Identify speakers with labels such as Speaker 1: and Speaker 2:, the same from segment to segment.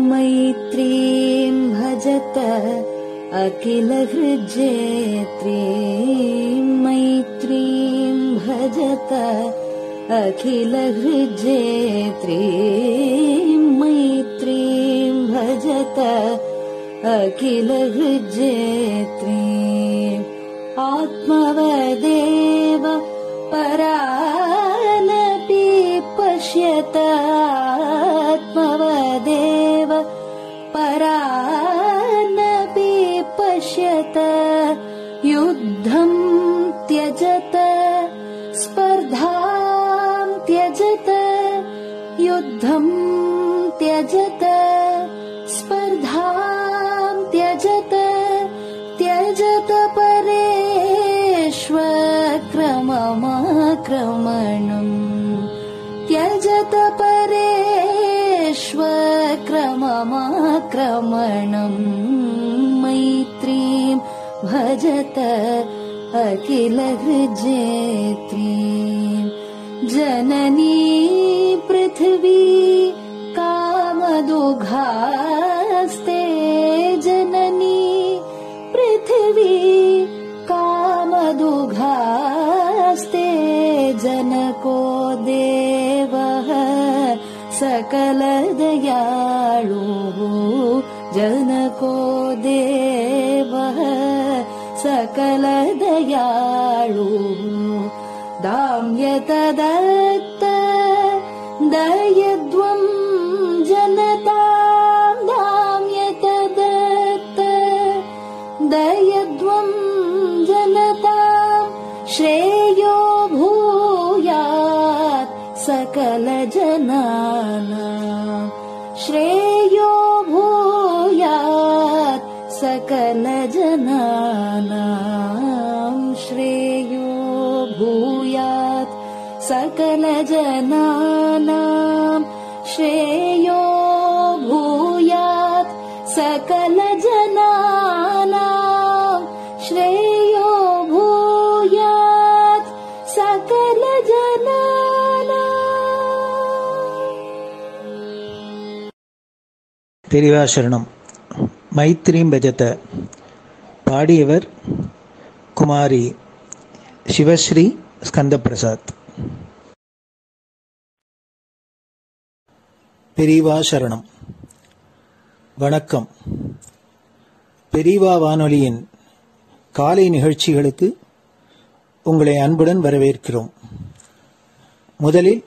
Speaker 1: मैत्रीं भजत अखिलहृज्जेत्रीं मैत्रीं भजत अखिलहृज्जेत्रीं मैत्रीं भजत अखिलहृज्जेत्रीम् आत्मवदेव परानपि पश्यत आत्मवदेव परानपि पश्यत युद्धं त्यजत स्पर्धां त्यजत युद्धं त्यजत स्पर्धां त्यजत त्यजत परेष्वक्रममाक्रमणम् त्यजत परेष्वक्रममाक्रमणम् मैत्रीं भजत अखिलहृज्जेत्रीं जननी पृथिवी कामदुघास्ते जननी पृथिवी कामदुघास्ते जनको देवः सकलदयाळुः जनको देवः सकलदयाळुः दाम्यतदत्त दयद्वं जनतां दाम्यतदत्त दयद्वं जनतां श्रेयो भूयात् सकलजनानां श्रेयो भूयात् सकलजनानां श्रेयो भूयात् सकलजनानां श्रेयो भूयात् सकलजनानां श्रेयो भूयात् सकलजनानां.
Speaker 2: பெரியவா சரணம். மைத்ரீம் பஜத. பாடியவர் குமாரி சிவஸ்ரீ ஸ்கந்தபிரசாத். பெரியவா சரணம். வணக்கம். பெரியவா வானொலியின் காலை நிகழ்ச்சிகளுக்கு உங்களை அன்புடன் வரவேற்கிறோம். முதலில்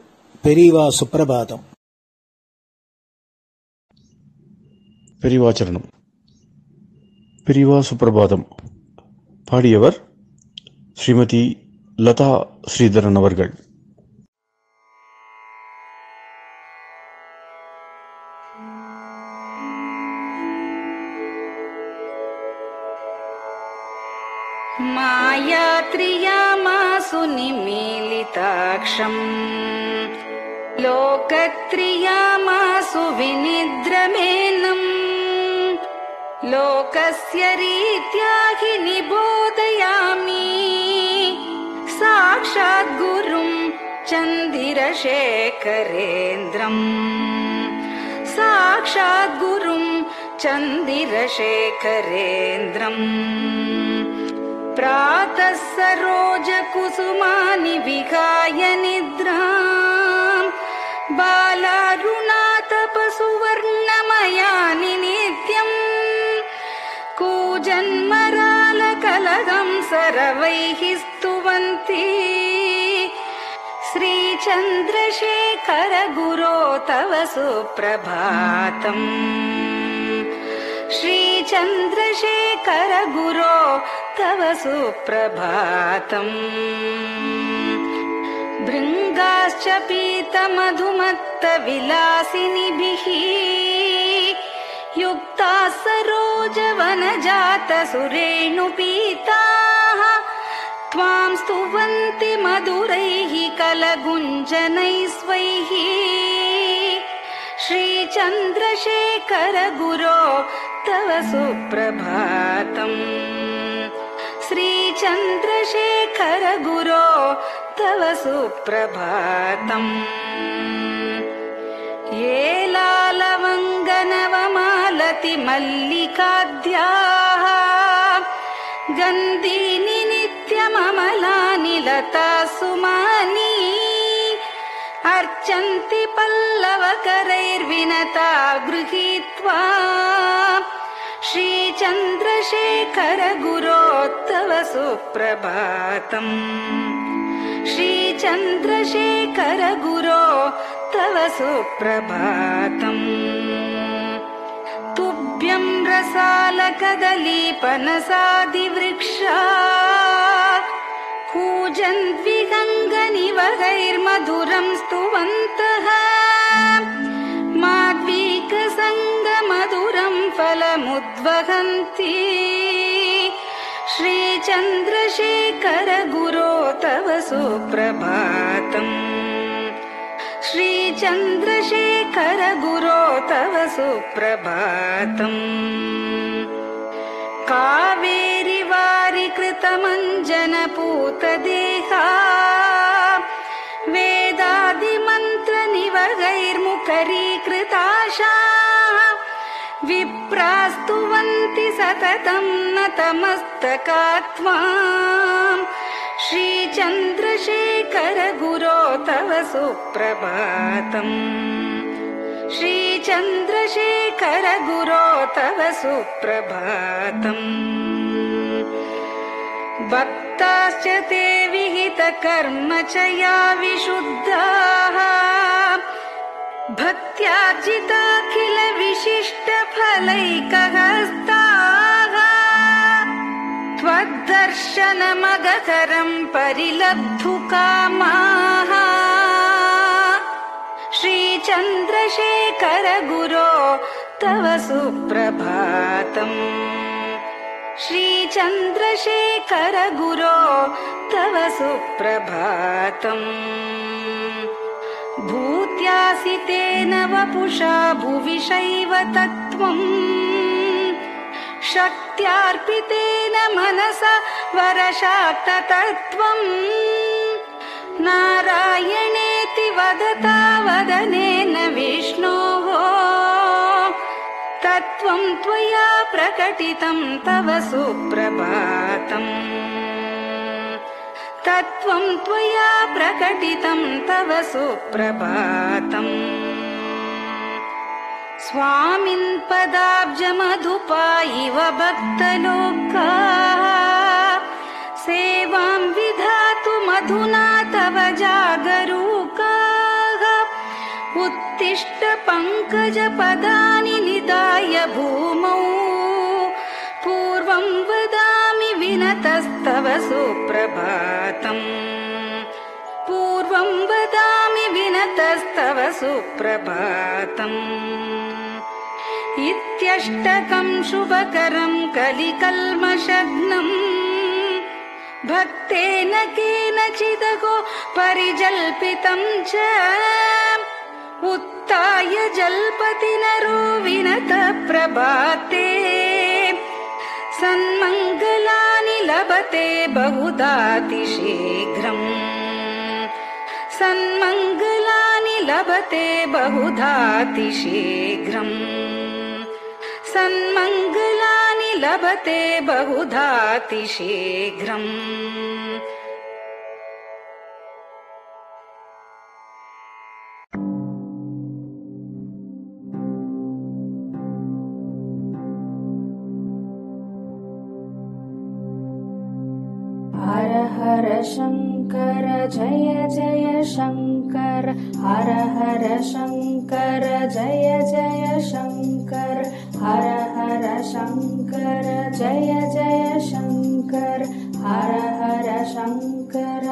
Speaker 2: பெரியவா சுப்பிரபாதம்.
Speaker 3: பெரியவா சரணம். பெரியவா சுப்பிரபாதம். பாடியவர் ஸ்ரீமதி லதா ஸ்ரீதரன் அவர்கள்.
Speaker 4: मायात्रियामासु निमीलिताक्षम् लोकत्रियामासु विनिद्रमेनम् लोकस्य रीत्या हि निबोधयामि साक्षात् गुरुं चन्दिरशेखरेन्द्रम् साक्षात् गुरुं चन्दिरशेखरेन्द्रम् प्रातः सरोजकुसुमानि विहाय निद्राम् बालारुणातपसुवर्णमयानि नित्यम् कूजन्मरालकलहं सरवैः स्तुवन्ति श्रीचन्द्रशेखर गुरो तव सुप्रभातम् श्रीचन्द्रशेखर गुरो तव सुप्रभातम् भृङ्गाश्च पीतमधुमत्तविलासिनिभिः युक्ताः सरोजवनजातसुरेणुपीताः त्वां स्तुवन्ति मधुरैः कलगुञ्जनैः स्वैः श्रीचन्द्रशेखर गुरो तव सुप्रभातम् श्रीचन्द्रशेखर गुरो तव सुप्रभातम् ये लालवङ्गनवमालति मल्लिकाद्याः गन्धीनि नित्यममलानि लता सुमानि अर्चन्ति पल्लवकरैर्विनता गृहीत्वा श्रीचन्द्रशेखर गुरो तव सुप्रभातम् श्रीचन्द्रशेखर गुरो तव सुप्रभातम् तुभ्यं रसालकदलीपनसादिवृक्षा कूजन्द्विहङ्गनिवहैर्मधुरं स्तुवन्तः माद्वीकसङ्गमधुरं फलमुद्वहन्ति श्रीचन्द्रशेखर गुरो तव सुप्रभातम् श्रीचन्द्रशेखर गुरो तव सुप्रभातम् कावेरी वारिकृतमञ्जनपूतदेहा वेदादिमन्त्रनिवहैर्मुखरीकृताशा विप्रास्तुवन्ति सततं नतमस्तकात्माम् श्रीचन्द्रशेखर गुरो तव सुप्रभातम् श्रीचन्द्रशेखर गुरो तव सुप्रभातम् भक्ताश्च ते विहितकर्मचया विशुद्धाः भक्त्यार्जिताखिल विशिष्टफलैकहस्ताः त्वद्दर्शनमगकरं परिलब्धुकामाः श्रीचन्द्रशेखर गुरो तव सुप्रभातम् श्रीचन्द्रशेखर गुरो तव सुप्रभातम् भूत्यासि तेन वपुषा भुविशैव तत्त्वम् शक्त्यार्पितेन मनसा वरशाक्ततत्त्वम् नारायणेति वदता वदनेन विष्णोः तत्त्वं त्वया प्रकटितं तव सुप्रभातम् तत्त्वं त्वया प्रकटितं तव सुप्रभातम् स्वामिन् पदाब्जमधुपा इव भक्तलोकाः सेवां विधातुमधुना तव जागरूकाः उत्तिष्ठ पङ्कजपदानि निधाय भूमौ पूर्वं वदामि विनतस्तव सुप्रभातम् पूर्वं वदामि विनतस्तव सुप्रभातम् इत्यष्टकं शुभकरं कलिकल्मषग्नम् भक्तेन केनचिदहो परिजल्पितं च उत्थाय जल्पति नरो विनतः प्रभाते सन्मङ्गलानि लभते बहुधातिशीघ्रम् सन्मङ्गलानि लभते बहुधातिशीघ्रम् सन्मङ्गलानि लभते बहुधातिशीघ्रम्
Speaker 1: हर हर शङ्कर जय जय शङ्कर हर हर शङ्कर जय जय शङ्कर हर हर शङ्कर जय जय शङ्कर हर हर शङ्कर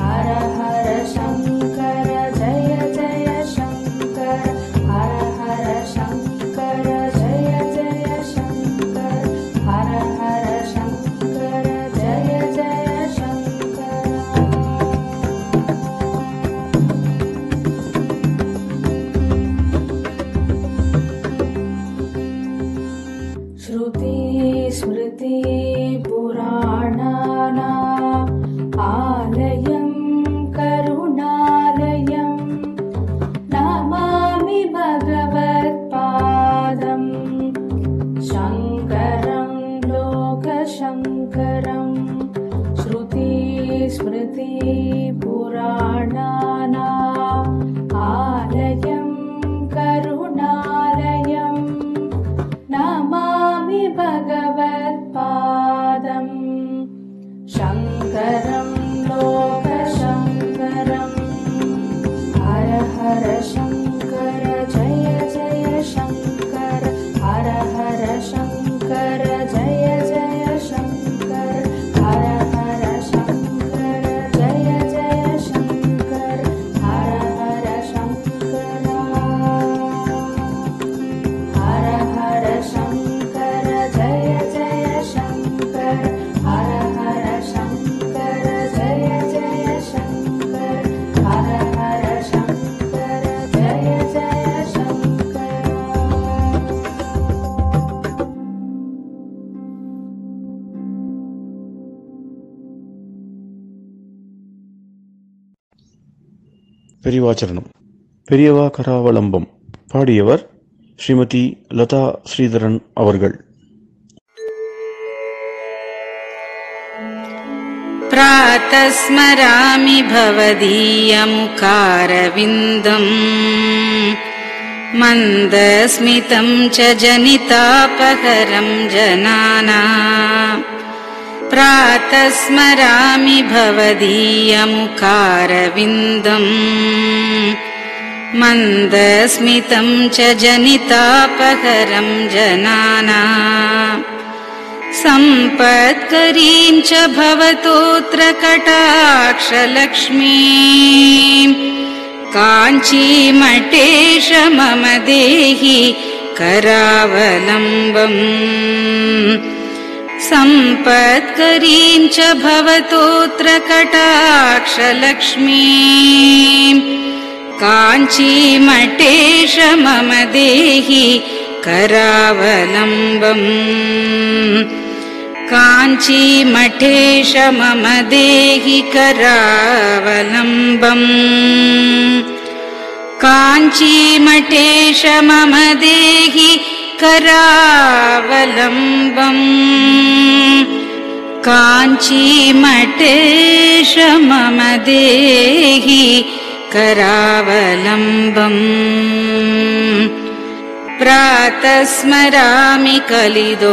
Speaker 1: हर हर शङ्कर जय जय शङ्कर हर हर शङ्कर जय जय शङ्कर हर हर शङ्कर जय जय शङ्कर श्रुति स्मृति पुराणानां स्मृतिपुराणानाम् आलयं करुणालयं नमामि भगवत्पादम् शङ्करं लोकशङ्करम् हर हर शङ्कर जय जय शङ्कर हर हर शङ्कर जय जय शङ्कर हर हर शङ्कर जय जय शङ्कर हर हर शङ्कर हर हर शङ्कर जय जय शङ्कर हर हर शङ्कर जय जय शङ्कर हर हर शङ्कर जय जय शङ्कर
Speaker 3: பெரிவாச்சரணம். பெரியவா கராவலம்பம். பாடியவர் ஸ்ரீமதி லதா ஸ்ரீதரன் அவர்கள்.
Speaker 4: प्रातः स्मरामि भवदीयमुखारविन्दम् मन्दस्मितं च जनितापहरं जनानाम् प्रातः स्मरामि भवदीयमुखारविन्दम् मन्दस्मितं च जनितापहरं जनानाम् सम्पत्करीं च भवतोऽत्र कटाक्षलक्ष्मीम् काञ्चीमठेश मम देहि करावलम्बम् सम्पत्करीं च भवतोऽत्र कटाक्षलक्ष्मीम् काञ्चीमठेश मम देहि करावलम्बम् काञ्चीमठेश मम देहि करावलम्बम् काञ्चीमठेश मम देहि करावलम्बम् काञ्चीमठेश मम देहि करावलम्बम् प्रातः स्मरामि कलिदोषहराणि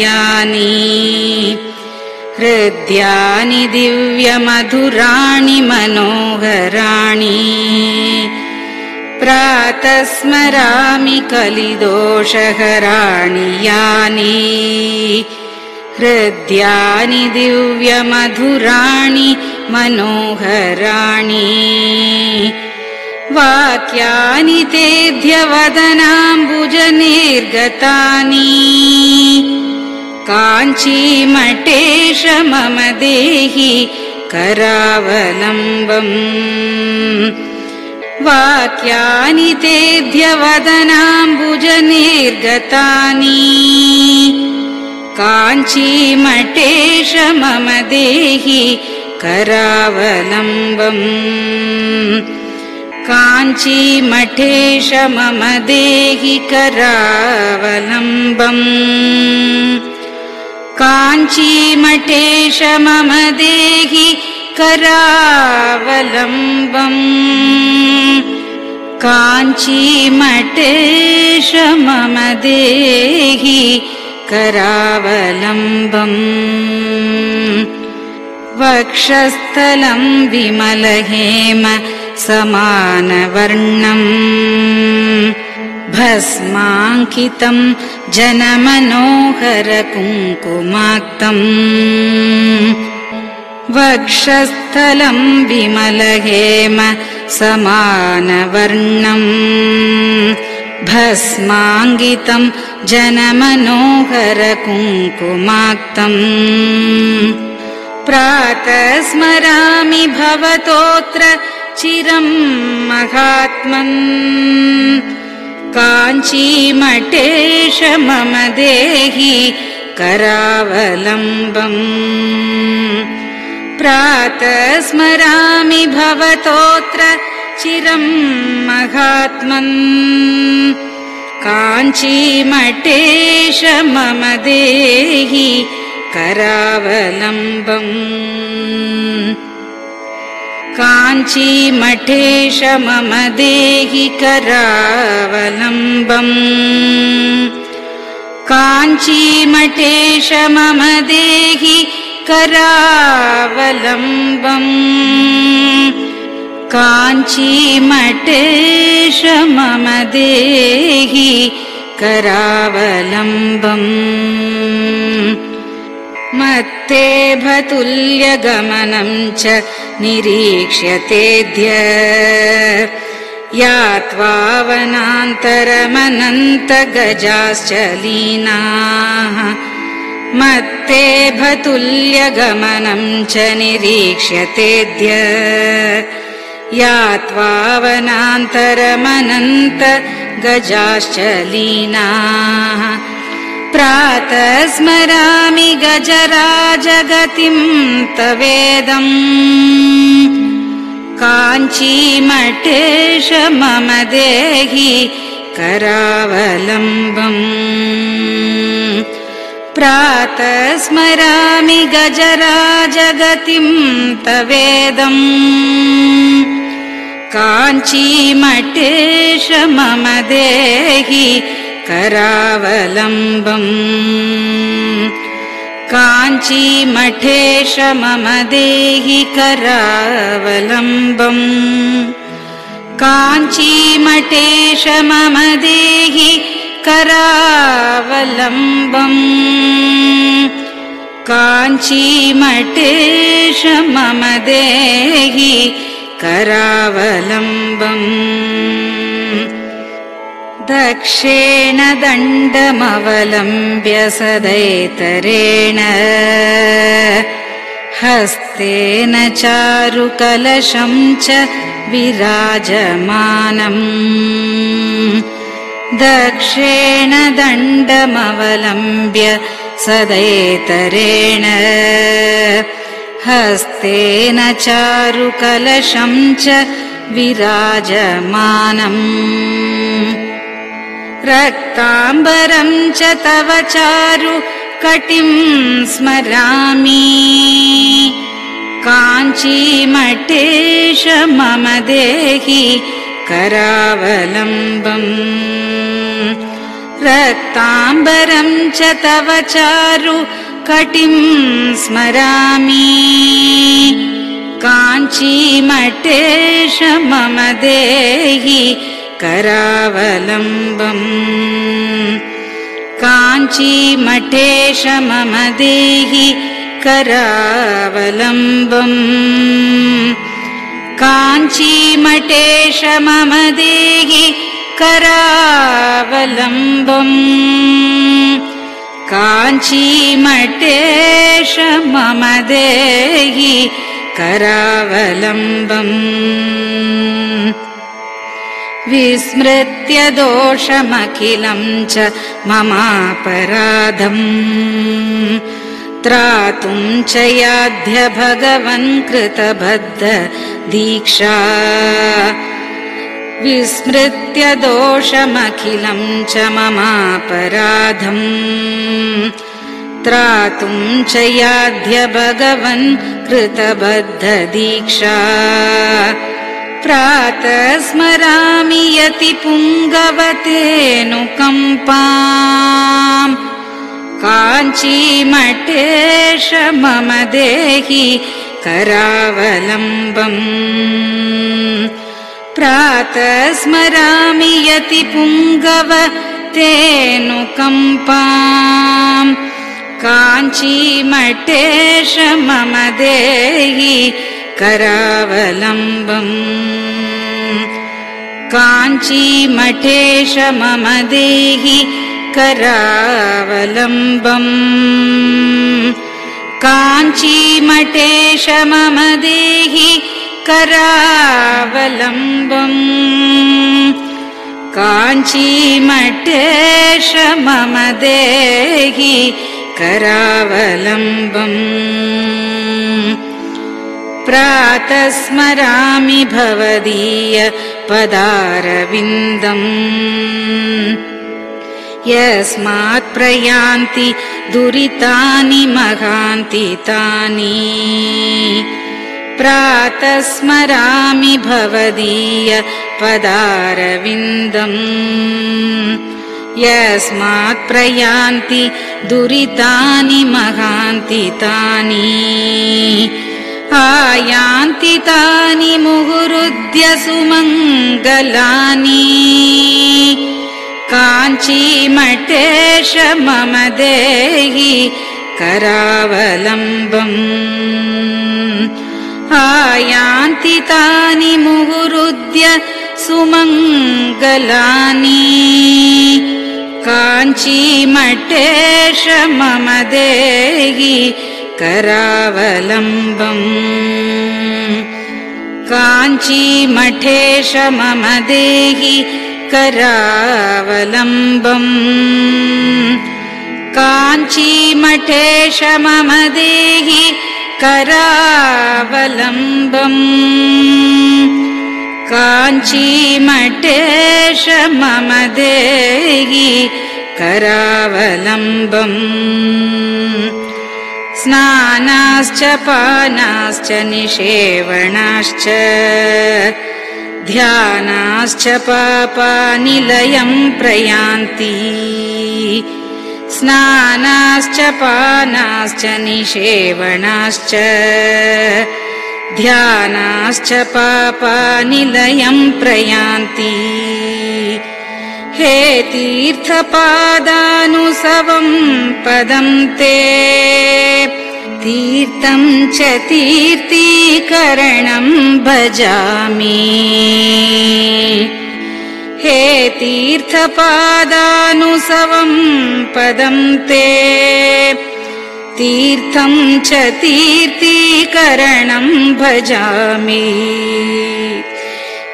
Speaker 4: यानि हृद्यानि दिव्यमधुराणि मनोहराणि प्रातः स्मरामि कलिदोषहराणि यानि हृद्यानि दिव्यमधुराणि मनोहराणि वाक्यानि तेऽध्यवदनाम्बुजनिर्गतानि काञ्चीमठेश मम देहि करावलम्बम् वाक्यानि तेऽध्यवदनाम्बुजनिर्गतानि काञ्चीमठेश मम देहि करावलम्बम् काञ्चीमठेश मम देहि करावलम्बम् काञ्चीमठेश मम देहि करावलम्बम् काञ्चीमठेश मम देहि करावलम्बम् वक्षस्थलं विमलहेम समानवर्णम् भस्माङ्कितं जनमनोहर कुङ्कुमाक्तम् वक्षस्थलं विमलहेम समानवर्णम् भस्माङ्कितं जनमनोहर कुङ्कुमाक्तम् प्रातः स्मरामि भवतोऽत्र चिरं महात्मन् काञ्चीमठेश मम देहि करावलम्बम् प्रातः स्मरामि भवतोऽत्र चिरं महात्मन् काञ्चीमठेश मम देहि करावलम्बम् काञ्चीमठेश मम देहि करावलम्बम् काञ्चीमठेश मम देहि करावलम्बम् काञ्चीमठेश मम देहि करावलम्बम् मत्ते भतुल्यगमनं च निरीक्ष्यतेऽद्य यात्वा वनान्तरमनन्तगजाश्च लीनाः मत्ते भतुल्यगमनं च निरीक्ष्यतेऽद्य यात्वा वनान्तरमनन्तगजाश्च लीनाः प्रातः स्मरामि गजराजगतिं तवेदम् काञ्चीमठेश मम देहि करावलम्बम् प्रातः स्मरामि गजराजगतिं तवेदम् काञ्चीमठेश मम देहि करावलम्बम् काञ्चीमठेश मम देहि करावलम्बम् काञ्चीमठेश मम देहि करावलम्बम् काञ्चीमठेश मम देहि करावलम्बम् दक्षेण दण्डमवलम्ब्य सदैतरेण हस्तेन चारुकलशं च विराजमानम् दक्षेण दण्डमवलम्ब्य सदैतरेण हस्तेन चारुकलशं च विराजमानम् रक्ताम्बरं च तव चारु कटिं स्मरामि काञ्चीमठेश मम देहि करावलम्बम् रक्ताम्बरं च तव चारु कटिं स्मरामि काञ्चीमठेश मम देहि करावलम्बम् काञ्चीमठेश मम देहि करावलम्बम् काञ्चीमठेश मम देहि करावलम्बम् काञ्चीमठेश मम देहि करावलम्बम् विस्मृत्य दोषमखिलं च ममापराधम् त्रातुं च याध्य भगवन् कृतबद्ध दीक्षा विस्मृत्य दोषमखिलं च ममापराधम् त्रातुं च याध्य भगवन् कृतबद्ध दीक्षा प्रातः स्मरामि यति पुङ्गवतेऽनुकम्पाम् काञ्चीमठेश मम देहि करावलम्बम् प्रातः स्मरामि यति पुङ्गवतेऽनुकम्पाम् काञ्चीमठेश मम देहि करावलम्बम् काञ्चीमठेश मम देहि करावलम्बम् काञ्चीमठेश मम देहि करावलम्बम् काञ्चीमठेश मम देहि करावलम्बम् प्रातः स्मरामि भवदीय पदारविन्दम् यस्मात् प्रयान्ति दुरितानि महान्ति तानि प्रातः स्मरामि भवदीय पदारविन्दम् यस्मात् प्रयान्ति दुरितानि महान्ति तानि आयान्ति तानि मुहुरुद्य सुमङ्गलानि काञ्चीमठेश मम देहि करावलम्बम् आयान्ति तानि मुहुरुद्य सुमङ्गलानि काञ्चीमठेश मम देहि करावलम्बम् काञ्चीमठेश मम देहि करावलम्बम् काञ्चीमठेश मम देहि करावलम्बम् काञ्चीमठेश मम देहि करावलम्बम् स्नानाश्च पानाश्च निषेवणाश्च ध्यानाश्च पापानिलयं प्रयान्ति स्नानाश्च पानाश्च निषेवणाश्च ध्यानाश्च पापानिलयं प्रयान्ति हे तीर्थपादानुसवं पदं ते तीर्थं च तीर्थीकरणं भजामि हे तीर्थपादानुसवं पदं ते तीर्थं च तीर्थीकरणं भजामि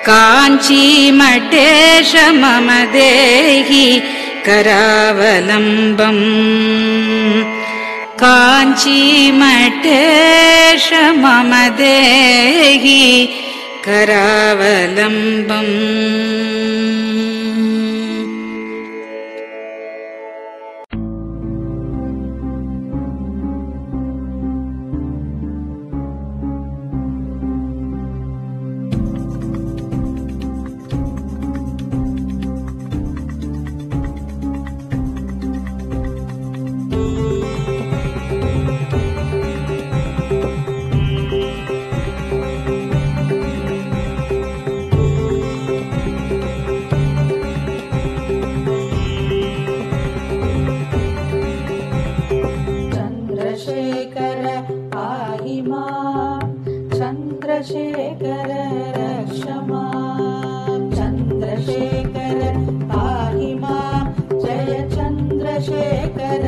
Speaker 4: काञ्चीमठेश मम देहि करावलम्बम् काञ्चीमठेश मम देहि करावलम्बम्
Speaker 1: चन्द्रशेखर रक्ष मां चन्द्रशेखर पाहि मां जय चन्द्रशेखर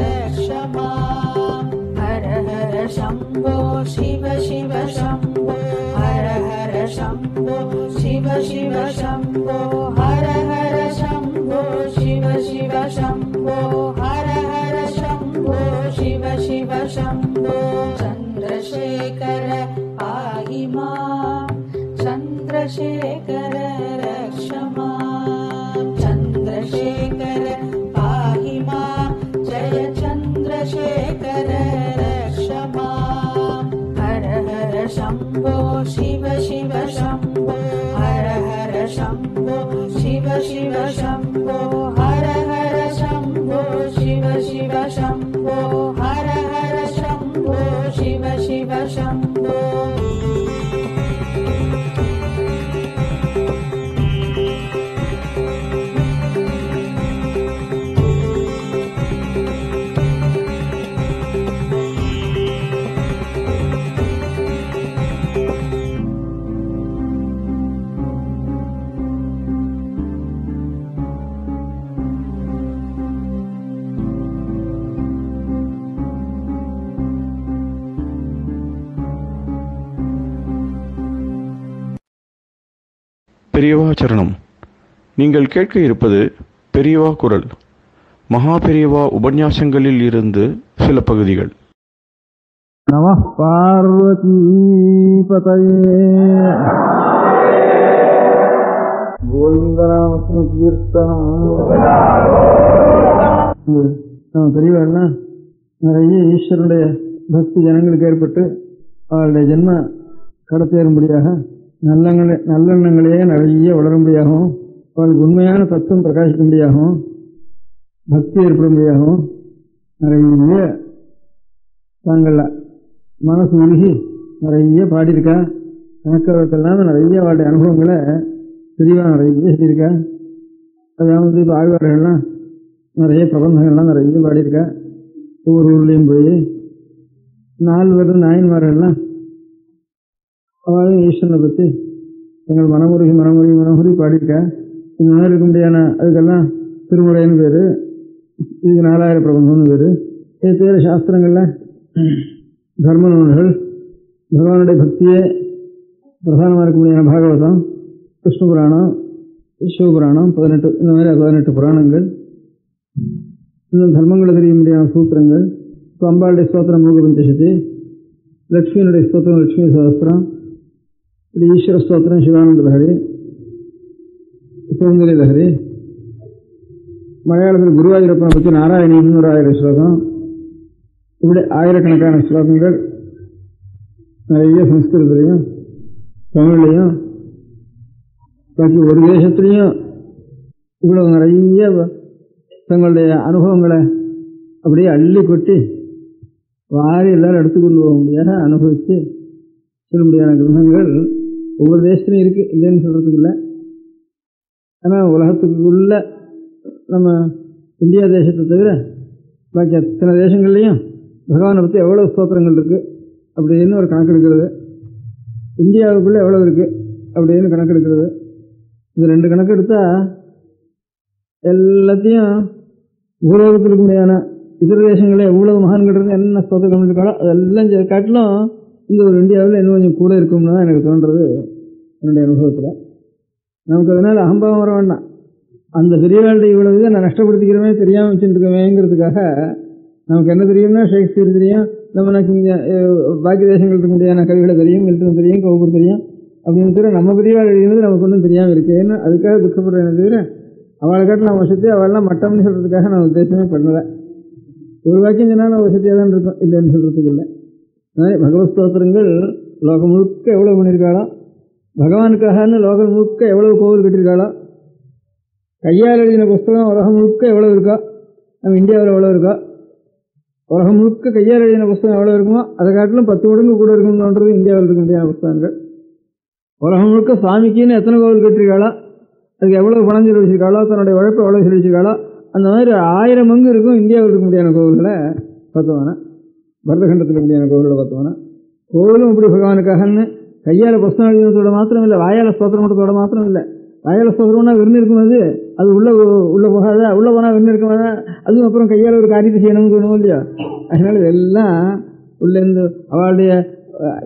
Speaker 1: रक्ष मां हर हर शम्भो शिव शिव शम्भो हर हर शम्भो शिव शिव शम्भो हर हर शम्भो शिव शिव शम्भो हर हर शम्भो शिव शिव शम्भो चन्द्रशेखर पाहि मां चन्द्रशेखर रक्ष मां चन्द्रशेखर पाहि मां जय चन्द्रशेखर रक्ष मां हर हर शम्भो शिव शिव शम्भो हर हर शम्भो शिव शिव शम्भो हर हर शम्भो शिव शिव शम्भो हर हर शम्भो शिव शिव शम्भो
Speaker 3: பெரியவா சரணம். நீங்கள் கேட்க இருப்பது பெரியவா குரல். மகா பெரியவா உபன்யாசங்களில் இருந்து சில பகுதிகள்.
Speaker 5: நமः பார்வதி பதயே. கோவிந்தராம கீர்த்தனம். நம்ம பெரியவாள்லாம் நிறைய ஈஸ்வரனுடைய பக்தி ஜனங்களுக்கு ஏற்பட்டு அவருடைய ஜென்ம கடத்தேறும்படியாக நல்லெண்ணங்களையே நிறைய வளரும்படியாகவும் அவளுக்கு உண்மையான தத்துவம் பிரகாசிக்கும்படியாகவும் பக்தி ஏற்படும்படியாகவும் நிறைய தாங்கள் மனசு உருகி நிறைய பாடியிருக்கா. கணக்கெல்லாம் நிறைய அவருடைய அனுபவங்களை தெளிவாக நிறைய சொல்லியிருக்கா. அதாவது இப்போ ஆழ்வார்கள்லாம் நிறைய பிரபந்தங்கள்லாம் நிறைய பாடியிருக்கா. ஒவ்வொரு ஊர்லேயும் போய் 4 நாயன்மார்கள்லாம் அவளும் ஈஸ்வரனை பற்றி எங்கள் மனமுருகி பாடியிருக்கா. இந்த மாதிரி இருக்க முடியாத அதுக்கெல்லாம் திருமுறைன்னு பேர், இதுக்கு 4000 பிரபந்தம்னு பேர். இது தவிர சாஸ்திரங்களில் தர்ம நூல்கள், பகவானுடைய பக்தியே பிரதானமாக இருக்க முடியாத பாகவதம், கிருஷ்ண புராணம், சிவபுராணம், 18 இந்த மாதிரி 18 புராணங்கள், இன்னும் தர்மங்களை தெரிய முடியாத சூத்திரங்கள், இப்போ அம்பாளுடைய ஸ்தோத்திரம் மூக பஞ்சசதி, லட்சுமியினுடைய ஸ்தோத்திரம் லட்சுமி சகஸ்திரம், இப்படி ஈஸ்வர ஸ்தோத்திரம் சிவானந்த லஹரி, சௌந்தரிய லஹரி, மலையாளத்தில் குருவாயூரப்பனை பற்றி நாராயணி 300,000 ஸ்லோகம், இப்படி ஆயிரக்கணக்கான ஸ்லோகங்கள் நிறைய சம்ஸ்கிருதத்திலையும் தமிழ்லையும் பாக்கி ஒரு தேசத்துலையும் இவ்வளவு நிறைய தங்களுடைய அனுபவங்களை அப்படியே அள்ளி கொட்டி வாரி எல்லாரும் எடுத்துக்கொண்டு போக முடியாத அனுபவித்து சொல்ல முடியாத கிரந்தங்கள் ஒவ்வொரு தேசத்துலையும் இருக்குது, இல்லைன்னு சொல்கிறதுக்கு இல்லை. ஆனால் உலகத்துக்குள்ள நம்ம இந்தியா தேசத்தை தவிர பாக்கி அத்தனை தேசங்கள்லையும் பகவானை பற்றி எவ்வளோ ஸ்தோத்திரங்கள் இருக்குது அப்படின்னு ஒரு கணக்கு எடுக்கிறது, இந்தியாவுக்குள்ளே எவ்வளோ இருக்குது அப்படின்னு கணக்கு எடுக்கிறது. இந்த 2 கணக்கு எடுத்தால் எல்லாத்தையும் பூலோகத்தில் இருக்க முடியாத இதர தேசங்களில் எவ்வளவு மகான்கள் இருந்து என்ன ஸ்தோத்திரம் இருக்காளோ அதெல்லாம் காட்டிலும் இந்த ஒரு இந்தியாவில் இன்னும் கொஞ்சம் கூட இருக்கும்னு தான் எனக்கு தோன்றது என்னுடைய அனுபவத்தில். நமக்கு அதனால் அகம்பாவம் வர வேண்டாம். அந்த பெரியவாழ்க்கை இவ்வளவு நான் நஷ்டப்படுத்திக்கிறமே தெரியாமல் வச்சுருக்கவேங்கிறதுக்காக நமக்கு என்ன தெரியும்னா ஷேக்ஸ்பியர் தெரியும், நமக்கு இங்கே பாக்கி தேசங்கள் இருக்க முடியாத கவிகளை தெரியும், மில்டன் தெரியும், கவுபர் தெரியும் அப்படின்னு தவிர நம்ம பெரியவாள் எழுதினது நமக்கு ஒன்றும் தெரியாமல் இருக்கேன்னு அதுக்காக துக்கப்படுறேன் தவிர அவளை காட்டு நான் வசதி அவள்லாம் மட்டம்னு சொல்கிறதுக்காக நான் உத்தேசமே பண்ணலை. ஒரு வாக்கியம் சொன்னால் நான் வசதியாக தான் இருப்பேன், இல்லைன்னு சொல்கிறதுக்கு இல்லை. அதனால் பகவத் ஸ்தோத்திரங்கள் லோகம் முழுக்க எவ்வளோ பண்ணியிருக்காளோ, பகவானுக்காகன்னு லோகம் முழுக்க எவ்வளோ கோவில் கட்டியிருக்காளோ, கையால் எழுதின புஸ்தகம் உலகம் முழுக்க எவ்வளோ இருக்கோ, நம்ம இந்தியாவில் எவ்வளோ இருக்கோ, உலகம் முழுக்க கையால் எழுதின புஸ்தகம் எவ்வளோ இருக்குமோ அதை காட்டிலும் 10 மடங்கு கூட இருக்கும்ன்றது இந்தியாவில் இருக்க முடியாத புஸ்தகங்கள். உலகம் முழுக்க சுவாமிக்குன்னு எத்தனை கோவில் கட்டியிருக்காளோ, அதுக்கு எவ்வளோ பணம் செலவிச்சிருக்காளோ, தன்னுடைய உழைப்பை எவ்வளோ செலவிச்சிருக்காளோ, அந்த மாதிரி 1000 மங்கு இருக்கும் இந்தியாவில் இருக்க முடியாத கோவில்களை பார்த்தோம்னா, பரதகண்டத்தில் இருக்க முடியாத கோவில்களை பார்த்தோம்னா. கோவிலும் இப்படி பகவானுக்காகன்னு கையால் புஸ்தகம் எழுதினத்தோட மாத்திரம் இல்லை, வாயால் ஸ்தோத்திரம் மட்டுத்தோட மாத்திரம் இல்லை. வாயால் ஸ்தோத்திரம்னா விருந்து இருக்கும்போது அது உள்ளே போகாத, உள்ளே போனால் விருந்து இருக்கும்போது அதுவும் அப்புறம் கையால் ஒரு காரியத்தை செய்யணும்னு சொல்லணும் இல்லையா. அதனால் இதெல்லாம் உள்ளேருந்து அவளுடைய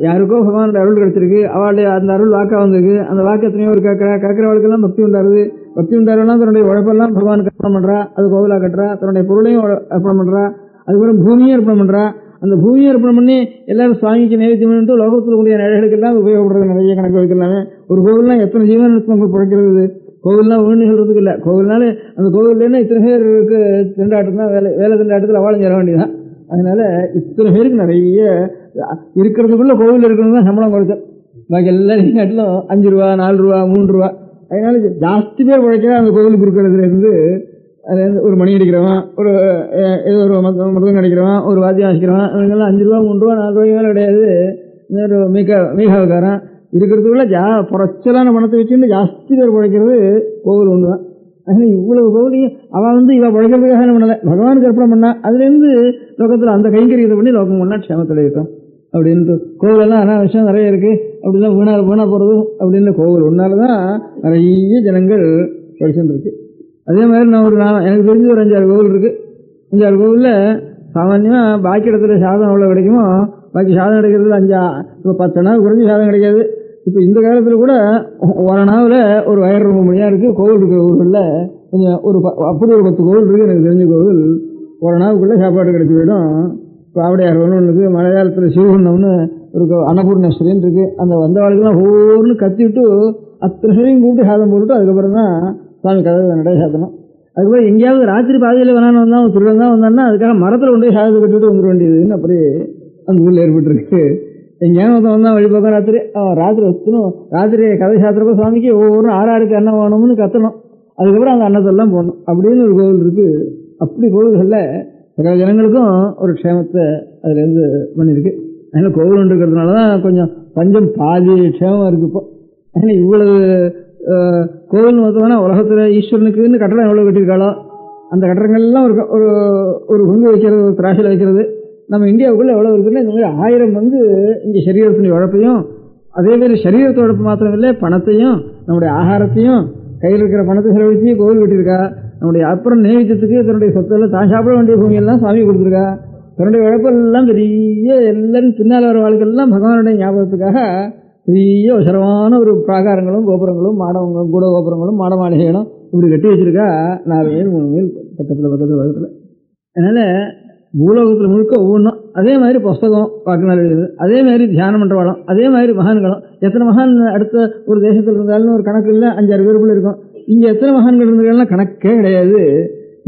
Speaker 5: யாருக்கோ பகவானுடைய அருள் கிடச்சிருக்கு, அவளுடைய அந்த அருள் வாக்காக வந்திருக்கு, அந்த வாக்கு எத்தனையோ ஒரு கேட்குறவளுக்கெல்லாம் பக்தி உண்டாருது. பக்தி உண்டாருன்னா தன்னுடைய உழைப்பெல்லாம் பகவானுக்கு அர்ப்பணம் பண்ணுறா, அது கோவிலாக கட்டுறா, தன்னுடைய பொருளையும் அர்ப்பணம் பண்ணுறா, அதுக்கப்புறம் பூமியும் அர்ப்பணம் பண்ணுறா. அந்த பூமியை அர்ப்பணம் பண்ணி எல்லாரும் சுவாமிக்கு நைவேத்தியம் பண்ணிட்டு லோகத்தில் கூடிய நிலைகளுக்கெல்லாம் உபயோகப்படுறது நிறைய கணக்கு வைக்கலாமே. ஒரு கோவில்லாம் எத்தனை ஜீவனங்கள் பிழைக்கிறது, கோவில்லாம் ஒன்று சொல்கிறதுக்கு இல்லை. கோவில்னாலே அந்த கோவில்லேன்னா இத்தனை பேருக்கு திண்டாட்டம் தான் வேலை திண்டாட்டத்தில் அவாளும் சேர வேண்டியதான். அதனால் இத்தனை பேருக்கு நிறைய இருக்கிறதுக்குள்ள கோவில் இருக்கணும் தான் சம்பளம் குறைச்சல். பாக்கி எல்லாரையும் காட்டிலும் 5 ரூபா 4 ரூபா 3 ரூபா. அதனால ஜாஸ்தி பேர் உழைக்கிறா அந்த கோவிலுக்கு இருக்கிறதுலேருந்து அதுலேருந்து ஒரு மணி அடிக்கிறவன், ஒரு ஏதோ ஒரு மிருதம் அடிக்கிறவன், ஒரு வாத்தியம் வாசிக்கிறவன், அவங்கெல்லாம் 5 ரூபா 3 ரூபா 4 ரூபாய்க்கு மேலே கிடையாது. ஒரு மீகாவுக்காரன் இருக்கிறதுக்குள்ள குறைச்சலான பணத்தை வச்சுன்னு ஜாஸ்தி பேர் உழைக்கிறது கோவில் ஒன்று தான். அதனால் இவ்வளவு கோவிலையும் அவள் இவள் உழைக்கிறதுக்காக என்ன பண்ணலை, பகவானுக்கு அர்ப்பணம் பண்ணா. அதுலேருந்து லோகத்தில் அந்த கைங்கரியத்தை பண்ணி லோகம் பண்ணால் க்ஷேமத்தில் இருக்கும் அப்படின்ட்டு. கோவிலெல்லாம் அனாவசியம் நிறைய இருக்குது, அப்படிலாம் வீணாக போகிறது அப்படின்னு கோவில் ஒன்றால் தான் நிறைய ஜனங்கள் படிச்சுருக்கு. அதே மாதிரி எனக்கு தெரிஞ்சு ஒரு 5-6 கோவில் இருக்குது. 5-6 கோவிலில் சாமான்யமாக பாக்கி இடத்துல சாதம் எவ்வளோ கிடைக்குமோ பாக்கி சாதம் கிடைக்கிறதுல 10 நாள் குறைஞ்சி சாதம் கிடைக்காது. இப்போ இந்த காலத்தில் கூட ஒரு நாவில் ஒரு 1000 ரூபாய் மணியாக இருக்குது. கோவில் இருக்கிற ஊர்களில் கொஞ்சம் அப்படி ஒரு 10 கோவில் இருக்குது. எனக்கு தெரிஞ்ச கோவில் ஒரு நாவுக்குள்ளே சாப்பாடு கிடைச்சி போயிடும். இப்போ ஆவடையார் ஒன்று இருக்குது, மலையாளத்தில் சிவகுண்டம்னு ஒரு அன்னபூர்ணேஸ்வரின்னு இருக்குது. அந்த வந்தவாளுக்கெல்லாம் ஒவ்வொன்று கத்திவிட்டு அத்தனை பேரையும் கூப்பிட்டு சாதம் போட்டுட்டு அதுக்கப்புறம் தான் சுவாமி கதை நடை சாத்தணும். அதுக்கப்புறம் எங்கேயாவது ராத்திரி பாதையில் வேணான்னு வந்தான் திருடன் தான் வந்தான்னா அதுக்காக மரத்தில் கொண்டு போய் சாதத்தை கட்டிட்டு வந்துட வேண்டியதுன்னு அப்படி அந்த ஊரில் ஏற்பட்டுருக்கு. எங்கேயாவது வந்தான் வழிபக்கம் ராத்திரி வச்சுக்கணும். ராத்திரி கதை சாத்திரப்போ சுவாமிக்கு ஒவ்வொரு ஆறாருக்கு அன்னம் வேணும்னு கத்தணும். அதுக்கப்புறம் அந்த அன்னத்தெல்லாம் போடணும் அப்படின்னு ஒரு கோவில் இருக்குது. அப்படி கோவில்களில் சகல ஜனங்களுக்கும் ஒரு க்ஷேமத்தை அதுலேருந்து பண்ணியிருக்கு. அதனால் கோவில் ஒன்று இருக்கிறதுனால தான் கொஞ்சம் பஞ்சம் பாதி க்ஷேமமாக இருக்குது. இப்போ ஏன்னா இவ்வளவு கோவில் மொத்தமான உலகத்தில் ஈஸ்வரனுக்குன்னு கட்டடம் எவ்வளோ கட்டியிருக்காளோ அந்த கட்டடங்கள்லாம் ஒரு ஒரு பங்கு வைக்கிறது, ஒரு திராட்சையில் வைக்கிறது. நம்ம இந்தியாவுக்குள்ளே எவ்வளோ இருக்குன்னா இந்த மாதிரி 1000 பங்கு இங்கே சரீரத்தினுடைய உழைப்பையும் அதேமாதிரி சரீரத்தை உழைப்பு மாத்திரமில்லை பணத்தையும் நம்முடைய ஆகாரத்தையும் கையில் இருக்கிற பணத்தை செலவழிச்சு கோவில் கட்டியிருக்கா. நம்முடைய அப்புறம் நேவிச்சத்துக்கு தன்னுடைய சொத்தெல்லாம் தான் சாப்பிட வேண்டிய பூமியெல்லாம் சாமி கொடுத்துருக்கா. தன்னுடைய உழைப்பெல்லாம் பெரிய எல்லாரும் பின்னால் வர வாழ்க்கையெல்லாம் பகவானுடைய ஞாபகத்துக்காக பெரிய உசரமான ஒரு பிராகாரங்களும் கோபுரங்களும் மாடங்களும் கூட கோபுரங்களும் மாட மாளிகைகளும் இப்படி கட்டி வச்சிருக்கா. 4 மைல் 3 மைல் பக்கத்தில் பக்கத்தில். அதனால் பூலோகத்தில் முழுக்க ஒவ்வொன்றும் அதே மாதிரி புஸ்தகம் வாக்குனால் எழுதுது, அதே மாதிரி தியானம் பண்ணுறவாளும், அதே மாதிரி மகான்களும். எத்தனை மகான் அடுத்த ஒரு தேசத்தில் இருந்தாலும் ஒரு கணக்கு இல்லை, 5-6 பேருக்குள்ள இருக்கும். இங்கே எத்தனை மகான்கள் இருந்ததுலாம் கணக்கே கிடையாது.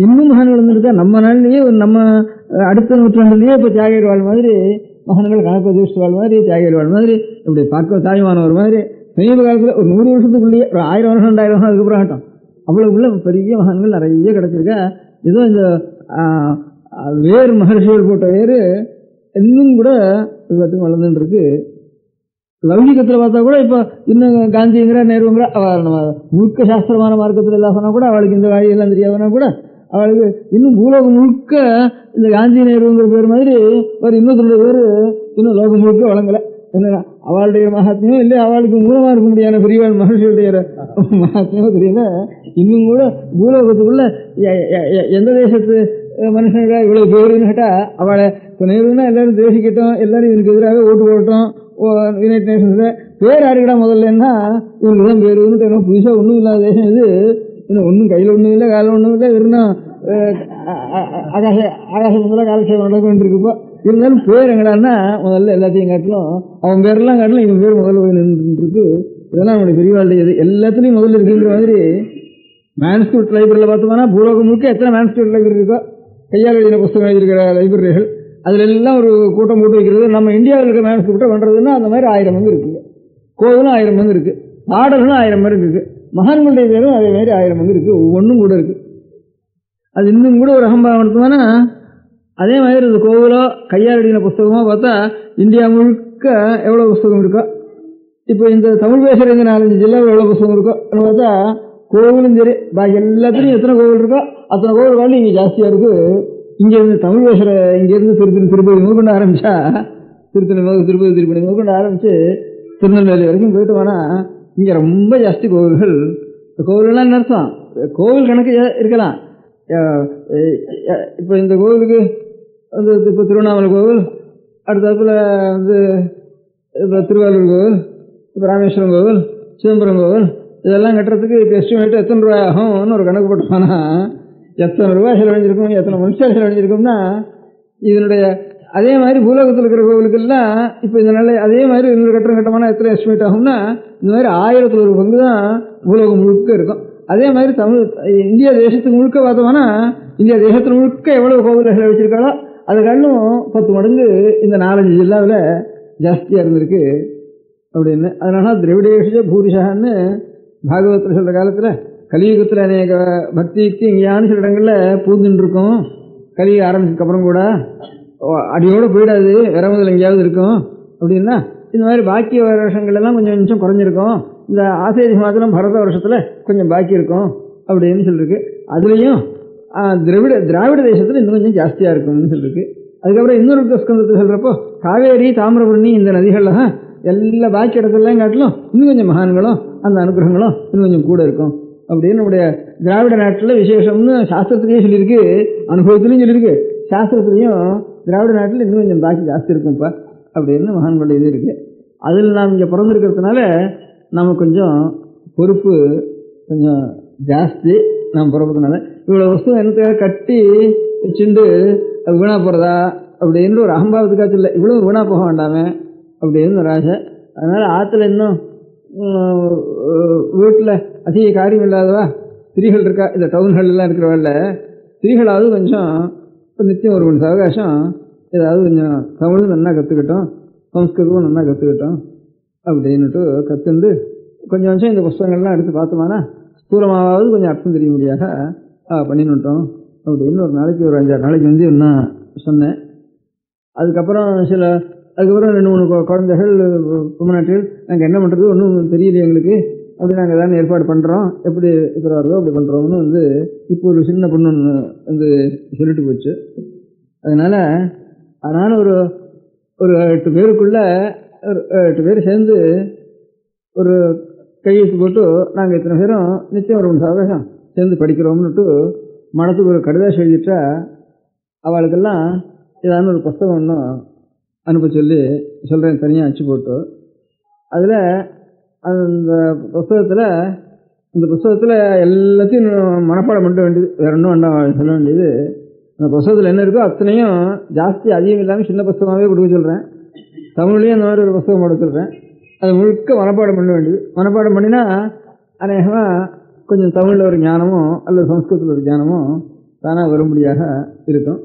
Speaker 5: இன்னும் மகான்கள் இருந்துருக்கா. நம்ம நாள்லேயே நம்ம அடுத்த நூற்றாண்டுலேயே இப்போ தியாகியர் வாழ் மாதிரி மகான்கள் கணக்கு அதிர்ஷ்ட வாழ் மாதிரி தியாகியர் வாழ் மாதிரி இப்படி பார்க்க தாய்மானவர் மாதிரி சமீப காலத்தில் ஒரு 100 வருஷத்துக்குள்ளேயே ஒரு 1000 வருஷம் 2000 வருஷம் அதுக்கப்புறம் ஆகட்டும் அவ்வளோக்குள்ள பெரிய மகான்கள் நிறைய கிடச்சிருக்கா. ஏதோ இந்த வேறு மகர்ஷிகள் போட்ட வேறு இன்னும் கூட இது வளர்ந்துட்டு இருக்கு. லௌகிகத்தில் பார்த்தா கூட இப்போ இன்னும் காந்திங்கிற நேருங்கிற அவள் நம்ம முழுக்க சாஸ்திரமான மார்க்கத்தில் எல்லாம் சொன்னால் கூட அவளுக்கு இந்த வழியெல்லாம் தெரியாதுன்னா கூட அவளுக்கு இன்னும் பூலோகம் முழுக்க இந்த காந்தி நேருங்கிற பேர் மாதிரி ஒரு இன்னொருத்தருடைய பேர் இன்னும் லோகம் முழுக்க வழங்கலை. என்ன அவளுடைய மகாத்மியம் இல்லை, அவளுக்கு மூலமாக இருக்க முடியாத பெரியவாள் மகர்ஷியுடைய மகாத்மியமோ தெரியல. இன்னும் கூட பூலோகத்துக்குள்ள எந்த தேசத்து மனுஷனுக்கா இவ்வளவு பேருன்னு கேட்டா அவளை இப்போ நேருன்னா எல்லாரும் தேசிக்கட்டும், எல்லாரும் இதுக்கு எதிராக ஓட்டு போட்டோம். யுனைடெட் நேஷன்ஸ்ல பேர் யாருக்கிட்டா முதல்லன்னா இவங்களுக்கு தான் பேருன்னு புதுசாக ஒன்றும் இல்லாத தேசம் இது. இன்னும் ஒன்றும் கையில் ஒன்றும் இல்லை, காலில் ஒன்றும் இல்லை, இருந்தால் ஆகாசத்தில் காலட்சேபம் நடக்க வேண்டியிருக்குப்போ. இருந்தாலும் பேர் எங்கடான்னா முதல்ல எல்லாத்தையும் காட்டிலும் அவன் பேரெல்லாம் காட்டிலும் இவன் பேர் முதல்ல போய் நின்றுருக்கு. இதெல்லாம் நம்மளுடைய பெரியவாழ்க்கை இது எல்லாத்துலேயும் முதல்ல இருக்குங்கிற மாதிரி. மேன்ஸ்கிரிப்ட் லைப்ரரியில் பார்த்தோம்னா பூலோகம் முழுக்க எத்தனை மேன்ஸ்கிரிப்ட் லைப்ரரி இருக்கோ, கையால் எழுதின புத்தகம் எழுதியிருக்கிற லைப்ரரிகள் அதில் எல்லாம் ஒரு கூட்டம் போட்டு வைக்கிறது. நம்ம இந்தியாவில் இருக்கிற மேன்ஸ்கிரிப்டை பண்ணுறதுன்னா அந்த மாதிரி 1000 பங்கு இருக்குங்க. கோவிலும் 1000 பங்கு இருக்குது, பாடல்களும் 1000 பேருக்கு இருக்குது, மகான்களுடைய பேரும் அதே மாதிரி 1000 பங்கு இருக்குது, ஒவ்வொன்றும் கூட இருக்குது. அது இன்னும் கூட ஒரு அகம்பாவம் எடுத்தோம்னா அதே மாதிரி இந்த கோவிலோ கையால் எழுதின புத்தகமோ பார்த்தா இந்தியா முழுக்க எவ்வளோ புத்தகம் இருக்கோ. இப்போ இந்த தமிழ் பேசுகிற இந்த 4-5 ஜில்லாவில் எவ்வளோ புத்தகம் இருக்கோ பார்த்தா கோவிலும் சரி பாக்கி எல்லாத்துலேயும் எத்தனை கோவில் இருக்கோ அத்தனை கோவில் வாழ்ந்து இங்கே ஜாஸ்தியாக இருக்குது. இங்கேருந்து தமிழ் பேசுகிற இங்கேருந்து திருப்பதி முதற்கொண்டு ஆரம்பித்தா திருப்பதி முதற்கொண்டு ஆரம்பித்து திருநெல்வேலி வரைக்கும் போயிட்டு போனால் இங்கே ரொம்ப ஜாஸ்தி கோவில்கள். கோவில்கள்லாம் என்ன அர்த்தம்? கோவில் கணக்கு இருக்கலாம். இப்போ இந்த கோவிலுக்கு வந்து இப்போ திருவண்ணாமலை கோவில், அடுத்ததுல வந்து இப்போ திருவாரூர் கோவில், இப்போ ராமேஸ்வரம் கோவில், சிதம்பரம் கோவில் இதெல்லாம் கட்டுறதுக்கு இப்போ எஸ்டிமேட்டு எத்தனை ரூபாய் ஆகும்னு ஒரு கணக்கு போட்டோம்னா எத்தனை ரூபாய் செலவழிஞ்சிருக்கும், எத்தனை மனுஷால் செலவழிஞ்சிருக்கும்னா இதனுடைய அதே மாதிரி பூலோகத்தில் இருக்கிற கோவிலுக்கெல்லாம் இப்போ இதனால அதே மாதிரி இன்னொரு கட்டணம் கட்டமானா எத்தனை எஸ்டிமேட் ஆகும்னா இந்த மாதிரி 1000ல் 1 பங்கு தான் பூலோகம் முழுக்க இருக்கும். அதே மாதிரி இந்தியா தேசத்துக்கு முழுக்க பார்த்தோம்னா இந்தியா தேசத்தில் முழுக்க எவ்வளவு கோவில்களை வச்சிருக்காளோ அது கண்ணும் 10 மடங்கு இந்த 4-5 ஜில்லாவில் ஜாஸ்தியாக இருந்திருக்கு அப்படின்னு. அதனால திரவிடேஷ பூரிஷான்னு பாகவத்தில் சொல்கிற காலத்தில் கலியுகத்தில் அநேக பக்திக்கு இங்கேயானு சில இடங்களில் பூந்துட்டு இருக்கும். கலியுக ஆரம்பிச்சதுக்கப்புறம் கூட அடியோடு போயிடாது, வேற முதல் எங்கேயாவது இருக்கும் அப்படின்னா இந்த மாதிரி பாக்கிய வருஷங்கள்லாம் கொஞ்சம் கொஞ்சம் குறைஞ்சிருக்கும். இந்த ஆசேதி மாதம் பரத வருஷத்தில் கொஞ்சம் பாக்கி இருக்கும் அப்படின்னு சொல்லியிருக்கு. அதுலேயும் திராவிட தேசத்தில் இன்னும் கொஞ்சம் ஜாஸ்தியாக இருக்கும்னு சொல்லியிருக்கு. அதுக்கப்புறம் இன்னொரு ஸ்கந்தத்தை சொல்கிறப்போ காவேரி தாமிரபரணி இந்த நதிகளில் எல்லா பாக்கி இடத்துலாம் காட்டிலும் இன்னும் கொஞ்சம் மகான்களும் அந்த அனுகிரகங்களும் இன்னும் கொஞ்சம் கூட இருக்கும் அப்படின்னு நம்முடைய திராவிட நாட்டில் விசேஷம்னு சாஸ்திரத்திலையும் சொல்லியிருக்கு, அனுபவத்திலையும் சொல்லியிருக்கு. சாஸ்திரத்துலேயும் திராவிட நாட்டில் இன்னும் கொஞ்சம் பாக்கி ஜாஸ்தி இருக்கும்ப்பா அப்படின்னு மகான்களுடைய இது இருக்குது. அதில் நாம் இங்கே பிறந்திருக்கிறதுனால நமக்கு கொஞ்சம் பொறுப்பு கொஞ்சம் ஜாஸ்தி. நாம் பிறப்பதுனால இவ்வளோ வஸ்து என்னத்துக்காக கட்டி வச்சுண்டு அது வீணாக போகிறதா அப்படின்னு ஒரு அகம்பாவத்துக்காச்சும் இல்லை, இவ்வளோ வீணாக போக வேண்டாமே அப்படின்னு ஒரு ஆசை. அதனால் ஆற்றுல இன்னும் வீட்டில் அதிக காரியம் இல்லாதவா ஸ்திரீகள் இருக்கா, இந்த டவுன்கள்லாம் இருக்கிறவள்ள ஸ்திரீகளாவது கொஞ்சம் நித்தியம் ஒரு மணி அவகாசம் ஏதாவது கொஞ்சம் தமிழும் நல்லா கற்றுக்கிட்டோம், சம்ஸ்கிருதமும் நல்லா கற்றுக்கிட்டோம் அப்படின்னுட்டு கற்றுண்டு கொஞ்சம் கொஞ்சம் இந்த புஸ்தகங்கள்லாம் எடுத்து பார்த்தோம்னா ஸ்தூலமாவது கொஞ்சம் அர்த்தம் தெரிய முடியாத பண்ணிவிட்டோம் அப்படின்னு ஒரு நாளைக்கு ஒரு 5-6 நாளைக்கு வந்து நான் சொன்னேன். அதுக்கப்புறம் 2-3 குழந்தைகள் தமிழ்நாட்டில் நாங்கள் என்ன பண்ணுறது ஒன்றும் தெரியல எங்களுக்கு, அப்படி நாங்கள் ஏதாவது ஏற்பாடு பண்ணுறோம், எப்படி இருக்கிறாரோ அப்படி பண்ணுறோம்னு வந்து இப்போ ஒரு சின்ன பொண்ணு வந்து சொல்லிட்டு போச்சு. அதனால் ஒரு 8 பேருக்குள்ள 8 பேர் சேர்ந்து ஒரு கையெழுத்து போட்டு நாங்கள் இத்தனை பேரும் நிச்சயம் ஒரு அவகாசம் சேர்ந்து படிக்கிறோம்னுட்டு மனத்துக்கு ஒரு கடிதாசி எழுதிட்டா அவளுக்கெல்லாம் ஏதாவது ஒரு புஸ்தகம் ஒன்றும் அனுப்ப சொல்கிறேன் தனியாக அச்சு போட்டு. அதில் அந்த புஸ்தகத்தில் எல்லாத்தையும் மனப்பாடம் பண்ண வேண்டியது, வேற ஒன்றும் வேண்டாம் சொல்ல வேண்டியது. அந்த புஸ்தகத்தில் என்ன இருக்கோ அத்தனையும் ஜாஸ்தி அதிகம் இல்லாமல் சின்ன புஸ்தகமாகவே கொடுக்க சொல்கிறேன். தமிழ்லேயும் அந்த மாதிரி ஒரு புஸ்தகம் போட சொல்கிறேன். அது முழுக்க மனப்பாடம் பண்ண வேண்டியது. மனப்பாடம் பண்ணினா அநேகமாக கொஞ்சம் தமிழில் ஒரு ஞானமும் அல்லது சம்ஸ்கிருதத்தில் ஒரு ஞானமும் தானாக வரும்படியாக இருக்கும்.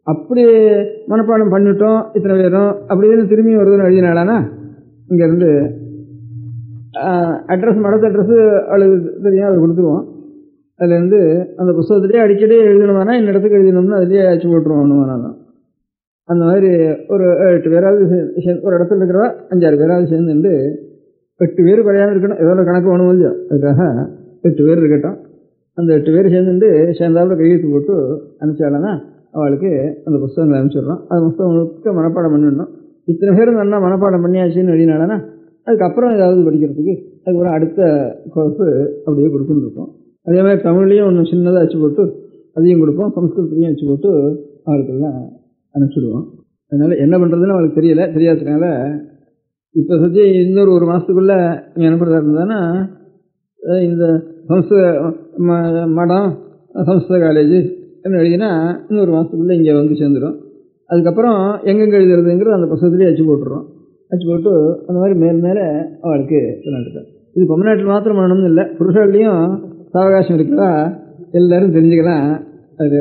Speaker 5: அப்படி மனப்பாடம் பண்ணிட்டோம் இத்தனை பேரும் அப்படின்னு திரும்பி வருதுன்னு எழுதினாலானா இங்கேருந்து அட்ரஸ் மடத்து அட்ரஸ்ஸு அவளுக்கு தெரியும், அதை கொடுத்துருவோம். அதுலேருந்து அந்த புஸ்தகத்துலேயே அடிக்கடி எழுதணுமானா இந்த இடத்துக்கு எழுதணும்னு அதுலேயே அச்சு போட்டுருவோம். ஒன்றுமானாலும் அந்த மாதிரி ஒரு 8 பேராவது ஒரு இடத்துல இருக்கிறவா 5-6 பேராவது சேர்ந்துட்டு 8 பேர் குறையாமல் இருக்கணும். ஏதோ ஒரு கணக்கு வேணும் இல்லையோ, அதுக்காக 8 பேர் இருக்கட்டும். அந்த 8 பேர் சேர்ந்தாப்புல கையெழுத்து போட்டு அனுப்பிச்சாலனா அவளுக்கு அந்த புஸ்தகங்களை அனுப்பிச்சிடுறோம். அந்த புஸ்தகம் முழுக்க மனப்பாடம் பண்ணிடணும். இத்தனை பேரும் நல்லா மனப்பாடம் பண்ணியாச்சுன்னு எழுதினாலனா அதுக்கப்புறம் ஏதாவது படிக்கிறதுக்கு அதுக்கப்புறம் அடுத்த கோர்ஸு அப்படியே கொடுத்துன்னு இருக்கோம். அதே மாதிரி தமிழ்லேயும் ஒன்று சின்னதாக அச்சு போட்டு அதையும் கொடுப்போம், சம்ஸ்கிருதத்துலேயும் அச்சு போட்டு அவளுக்கெல்லாம் அனுப்பிச்சிடுவோம். அதனால் என்ன பண்ணுறதுன்னு அவளுக்கு தெரியாததுனால இப்போ சுற்றி இன்னொரு 1 மாதத்துக்குள்ளே இங்கே அனுப்புறதா இருந்ததுன்னா இந்த மடம் சம்ஸ்கிருத காலேஜ் என்ன எழுதினா இன்னொரு மாதத்துக்குள்ளே இங்கே வந்து சேர்ந்துடும். அதுக்கப்புறம் எங்கெங்கே எழுதுறதுங்கிறது அந்த புத்தகத்துலேயே அச்சு போட்டுடுறோம். அச்சு போட்டு அந்த மாதிரி மேலே அவளுக்கு சொல்லிட்டுருக்கேன். இது தமிழ்நாட்டில் மாத்திரம் பண்ணணும்னு இல்லை, புருஷர்களையும் சாவகாசம் இருக்கிறதா எல்லோரும் தெரிஞ்சுக்கலாம். அது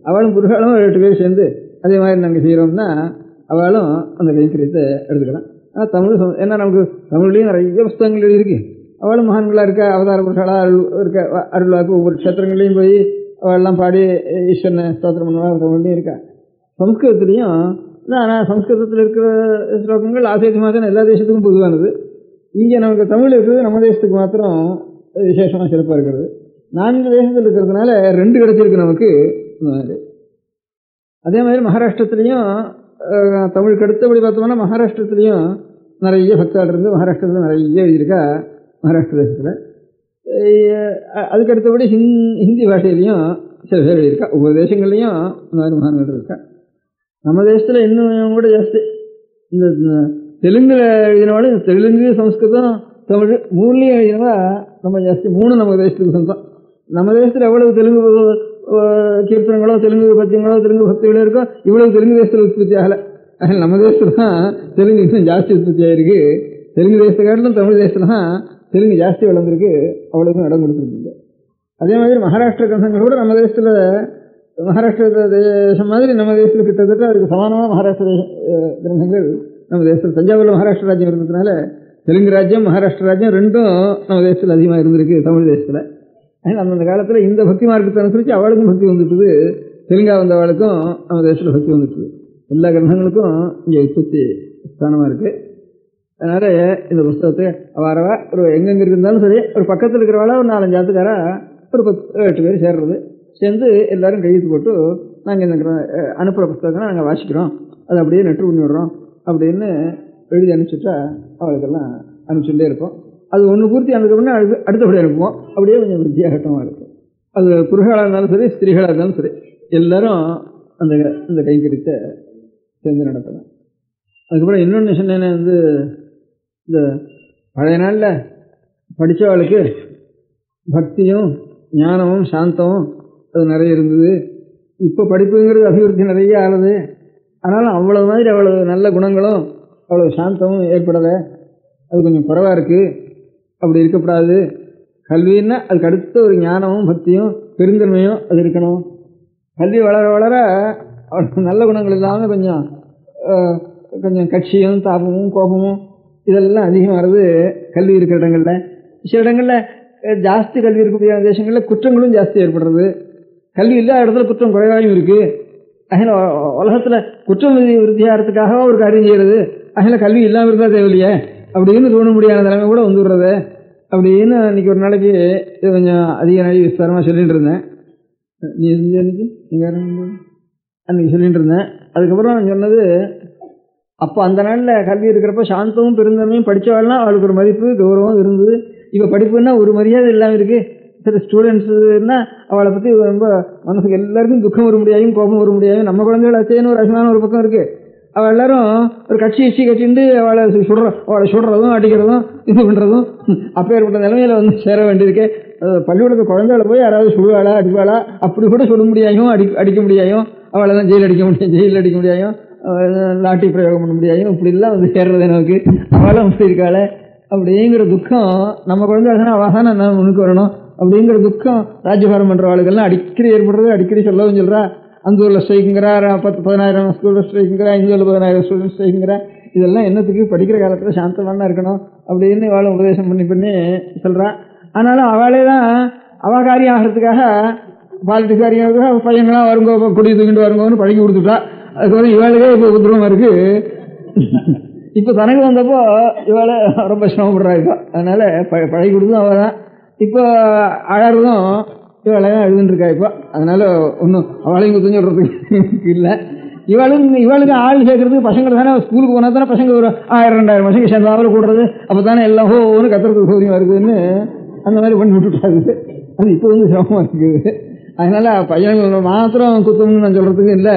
Speaker 5: அவளும் புருஷாலும் 8 பேர் சேர்ந்து அதே மாதிரி நாங்கள் செய்கிறோம்னா அவளும் அந்த கைங்கரியத்தை எடுத்துக்கலாம். ஆனால் தமிழ் ஏன்னா நமக்கு தமிழ்லேயும் நிறைய புஸ்தகங்கள் எழுதியிருக்கு. அவளும் மகான்களாக இருக்கா, அவதார புருஷாலாக இருக்க அருளாக்கு ஒவ்வொரு க்ஷேத்திரங்களையும் போய் அவள்லாம் பாடி ஈஸ்வரனை ஸ்தோத்திரம் பண்ணுவா. தமிழ்லையும் இருக்கா. சம்ஸ்கிருதத்துலேயும் ஆனால் சம்ஸ்கிருதத்தில் இருக்கிற ஸ்லோகங்கள் ஆசேஷமாக தான் எல்லா தேசத்துக்கும் பொதுவானது. இங்கே நமக்கு தமிழ் இருக்கிறது நம்ம தேசத்துக்கு மாத்திரம் விசேஷமாக சிறப்பாக இருக்கிறது. 4 தேசத்தில் இருக்கிறதுனால 2 கிடைச்சிருக்கு நமக்கு. அதே மாதிரி மகாராஷ்டிரத்துலேயும் தமிழுக்கு அடுத்தபடி பார்த்தோம்னா மகாராஷ்டிரத்துலேயும் நிறைய பக்தாள் இருந்து மகாராஷ்டிரத்தில் நிறைய எழுதியிருக்கா. மகாராஷ்டிர தேசத்தில் அதுக்கு அடுத்தபடி ஹிந்தி பாஷையிலையும் சில பேர் எழுதியிருக்கா. ஒவ்வொரு தேசங்கள்லையும் இந்த மாதிரி மகான்கள் இருக்கா. நம்ம தேசத்தில் இன்னும் கூட ஜாஸ்தி. இந்த தெலுங்கில் எழுதினாலும் தெலுங்கு சம்ஸ்கிருதம் தமிழ் 3லையும் எழுதினவா ரொம்ப ஜாஸ்தி. 3 நம்ம தேசத்துக்கு சொந்தம். நம்ம தேசத்தில் எவ்வளவு தெலுங்கு கீர்த்தனங்களோ தெலுங்கு பத்தியங்களோ தெலுங்கு பக்திகளோ இருக்கோ இவ்வளவு தெலுங்கு தேசத்தில் உற்பத்தி ஆகலை. அதனால் நம்ம தேசத்தில் தான் தெலுங்கு இன்னும் ஜாஸ்தி உற்பத்தி ஆகிருக்கு. தெலுங்கு தேசத்தை காட்டிலும் தமிழ் தேசத்தில் தான் தெலுங்கு ஜாஸ்தி வளர்ந்துருக்கு, அவ்வளோக்கும் இடம் கொடுத்துருக்கு. அதே மாதிரி மகாராஷ்டிர கிரந்தங்கள் கூட நம்ம தேசத்தில் மகாராஷ்டிர தேசம் மாதிரி நம்ம தேசத்தில் கிட்டத்தட்ட அதுக்கு சமானமான மகாராஷ்டிர கிரந்தங்கள் நம்ம தேசத்தில். தஞ்சாவூரில் மகாராஷ்டிர ராஜ்யம் இருந்ததுனால தெலுங்கு ராஜ்யம் மகாராஷ்டிர ராஜ்யம் 2ம் நம்ம தேசத்தில் அதிகமாக இருந்திருக்கு தமிழ் தேசத்தில். அதனால் அந்தந்த காலத்தில் இந்த பக்தி மார்க்கத்தை அனுசரித்து அவளுக்கும் பக்தி வந்துட்டுது, தெலுங்கா வந்தவளுக்கும் நம்ம தேசத்தில் பக்தி வந்துட்டுது. எல்லா கிரந்தங்களுக்கும் இங்கே உற்பத்தி ஸ்தானமாக இருக்குது. அதனால் இந்த புஸ்தகத்தை வாரவா ஒரு எங்கெங்கே இருந்தாலும் சரி ஒரு பக்கத்தில் இருக்கிறவாளா ஒரு 4-5 ஆத்துக்காரா ஒரு 10-8 பேர் சேர்ந்து எல்லோரும் கையெழுத்து போட்டு நாங்கள் இந்த அனுப்புகிற புஸ்தகம் நாங்கள் வாசிக்கிறோம், அதை அப்படியே நெட்டு பண்ணி விடுறோம் அப்படின்னு எழுதி அனுப்பிச்சுட்டா அவளுக்கெல்லாம் அனுப்பிச்சுட்டே இருப்போம். அது ஒன்று பூர்த்தி ஆனதுக்கு அடுத்தபடி அனுப்புவோம். அப்படியே கொஞ்சம் வித்தியாகட்டமாக இருக்கும். அது புருஷாளாக இருந்தாலும் சரி ஸ்திரீகளாக இருந்தாலும் சரி எல்லோரும் இந்த கைங்கரியத்தை சேர்ந்து நடத்தலாம். அதுக்கப்புறம் இன்னொன்று சொன்னேன்னா இந்த பழைய நாளில் படித்தவளுக்கு பக்தியும் ஞானமும் சாந்தமும் அது நிறைய இருந்தது. இப்போ படிப்புங்கிறது அபிவிருத்தி நிறைய ஆகுது. ஆனாலும் அவ்வளோ மாதிரி அவ்வளோ நல்ல குணங்களும் அவ்வளோ சாந்தமும் ஏற்படலை, அது கொஞ்சம் குறைவாக இருக்குது அப்படி இருக்கக்கூடாது. கல்வின்னா அதுக்கு அடுத்த ஒரு ஞானமும் பக்தியும் பெருந்தன்மையும் அது இருக்கணும். கல்வி வளர வளர அவளுக்கு நல்ல குணங்கள் இல்லாமல் கொஞ்சம் கட்சியும் தாபமும் கோபமும் இதெல்லாம் அதிகமாகிறது கல்வி இருக்கிற இடங்களில். சில இடங்களில் ஜாஸ்தி கல்வி இருக்கக்கூடிய தேசங்களில் குற்றங்களும் ஜாஸ்தி ஏற்படுறது. கல்வி இல்லாத இடத்துல குற்றம் குறைவாகவும் இருக்குது. அதில் உலகத்தில் குற்றம் விருத்தியாகிறதுக்காக ஒரு காரியம் செய்கிறது. அதில் கல்வி இல்லாமல் இருந்தால் தேவையில்லையே அப்படின்னு தோண முடியாத நிலைமை கூட வந்துடுறது அப்படின்னு அன்றைக்கி ஒரு நாளைக்கு கொஞ்சம் அதிக நாளை விஸ்தாரமாக சொல்லிகிட்டு இருந்தேன். நீ அன்றைக்கி அன்றைக்கி சொல்லிகிட்டு இருந்தேன். அதுக்கப்புறம் நான் சொன்னது, அப்போ அந்த நாளில் கல்வி இருக்கிறப்ப சாந்தமும் பெருந்தன்மையும் படித்தவாள்னா அவளுக்கு ஒரு மதிப்பு கௌரவம் இருந்தது. இப்போ படிப்புன்னா ஒரு மரியாதை இல்லாமல் இருக்குது. சில ஸ்டூடெண்ட்ஸுன்னா அவளை பற்றி ரொம்ப மனசுக்கு எல்லாருக்கும் துக்கம் வர முடியாதும் கோபம் வர முடியாதும். நம்ம குழந்தைகள் அச்சேன்னு ஒரு அசிமான ஒரு பக்கம் இருக்குது. அவள் எல்லாரும் ஒரு கட்சிண்டு அவளை சுடுறதும் அடிக்கிறதும் இது பண்ணுறதும் அப்பேற்பட்ட நிலைமையில் சேர வேண்டியிருக்கு. பள்ளிக்கூடத்து குழந்தைகளை போய் யாராவது சுடுவாளா அடிப்பாளா அப்படி கூட சுட முடியாயும் அடிக்க முடியாயும். அவளை தான் ஜெயிலில் அடிக்க முடியாயும், லாட்டி பிரயோகம் பண்ண முடியாயும். இப்படிலாம் சேர்றது எனக்கு. அவளும் அப்படி இருக்காளே அப்படிங்கிற துக்கம் நம்ம குழந்தை அவள் நான் முன்னுக்கு வரணும் அப்படிங்கிற துக்கம் ராஜ்யபாரம் பண்ணுற ஆளுகள்லாம் அடிக்கடி ஏற்படுறது. அடிக்கடி சொல்லவும் சொல்கிறா. அந்த ஊரில் ஸ்ட்ரைக்குங்கிறா, 10,000 ஸ்கூலில் ஸ்ட்ரைக்குங்கிறா, இந்த ஊரில் 10,000 ஸ்டூடெண்ட் ஸ்ட்ரைக்குங்கிறா. இதெல்லாம் என்னத்துக்கு? படிக்கிற காலத்தில் சாந்தமான இருக்கணும் அப்படின்னு அவளை உபதேசம் பண்ணி சொல்கிறா. ஆனாலும் அவளே தான் அவள் காரியம் ஆகிறதுக்காக பாலிட்டிக்ஸ் காரியம் பையங்களாம் வருங்கோ குடி தூக்கிட்டு வருங்கன்னு பழகி கொடுத்துட்டா. அதுக்கப்புறம் இவாளுக்கே இப்போ உத்திரமாக இருக்குது. இப்போ தனக்கு வந்தப்போ இவாளை ரொம்ப சிரமப்படுறா. இப்போ அதனால் பழகி கொடுத்தும் அவள் தான். இப்போ அழறதும் இவளையும் எழுதுன்ட்ருக்கா. இப்போ அதனால் ஒன்றும் அவளையும் குத்தம் சொல்கிறதுக்கு இல்லை. இவளுக்கு ஆள் சேர்க்கறதுக்கு பசங்களை தானே ஸ்கூலுக்கு போனால் தானே பசங்க ஒரு 1000-2000 பசங்க சேர்ந்தாவில் கூடுறது. அப்போ தானே எல்லாம் ஒன்று கத்துறதுக்கு சௌகரியமாக இருக்குதுன்னு அந்த மாதிரி பண்ணி விட்டுட்டாரு. அது இப்போ சிரமமாக இருக்குது. அதனால் பையன்கள் மாத்திரம் குத்தம்னு நான் சொல்கிறதுக்கு இல்லை.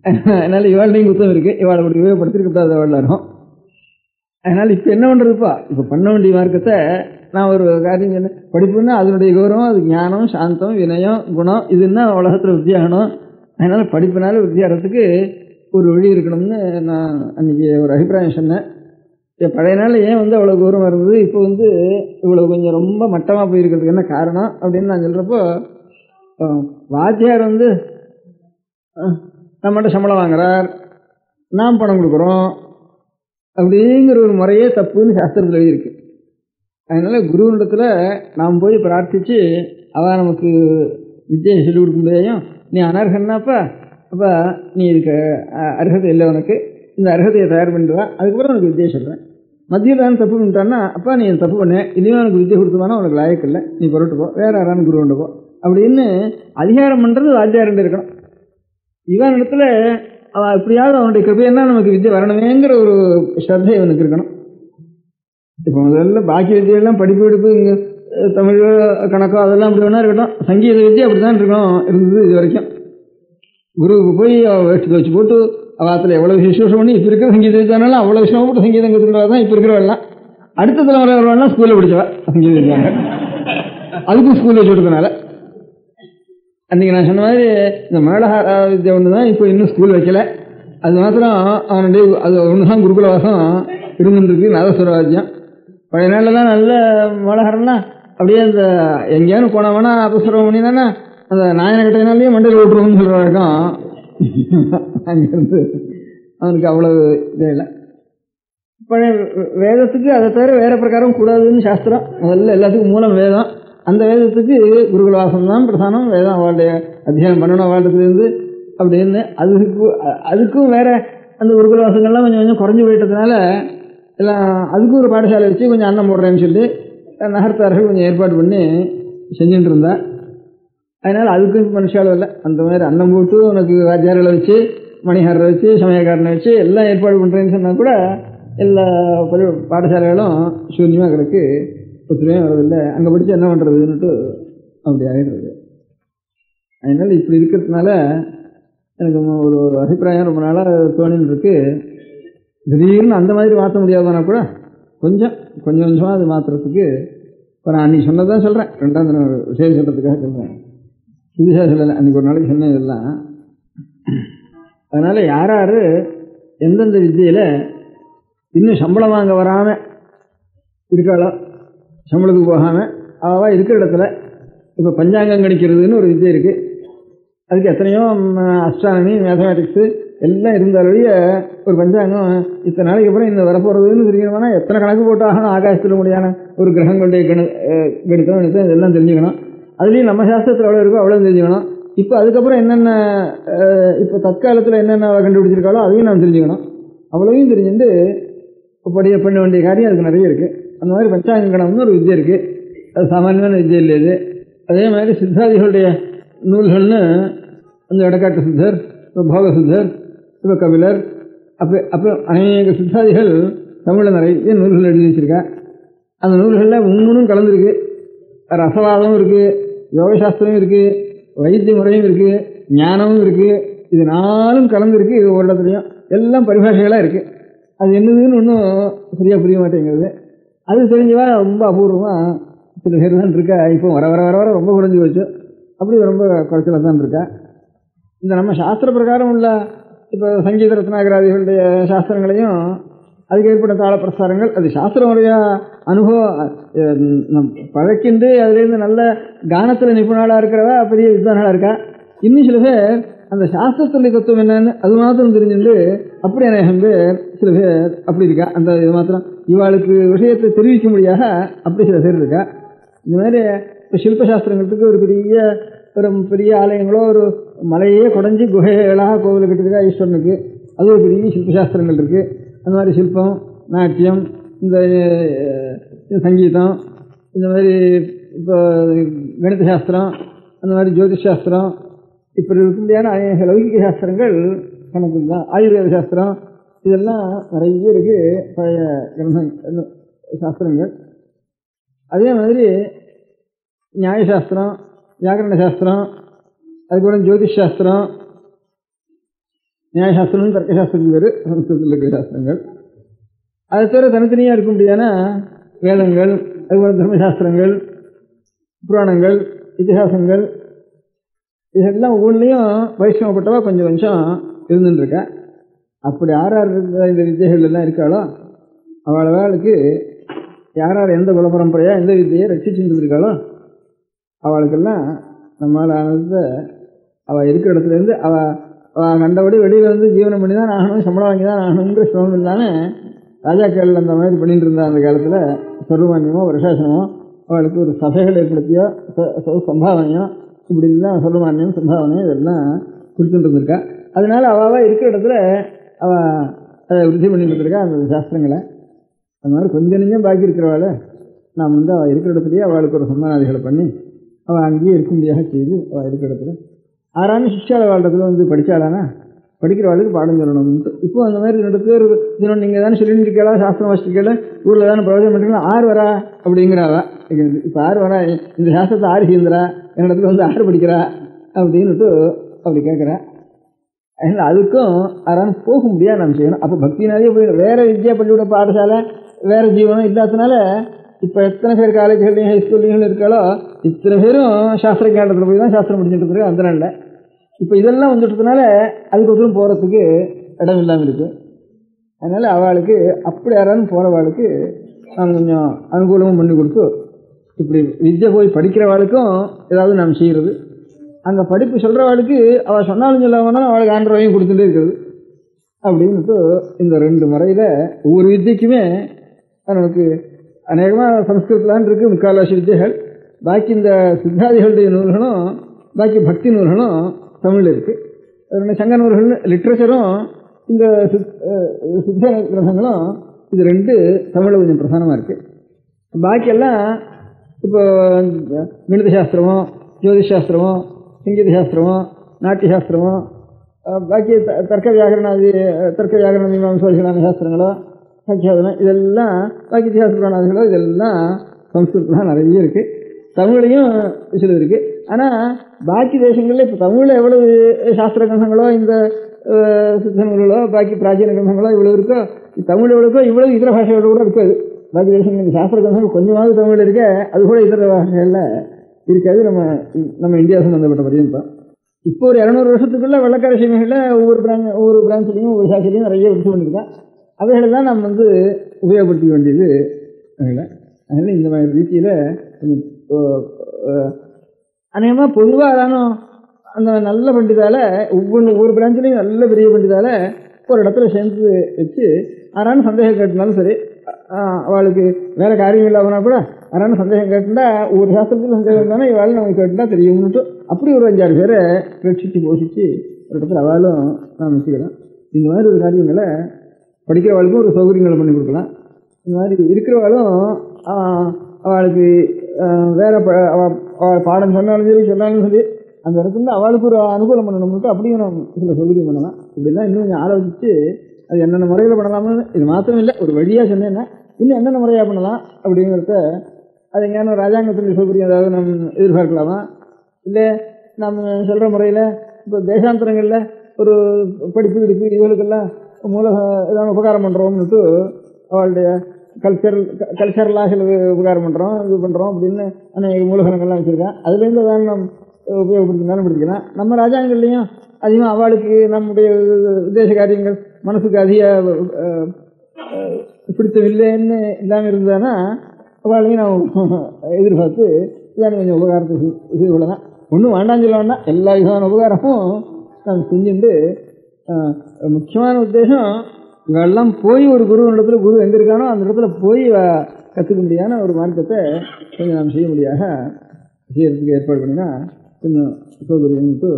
Speaker 5: அதனால் இவாள்டையும் குத்தம் இருக்குது. இவாளை அப்படி உபயோகப்படுத்திருக்கக்கூடாது எல்லாரும். அதனால் இப்போ என்ன பண்ணுறதுப்பா? இப்போ பண்ண வேண்டிய மார்க்கத்தை நான் ஒரு காரியம் சொன்னேன். படிப்புன்னா அதனுடைய கௌரவம், அது ஞானம், சாந்தம், வினயம், குணம், இதுன்னா உலகத்தில் வித்தியாகணும். அதனால் படிப்பினால வித்தியாகிறதுக்கு ஒரு வழி இருக்கணும்னு நான் அன்றைக்கி ஒரு அபிப்பிராயம் சொன்னேன். பழைய நாளில் ஏன் அவ்வளோ கௌரவம் இருந்தது, இப்போ இவ்வளோ கொஞ்சம் ரொம்ப மட்டமாக போயிருக்கிறதுக்கு என்ன காரணம் அப்படின்னு நான் சொல்கிறப்போ, வாத்தியார் நம்மகிட்ட சம்பளம் வாங்குறார், நாம் பணம் கொடுக்குறோம் அப்படிங்கிற ஒரு முறையே தப்புன்னு சாஸ்திரத்தில் எழுதியிருக்கு. அதனால் குருவினிடத்தில் நாம் போய் பிரார்த்தித்து அவள் நமக்கு வித்தியை சொல்லிக் கொடுக்க முடியாதையும், நீ அனர்ஹன்னாப்பா, அப்போ நீ இதுக்கு அர்ஹதை இல்லை, உனக்கு இந்த அர்ஹதையை தயார் பண்ணிடுவா, அதுக்கப்புறம் உனக்கு வித்தியை சொல்கிறேன். மத்தியில் தான் தப்பு பண்ணிட்டான்னா, அப்பா நீ தப்பு பண்ண, இனியும் உனக்கு வித்தியை கொடுத்துவானா உனக்கு லாயக்கு இல்லை, நீ புரட்டு போ, வேறு யாரானு குரு கொண்டு போ அப்படின்னு அதிகாரம் பண்ணுறது வாத்தியார்கிட்ட இருக்கணும். இவன் இடத்துல அவன் எப்படியாவது அவனுடைய கிருபையெல்லாம் நமக்கு வித்தியை வரணுமேங்கிற ஒரு ஸ்ரத்தை அவனுக்கு இருக்கணும். இப்போ முதல்ல பாக்கி வித்தியெல்லாம் படிப்பு இங்கே தமிழ் கணக்கோ அதெல்லாம் அப்படி வேணா இருக்கட்டும், சங்கீத வித்தியை அப்படி தான் இருந்தது இது வரைக்கும். குருவுக்கு போய் அவள் வேஷ்டி வச்சு போட்டு அவத்தில் எவ்வளோ விசேஷம் பண்ணி இப்போ இருக்கிற சங்கீத வித்தானாலும் அவ்வளோ விஷயமா போட்டு சங்கீதம் கற்றுக்கிறவா தான் இப்போ இருக்கிறவெல்லாம். அடுத்த தலைமுறை வரவாள்லாம் ஸ்கூலில் படித்தவா சங்கீத வித்தாங்க, அதுக்கும் ஸ்கூலில் வச்சு கொடுத்தனால. அன்றைக்கி நான் சொன்ன மாதிரி இந்த மேளஹார வித்தியை ஒன்று தான் இப்போ இன்னும் ஸ்கூல் வைக்கலை. அது மாத்திரம் அவனுடைய அது ஒன்று தான் குருகுலவாசம் இருந்துருக்கு, நாதஸ்வரவாத்தியம். பழைய நாளில் தான் நல்ல மேளஹாரம்னா அப்படியே அந்த எங்கேயானு போனவனா அபஸ்வரம் பண்ணினானா அந்த நாயனை கட்டையினாலேயே மண்டையில் விட்டுருவோம்னு சொல்கிற வழக்கம் அங்கேருந்து அவனுக்கு அவ்வளோ இதே இல்லை. பழைய வேதத்துக்கு அதை தவிர வேறு பிரகாரம் கூடாதுன்னு சாஸ்திரம். முதல்ல எல்லாத்துக்கும் மூலம் வேதம். அந்த வேதத்துக்கு குருகுலவாசம் தான் பிரதானம். வேதம் அவளுடைய அத்தியானம் பண்ணணும் வாழ்றதுலேருந்து அப்படின்னு. அதுக்கும் வேறு அந்த குருகுலவாசங்கள்லாம் கொஞ்சம் கொஞ்சம் குறைஞ்சி போயிட்டதுனால எல்லாம் அதுக்கும் ஒரு பாடசாலை வச்சு கொஞ்சம் அன்னம் போடுறேன்னு சொல்லி நகர்த்தார்கள் கொஞ்சம் ஏற்பாடு பண்ணி செஞ்சுட்டு இருந்தா. அதனால் அதுக்கும் மனுஷாலும் இல்லை. அந்த மாதிரி அன்னம் போட்டு உனக்கு வாத்தியார்களை வச்சு மணிகாரரை வச்சு சமயக்காரனை வச்சு எல்லாம் ஏற்பாடு பண்ணுறேன்னு சொன்னால் கூட எல்லா பாடசாலைகளும் சூன்யமாக கிடக்கு, ஒத்துமே வர்றதில்லை. அங்கே படித்து என்ன பண்ணுறதுன்னுட்டு அப்படி ஆகிடுறது. அதனால் இப்படி இருக்கிறதுனால எனக்கு ஒரு அபிப்பிராயம் ரொம்ப நாளாக தோணின்னு இருக்கு. திடீர்னு அந்த மாதிரி மாற்ற முடியாதுனா கூட கொஞ்சம் கொஞ்சமாக அது மாற்றுறதுக்கு இப்போ நான் அன்றைக்கி சொன்னதான் சொல்கிறேன். ரெண்டாம் தினம் விஷயம் சொல்கிறதுக்காக சொல்கிறேன், புதுசாக சொல்லலை. அன்றைக்கி ஒரு நாளைக்கு சொன்னேன் இதெல்லாம். அதனால் யார் யார் எந்தெந்த வித்தியில் இன்னும் சம்பளம் வாங்க வராமல் இருக்காளோ சம்பளத்துக்கு போகாமல் அவள் இருக்கிற இடத்துல இப்போ பஞ்சாங்கம் கணிக்கிறதுன்னு ஒரு வித்தியை இருக்குது. அதுக்கு எத்தனையோ அஸ்ட்ரானமி, மேத்தமேட்டிக்ஸு எல்லாம் இருந்தாலுடைய ஒரு பஞ்சாங்கம் இத்தனை நாளைக்கு அப்புறம் இந்த வரப்போகிறதுன்னு தெரிஞ்சுக்கணும்னா எத்தனை கணக்கு போட்டாகணும், ஆகாசத்தில் முடியான ஒரு கிரகங்களுடைய கணிதம் இதெல்லாம் தெரிஞ்சுக்கணும். அதுலேயும் நம்ம சாஸ்திரத்தில் எவ்வளோ இருக்கோ அவ்வளோ தெரிஞ்சுக்கணும். இப்போ அதுக்கப்புறம் என்னென்ன இப்போ தற்காலத்தில் என்னென்ன கண்டுபிடிச்சிருக்காளோ அதையும் நாம் தெரிஞ்சுக்கணும். அவ்வளோவையும் தெரிஞ்சுட்டு படிய பண்ண வேண்டிய காரியம் அதுக்கு நிறைய இருக்குது. அந்த மாதிரி பஞ்சாங்க கணம்னு ஒரு வித்தியை இருக்குது. அது சாமானியமான வித்தியை இல்லை இது. அதே மாதிரி சித்தாதிகளுடைய நூல்கள்னு அந்த இடக்காட்டு சித்தர், இப்போ போக சித்தர், இப்போ கபிலர், அப்போ அநேக சித்தாதிகள் தமிழில் நிறைய நூல்கள் எழுதி வச்சுருக்கா. அந்த நூல்களில் ஒன்றும் கலந்துருக்கு. ரசவாதமும் இருக்குது, யோகசாஸ்திரமும் இருக்குது, வைத்திய முறையும் இருக்குது, ஞானமும் இருக்குது. இது நாலும் கலந்துருக்கு. இது ஒரு இடத்துலையும் எல்லாம் பரிபாஷைகளாக இருக்குது. அது என்னதுன்னு ஒன்றும் சரியாக புரிய மாட்டேங்கிறது. அது தெரிஞ்சவா ரொம்ப அபூர்வமாக சில பேர் தான் இருக்கா. இப்போ வர வர வர வர ரொம்ப குறைஞ்சி போச்சு. அப்படி ரொம்ப குறைச்சலாக தான் இருக்கா. இந்த நம்ம சாஸ்திர பிரகாரம் உள்ள இப்போ சங்கீத ரத்னாகராதிகளுடைய சாஸ்திரங்களையும் அதுக்கு ஏற்பட்ட தாள பிரசாரங்கள் அது சாஸ்திர முறையாக அனுபவம் பழக்கிண்டு அதுலேருந்து நல்ல கானத்தில் நிபுணாளாக இருக்கிறவா பெரிய வித்வானாக இருக்கா. இன்னும் சில பேர் அந்த சாஸ்திரத்துடைய தத்துவம் என்னன்னு அது மாத்திரம் தெரிஞ்சுட்டு அப்படி அநேகம் பேர் சில பேர் அப்படி இருக்கா. அந்த இது மாத்திரம் இவாளுக்கு விஷயத்தை தெரிவிக்க முடியாத அப்படி சில பேர் இருக்கா. இந்த மாதிரி இப்போ சில்பசாஸ்திரங்களுக்கு ஒரு பெரிய ஆலயங்களோ ஒரு மலையே குறைஞ்சி குகைகளாக கோவில் கட்டிருக்கா ஈஸ்வரனுக்கு. அது ஒரு பெரிய சில்பசாஸ்திரங்கள் இருக்குது. அந்த மாதிரி சில்பம், நாட்டியம், இந்த சங்கீதம், இந்த மாதிரி இப்போ கணித சாஸ்திரம், அந்த மாதிரி ஜோதிஷ் சாஸ்திரம், இப்படி இருக்கும்படியான அநேக லௌகிக சாஸ்திரங்கள் கணக்கு தான். ஆயுர்வேத சாஸ்திரம் இதெல்லாம் நிறைய இருக்குது பழைய கிரந்த சாஸ்திரங்கள். அதே மாதிரி நியாயசாஸ்திரம், வியாக்கரண சாஸ்திரம், அதுக்கப்புறம் ஜோதிஷ் சாஸ்திரம், நியாயசாஸ்திரம், தர்க்கசாஸ்திரத்துக்கு பேர் சமஸ்கிருதத்தில் இருக்கிற சாஸ்திரங்கள். அதை தவிர தனித்தனியாக இருக்க முடியாத வேதங்கள், அதுக்கப்புறம் தர்மசாஸ்திரங்கள், புராணங்கள், இதிகாசங்கள், இதெல்லாம் ஒவ்வொன்றிலையும் வைஷ்ணவப்பட்டவா கொஞ்சம் கொஞ்சம் இருந்துருக்கா. அப்படி யார் யார் இந்த வித்தியைகள் எல்லாம் இருக்காளோ அவளுக்கு யார் யார் எந்த குலப்பரம்பரையாக எந்த வித்தியை ரட்சிச்சுட்டு இருக்காளோ அவளுக்கெல்லாம் நம்மளால் ஆனது அவள் இருக்கிற இடத்துலேருந்து அவள் கண்டபடி வெளியில் வந்து ஜீவனம் பண்ணி தான் ஆகணும், சம்பளம் வாங்கி தான் ஆகணுங்கிற சிரமம் இல்லாமல் ராஜாக்கள் அந்த மாதிரி பண்ணிட்டு இருந்தா அந்த காலத்தில் சர்வமானியமோ வருஷாசனமோ அவளுக்கு ஒரு சபைகள் ஏற்படுத்தியோ சம்பாவனையோ இப்படி தான் சர்வமானியம் சம்பாவனையும் இதெல்லாம் கொடுத்துட்டு இருந்திருக்கா. அதனால அவள் இருக்கிற இடத்துல அவள் அதை விருத்தி பண்ணிட்டு இருந்திருக்கா அந்த சாஸ்திரங்களை. அது மாதிரி கொஞ்சம் நெஞ்சம் பாக்கி இருக்கிறவாள் நாம் வந்து அவள் இருக்கிற இடத்துலையே அவளுக்கு ஒரு சம்மானாதிகளை பண்ணி அவள் அங்கேயே இருக்கும்படியாக செய்து அவள் இருக்கிற இடத்துல ஆறான சிஷ்யால வாழ்றதுல வந்து படித்தாளானா படிக்கிற வாழ்க்கை பாடம் சொல்லணும்ட்டு. இப்போ அந்த மாதிரி 2 பேர் இன்னொன்று நீங்கள் தானே சொல்லிட்டு இருக்கா, சாஸ்திரம் வாசிக்கல ஊரில் தானே பிரயோஜனம் பண்ணிக்கலாம், 6 வரா அப்படிங்கிறாவா. இப்போ 6 வரா, இந்த சாஸ்திரத்தை 6 சேர்ந்துறா, என்னிடத்துல வந்து 6 படிக்கிறா அப்படின்னுட்டு அப்படி கேட்குறா. அதனால் அதுக்கும் யாராலும் போக முடியாது நம்ம செய்யணும். அப்போ பக்தினாலே போய் வேறு வித்யா பள்ளியோட பாடசாலை வேறு ஜீவனம் இல்லாததுனால இப்போ எத்தனை பேர் காலேஜ்கள்லையும் ஹைஸ்கூல்லையும் இருக்காளோ இத்தனை பேரும் சாஸ்திர கேண்டத்தில் போய் தான் சாஸ்திரம் முடிச்சுட்டு இருக்கு. அந்த நாளில் இப்போ இதெல்லாம் வந்துட்டதுனால அதுக்கு ஒருத்தரும் போகிறதுக்கு இடம் இல்லாமல் இருக்குது. அதனால் அவளுக்கு அப்படி யாராலும் போகிறவாளுக்கு நாம் கொஞ்சம் அனுகூலமும் பண்ணி கொடுத்து இப்படி வித்யை போய் படிக்கிறவாளுக்கும் ஏதாவது நாம் செய்கிறது. அங்கே படிப்பு சொல்கிறவாளுக்கு அவள் சொன்னாலும் சொல்லாமனா அவளுக்கு ஆண்டரையும் கொடுத்துட்டே இருக்கிறது அப்படின்ட்டு இந்த 2 முறையில் ஒவ்வொரு வித்தியக்குமே நமக்கு அநேகமாக சம்ஸ்கிருதத்திலான் இருக்குது முக்கால்வாசி வித்தியைகள். பாக்கி இந்த சித்தாதிகளுடைய நூல்களும் பாக்கி பக்தி நூல்களும் தமிழில் இருக்குது. சங்க நூல்கள் லிட்ரேச்சரும் இந்த சித்த கிரந்தங்களும் இது 2 தமிழில் கொஞ்சம் பிரதானமாக இருக்குது. பாக்கியெல்லாம் இப்போ கணித சாஸ்திரமோ ஜோதிஷ் சாஸ்திரமோ சங்கீத சாஸ்திரமோ நாட்டிய சாஸ்திரமோ பாக்கி தர்க்க வியாகரண மீமாம்சோதிகளான சாஸ்திரங்களோ சங்கியாதனம் இதெல்லாம் பாக்கி இத்திஹாச புராணாதிகளோ இதெல்லாம் சம்ஸ்கிருதம் நிறைய இருக்குது. தமிழையும் சிலது இருக்குது. ஆனால் பாக்கி தேசங்களில் இப்போ தமிழில் எவ்வளவு சாஸ்திர கிரந்தங்களோ இந்த சித்த நூல்களோ பாக்கி பிராச்சீன கிரந்தங்களோ இவ்வளோ இருக்கோ, தமிழ் எவ்வளோக்கோ இவ்வளவு இதர பாஷைகளோட கூட இருக்காது. பாக்கி தேசங்கள் இந்த சாஸ்திர கிரந்தங்கள் கொஞ்சமாவது தமிழில் இருக்க, அது கூட இதர பாஷைகளில் இருக்காது. நம்ம இந்தியா சம்பந்தப்பட்ட பரியந்தம் இப்போ ஒரு 200 வருஷத்துக்குள்ள வெள்ளக்கார சீமைகளில் ஒவ்வொரு பிரான்ச்லையும் ஒவ்வொரு சாட்சிலையும் நிறைய விருது பண்ணியிருக்கேன். அவைகளெல்லாம் நம்ம வந்து உபயோகப்படுத்திக்க வேண்டியது. அதனால் இந்த மாதிரி ரீதியில் அநேகமாக பொதுவாக தானும் அந்த நல்ல பண்டிதால ஒவ்வொரு பிரான்ச்லையும் நல்ல பெரிய பண்டிதால ஒரு இடத்துல சேர்ந்து வச்சு யாரானு சந்தேகம் கேட்டினாலும் சரி, அவளுக்கு வேறு காரியம் இல்லாமனா கூட யாரானு சந்தேகம் கேட்டுட்டா ஒவ்வொரு சாஸ்திரத்தில் சந்தேகம் இருந்தாலும் இவாள் நமக்கு கேட்டுட்டா தெரியும்னுட்டு அப்படி ஒரு 5-6 பேரை ரட்சித்து போஷித்து ஒரு இடத்துல அவளும் நாம் வச்சுக்கலாம். இந்த மாதிரி ஒரு காரியங்களை படிக்கிறவாளுக்கும் ஒரு சௌகரியங்களை பண்ணி கொடுக்கலாம். இந்த மாதிரி இருக்கிறவாளும் அவளுக்கு வேற பாடம் சொன்னாலும் சரி அந்த இடத்துல அவளுக்கு ஒரு அனுகூலம் பண்ணணும்னு அப்படியும் நம்ம சில சௌகரியம் பண்ணலாம். இப்படிலாம் இன்னும் கொஞ்சம் ஆலோசித்து அது என்னென்ன முறையில் பண்ணலாம்னு இது மாத்திரம் இல்லை, ஒரு வழியாக சொன்னேன்னா இன்னும் என்னென்ன முறையாக பண்ணலாம் அப்படிங்கிறத அது எங்கேயான ராஜாங்கத்தினுடைய சௌகரியம் ஏதாவது நம்ம எதிர்பார்க்கலாமா, இல்லை நம்ம சொல்கிற முறையில் இப்போ தேசாந்தரங்களில் ஒரு படிப்பு இவர்களுக்கெல்லாம் ஏதாவது உபகாரம் பண்ணுறோம்னுட்டு அவளுடைய கல்ச்சரலாக சில உபகாரம் பண்ணுறோம் இது பண்ணுறோம் அப்படின்னு அநேக மூலகனங்கள்லாம் வச்சுருக்கேன். அதுலேருந்து தான் நம்ம உபயோகப்படுத்தினாலும் படிக்கலாம். நம்ம ராஜாங்கள்லேயும் அதிகமாக அவளுக்கு நம்முடைய உத்தேச காரியங்கள் மனசுக்கு அதிக பிடித்தம் இல்லைன்னு இல்லாமல் இருந்ததுன்னா அவளையும் நான் எதிர்பார்த்து இதான கொஞ்சம் உபகாரத்தை செய்து கொள்ளலாம். ஒன்றும் வேண்டாம் சொல்ல வேண்டாம், எல்லா விதமான உபகாரமும் நான் செஞ்சுட்டு முக்கியமான உத்தேசம் இவெல்லாம் போய் ஒரு குருவனிடத்துல குரு எங்கே இருக்கானோ அந்த இடத்துல போய் கற்றுக்க முடியாத ஒரு மார்க்கத்தை கொஞ்சம் நாம் செய்ய முடியாத செய்யறதுக்கு ஏற்பாடு பண்ணினா கொஞ்சம் சௌகரியம்ட்டு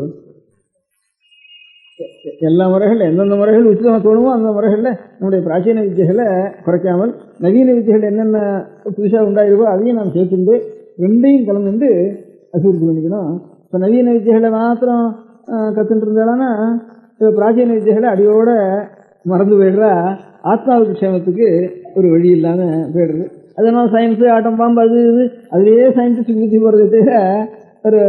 Speaker 5: எல்லா முறைகளில் எந்தெந்த முறைகள் உச்சிதமாக தோணுமோ அந்த முறைகளில் நம்முடைய பிராச்சீன வித்தியைகளை குறைக்காமல் நவீன வித்தியைகள் என்னென்ன புதுசாக உண்டாயிருக்கோ அதையும் நாம் சேர்த்துட்டு ரெண்டையும் கலந்துட்டு அபிவிருத்தி பண்ணிக்கணும். இப்போ நவீன வித்தியைகளை மாத்திரம் கற்றுட்டு இருந்தாலும்னா இப்போ பிராச்சீன வித்தியைகளை அடியோட மறந்து போயிடுறா, ஆத்மாவுக்கு க்ஷேமத்துக்கு ஒரு வழி இல்லாமல் போயிடுறது. அதனால் சயின்ஸு ஆட்டம் பாம்பு அது இது அதுலேயே சயின்டிஸ்ட் புத்தி போகிறத தவிர ஒரு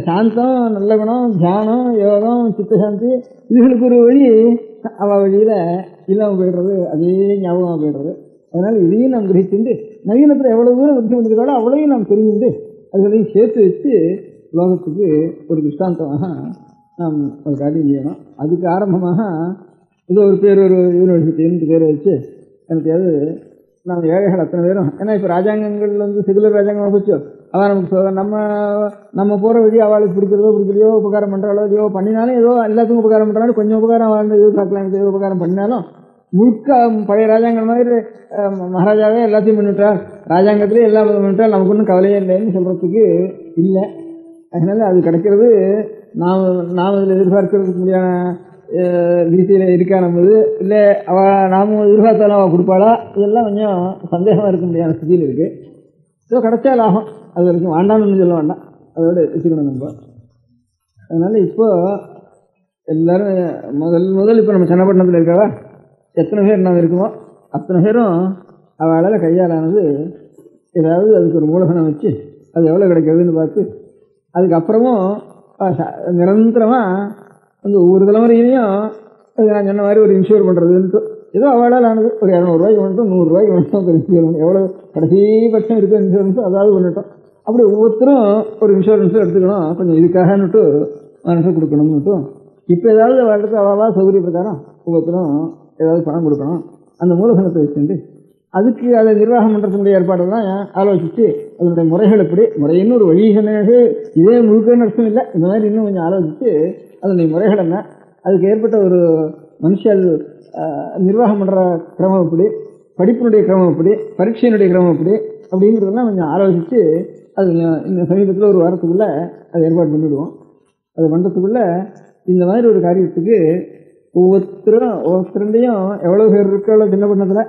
Speaker 5: சாந்தம் நல்ல குணம் தியானம் யோகம் சித்தசாந்தி இதுகளுக்கு ஒரு வழி அவள் வழியில் இல்லாமல் போயிடுறது, அதே ஞாபகமாக போயிடுறது. அதனால் இதையும் நாம் கிரகிச்சுட்டு நவீனத்தில் எவ்வளோ தூரம் விருத்தி பண்ணியிருக்காளோ அவ்வளோயும் நாம் தெரிஞ்சுட்டு அதுகளையும் சேர்த்து வச்சு லோகத்துக்கு ஒரு திருஷ்டாந்தமாக நாம் ஒரு காரியம் செய்யணும். அதுக்கு ஆரம்பமாக இது ஒரு பேர் ஒரு யூனிவர்சிட்டின்னு பேரை வச்சு எனக்கு நம்ம ஏழைகள் அத்தனை பேரும், ஏன்னா இப்போ ராஜாங்கங்கள் செகுலர் ராஜாங்கமாக போச்சு, அதான் நமக்கு நம்ம போகிற வழி அவளுக்கு பிடிக்கலையோ உபகாரம் பண்ணுறாளோ ஏதோ பண்ணினாலும் ஏதோ எல்லாத்துக்கும் உபகாரம் பண்ணுறாலும் கொஞ்சம் உபகாரம் வாழ்ந்து எதிர்பார்க்கலாம் ஏதோ உபகாரம் பண்ணினாலும் முழுக்க பழைய ராஜாங்கள் மாதிரி மகாராஜாவே எல்லாத்தையும் பண்ணிவிட்டார், ராஜாங்கத்திலே எல்லா பண்ணிவிட்டால் நமக்கு ஒன்றும் கவலையே இல்லைன்னு சொல்கிறதுக்கு இல்லை. அதனால அது கிடைக்கிறது நாம் அதில் எதிர்பார்க்கறதுக்கு முடியாத ரீதியில் இருக்கா நம்மது இல்லை நாம் எதிர்பார்த்தாலும் அவள் கொடுப்பாளா, இதெல்லாம் கொஞ்சம் சந்தேகமாக இருக்க முடியாத ஸ்திதியில் இருக்குது. ஏதோ கிடைச்சா லாபம், அது வரைக்கும் வேண்டாம்னு சொல்ல வேண்டாம், அதோட வச்சுக்கணும் நம்ம. அதனால் இப்போ எல்லோரும் முதல் இப்போ நம்ம சென்னப்பட்டினத்தில் இருக்காவா எத்தனை பேர் நாம் இருக்குமோ அத்தனை பேரும் அவளால் கையாலானது ஏதாவது அதுக்கு ஒரு மூலதனம் வச்சு அது எவ்வளோ கிடைக்கிறதுன்னு பார்த்து அதுக்கப்புறமும் நிரந்தரமாக ஒவ்வொரு தலைமுறையிலையும் அது நான் சொன்ன மாதிரி ஒரு இன்ஷூர் பண்ணுறதுன்ட்டு ஏதோ அவளால் ஆனது ஒரு 200 ரூபாய்க்கு வந்துட்டோம் 100 ரூபாய்க்கு வந்துட்டோம் ஒரு இன்ஷூர் பண்ணணும், எவ்வளோ கடைசி பட்சம் இருக்க இன்சூரன்ஸோ அதாவது பண்ணிட்டோம். அப்படி ஒவ்வொருத்தரும் ஒரு இன்சூரன்ஸும் எடுத்துக்கணும், கொஞ்சம் இதுக்காகன்னுட்டு மனசை கொடுக்கணும்னுட்டும். இப்போ ஏதாவது வாழ்க்கை அவ்வளோவா சௌகரிய பிரகாரம் ஒவ்வொருத்தரும் ஏதாவது பணம் கொடுக்கணும், அந்த மூலதனத்தை வச்சுட்டு அதுக்கு அதை நிர்வாகம் பண்ணுறதுடைய ஏற்பாடெல்லாம் ஆலோசித்து அதனுடைய முறைகள் எப்படி முறைன்னு ஒரு வழி சொன்னது இதே முழுக்கன்னு அர்த்தம் இல்லை, இந்த மாதிரி இன்னும் கொஞ்சம் ஆலோசித்து அதனுடைய முறைகள் என்ன, அதுக்கு ஏற்பட்ட ஒரு மனுஷன் நிர்வாகம் பண்ணுற கிரமம் எப்படி, படிப்பினுடைய கிரமம் எப்படி, பரீட்சையினுடைய கிரமம் எப்படி அப்படிங்கிறதெல்லாம் கொஞ்சம் ஆலோசித்து அது இந்த சமீபத்தில் ஒரு வாரத்துக்குள்ளே அதை ஏற்பாடு பண்ணிவிடுவோம். அது பண்ணுறதுக்குள்ளே இந்த மாதிரி ஒரு காரியத்துக்கு ஒவ்வொருத்தருண்டையும் எவ்வளோ பேர் இருக்காளோ சின்ன பண்ணத்தில்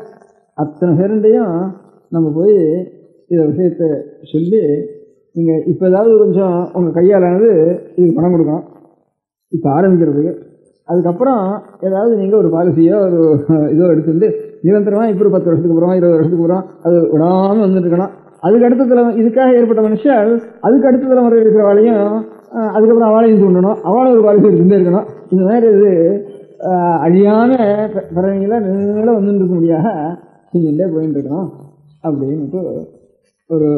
Speaker 5: அத்தனை பேருண்டையும் நம்ம போய் இதை விஷயத்தை சொல்லி நீங்கள் இப்போ ஏதாவது கொஞ்சம் உங்கள் கையாலானது இதுக்கு பணம் கொடுக்கணும் இப்போ ஆரம்பிக்கிறதுக்கு. அதுக்கப்புறம் ஏதாவது நீங்கள் ஒரு பாலிசியோ ஒரு இதோ எடுத்துட்டு நிரந்தரமாக இப்போ ஒரு 10 வருஷத்துக்கு அப்புறம் 20 வருஷத்துக்கு அப்புறம் அது விடாமல் வந்துட்டு இருக்கணும். அதுக்கு அடுத்த இதுக்காக ஏற்பட்ட மனுஷன் அதுக்கு அடுத்த தலைமுறை இருக்கிறவாளையும் அதுக்கப்புறம் அவளையும் தூண்டணும், அவளும் ஒரு பாலிசி எடுத்துகிட்டே இருக்கணும். இந்த மாதிரி இது அழியான பிறவைகளை நீங்கள வந்துட்டு இருக்க முடியாத செஞ்சுட்டே போயிட்டு இருக்கணும் அப்படின்ட்டு ஒரு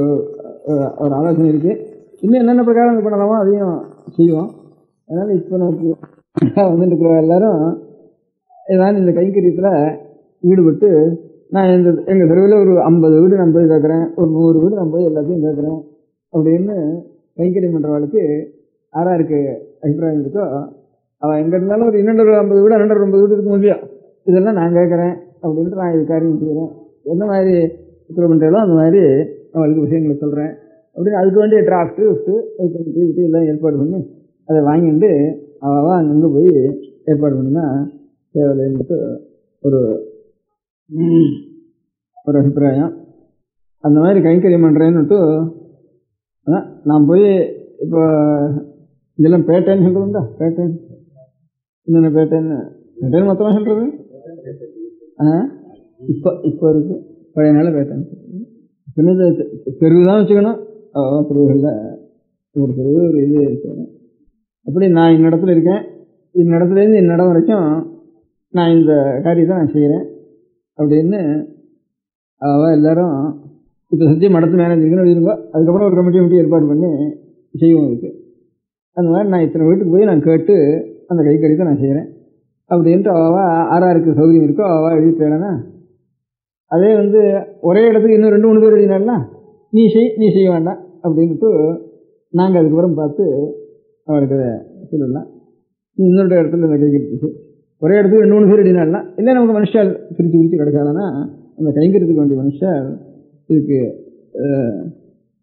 Speaker 5: ஒரு ஆலோசனை இருக்குது. இன்னும் என்னென்ன பிரகாரம் பண்ணலாமோ அதையும் செய்வோம். அதனால் இப்போ நமக்கு வந்துட்டு இருக்கிற எல்லாரும் ஏதாவது இந்த கைங்கரியத்தில் ஈடுபட்டு நான் எங்கள் தெருவில் ஒரு 50 வீடு நான் போய் கேட்குறேன், ஒரு 100 வீடு நான் போய் எல்லாத்தையும் கேட்குறேன் அப்படின்னு கைங்கரியம் பண்ணுறவாளுக்கு யாராருக்கு அபிப்பிராயம் இருக்கோ அவள் எங்கே இருந்தாலும் ஒரு 250 வீடு 250 வீடு இருக்க முடியும். இதெல்லாம் நான் கேட்குறேன் அப்படின்ட்டு நான் இது காரியம் செய்கிறேன். எந்த மாதிரி உத்தரவு பண்ணுறாலோ அந்த மாதிரி அவளுக்கு விஷயங்களை சொல்கிறேன் அப்படின்னு அதுக்கு வேண்டிய டிராஃப்ட்டு அதுக்கு எல்லாம் ஏற்பாடு பண்ணி அதை வாங்கிட்டு அவள் அங்கங்கே போய் ஏற்பாடு பண்ணினா தேவையில்லைன்ட்டு ஒரு அபிப்பிராயம். அந்த மாதிரி கைங்கரியம் பண்ணுறேன்னுட்டு நான் போய் இப்போ இதெல்லாம் பேட்டைன்னு சொல்கிறோம்டா, பேட்டைன்னு என்னென்ன பேட்டைன்னு மொத்தமாக சொல்கிறது இப்போ இருக்குது. பழைய நாள் பேட்டைன்னு சொல்கிறது தெருவு தான் வச்சுக்கணும். தெருவுகளில் ஒரு தெருவு ஒரு இது வச்சுக்கணும். அப்படி நான் இந்த இடத்துல இருக்கேன், இந்த இடத்துலேருந்து இந்த இடம் வரைக்கும் நான் இந்த காரியத்தை நான் செய்கிறேன் அப்படின்னு எல்லாரும் இப்போ சத்தியம் மடத்து மேனேஜருக்குன்னு எழுதிருக்கோம். அதுக்கப்புறம் ஒரு கமிட்டி ஏற்பாடு பண்ணி செய்வோம். இதுக்கு அந்த மாதிரி நான் இத்தனை வீட்டுக்கு போய் நான் கேட்டு அந்த கைக்கறித்தை நான் செய்கிறேன் அப்படின்ட்டு ஆறாருக்கு சௌகரியம் இருக்கோ எழுதிட்டேன்னா அதே ஒரே இடத்துக்கு இன்னும் 2-3 பேர் எழுதினாருன்னா நீ செய்ய வேண்டாம் அப்படின்ட்டு நாங்கள் அதுக்கப்புறம் பார்த்து அவருக்கு சொல்லலாம். இன்னொரு இடத்துல இந்த கைக்கறிச்சு ஒரே இடத்துக்கு 2-3 பேர் எழுதினாலாம் இல்லை நமக்கு மனுஷால் பிரித்து கிடைச்சாலன்னா அந்த கைங்கறதுக்கு வேண்டிய மனுஷால் இதுக்கு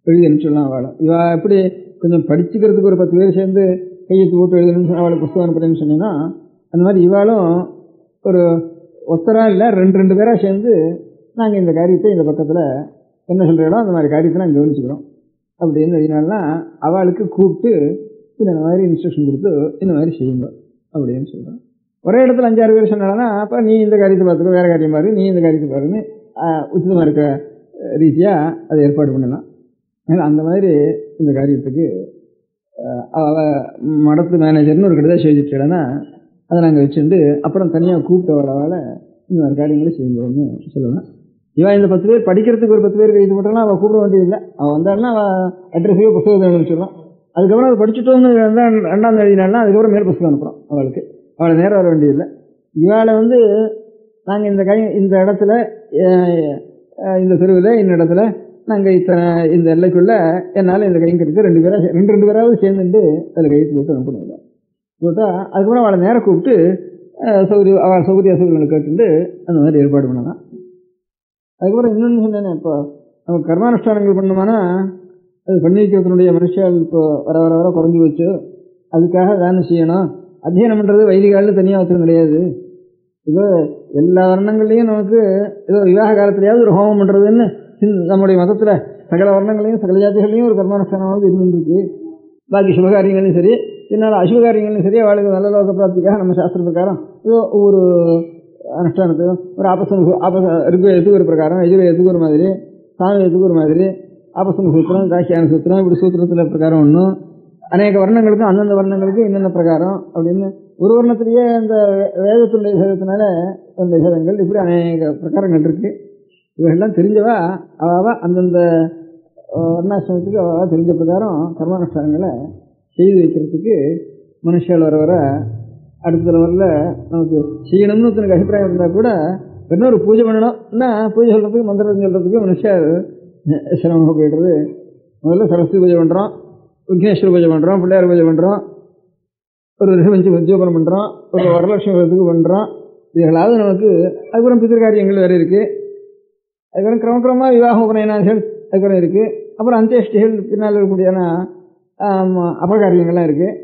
Speaker 5: எழுதி அனுப்பிச்சிடலாம். வாழும் இவா எப்படி கொஞ்சம் படிச்சுக்கிறதுக்கு ஒரு 10 பேர் சேர்ந்து கையெழுத்து போட்டு எழுதணும்னு அவளுக்கு புஸ்தகம் அனுப்புறேன்னு சொன்னீங்கன்னா அந்த மாதிரி இவாளும் ஒரு ஒத்தராக இல்லை 2 பேராக சேர்ந்து நாங்கள் இந்த காரியத்தை இந்த பக்கத்தில் என்ன சொல்கிறோம் அந்த மாதிரி காரியத்தை நாங்கள் கவனிச்சுக்கிறோம் அப்படின்னு எழுதினால்னா அவளுக்கு கூப்பிட்டு இந்த மாதிரி இன்ஸ்ட்ரக்ஷன் கொடுத்து இந்த மாதிரி செய்யுங்க அப்படின்னு சொல்கிறோம். ஒரே இடத்துல 5-6 பேர் சொன்னாங்கன்னா அப்போ நீ இந்த காரியத்தை பார்த்துக்கோ, வேறு காரியம் பாரு, நீ இந்த காரியத்தை பாருன்னு உச்சிதமாக இருக்க ரீதியாக அதை ஏற்பாடு பண்ணலாம். அந்த மாதிரி இந்த காரியத்துக்கு மடத்து மேனேஜர்னு ஒரு கடிதம் எழுதிட்டேன்னா அதை நாங்கள் வச்சுட்டு அப்புறம் தனியாக கூப்பிட்டவளால் இந்த மாதிரி காரியங்களை செய்யும்போதுன்னு சொல்லலாம். இவன் இந்த 10 பேர் படிக்கிறதுக்கு ஒரு 10 பேருக்கு இது மட்டும்லாம் அவள் கூப்பிட வேண்டியதில்லை. அவள் வந்தாள்னா அவள் அட்ரஸையோ புத்தகத்தை அனுப்பிச்சிடலாம். அதுக்கப்புறம் அதை படிச்சுட்டோன்னு 2ஆம் எழுதினால்னா அதுக்கப்புறம் மேல் புத்தகம் அனுப்புகிறோம். அவளை நேரம் வர வேண்டியதில்லை. இவாளை நாங்கள் இந்த இடத்துல இந்த தெருவில் இந்த இடத்துல நாங்கள் இந்த எல்லைக்குள்ளே என்னால் இந்த கைங்கரித்து 2 பேராவது சேர்ந்துட்டு அதில் கையெழுத்து போட்டு அனுப்பணும். போட்டால் அதுக்கப்புறம் அவளை நேரம் கூப்பிட்டு அவள் சௌகரிய அசௌகரியங்களை கேட்டுட்டு அந்த மாதிரி ஏற்பாடு பண்ணலாம். அதுக்கப்புறம் இன்னொன்று சொன்னேன், இப்போ நம்ம கர்மானுஷ்டானங்கள் பண்ணோம்னா அது பண்ணி வைக்கிறதுனுடைய மனுஷால் இப்போ வர வர வர குறைஞ்சி போச்சு. அதுக்காக தானே செய்யணும். அத்தியனம் பண்ணுறது வைதிகாலில் தனியாக வச்சுரும் கிடையாது. இப்போ எல்லா வர்ணங்கள்லையும் நமக்கு ஏதோ விவாக காலத்திலேயாவது ஒரு ஹோமம் பண்ணுறதுன்னு நம்முடைய மதத்தில் சகல வர்ணங்களையும் சகல ஜாதிகளையும் ஒரு கர்மானுஷ்டானமாவது இருந்துருக்கு. பாக்கி சுபகாரியங்களையும் சரி இதனால் அசுபகாரியங்களையும் சரி அவளுக்கு நல்ல லோக பிராப்திக்காக நம்ம சாஸ்திர பிரகாரம் ஏதோ ஒவ்வொரு அனுஷ்டானத்தையும் ஒரு ரிக்வேதத்துக்கு ஒரு பிரகாரம், யஜுர்வேதத்துக்கு ஒரு மாதிரி, சாமவேதத்துக்கு ஒரு மாதிரி, ஆபசங்க சூத்திரம், காஷியான சூத்திரம், இப்படி சூத்திரத்தில் பிரகாரம் ஒன்றும், அநேக வர்ணங்களுக்கும் அந்தந்த வர்ணங்களுக்கும் இன்னென்ன பிரகாரம் அப்படின்னு ஒரு வர்ணத்திலேயே அந்த வேதத்தினுடைய விசேதத்தினால அந்த விசேதங்கள் இப்படி அநேக பிரகாரங்கள் இருக்குது. இவர்கள்லாம் தெரிஞ்சவா அவள் அந்தந்த வர்ணாசிரமத்துக்கு அவள் தெரிஞ்ச பிரகாரம் கர்மானுஷ்டானங்களை செய்து வைக்கிறதுக்கு மனுஷால் வர வர அடுத்த தலைவரில் நமக்கு செய்யணும்னு தனக்கு அபிப்பிராயம் இருந்தால் கூட இன்னொரு பூஜை பண்ணணும்னா பூஜை சொல்கிறதுக்கு மந்திரம் சொல்கிறதுக்கு மனுஷால் சிரமமாக போய்டுறது. முதல்ல சரஸ்வதி பூஜை பண்ணுறோம், விக்னேஸ்வர பூஜை பண்ணுறோம், பிள்ளையார் பூஜை பண்ணுறோம், ஒரு ரிஷபஞ்சி உத்தியோகம் பண்ணுறோம், ஒரு வரலட்சுமி விரதத்துக்கு பண்ணுறோம். இதுகளாவது நமக்கு அதுக்கப்புறம் பித்திருக்காரியங்கள் வேறு இருக்குது. அதுக்கப்புறம் கிரமக்கிரமாக விவாகம் உபநயனாதிகள் அதுக்கப்புறம் இருக்குது. அப்புறம் அந்தியஷ்டிகள் பின்னால் இருக்கக்கூடியான அபகாரியங்கள்லாம் இருக்குது.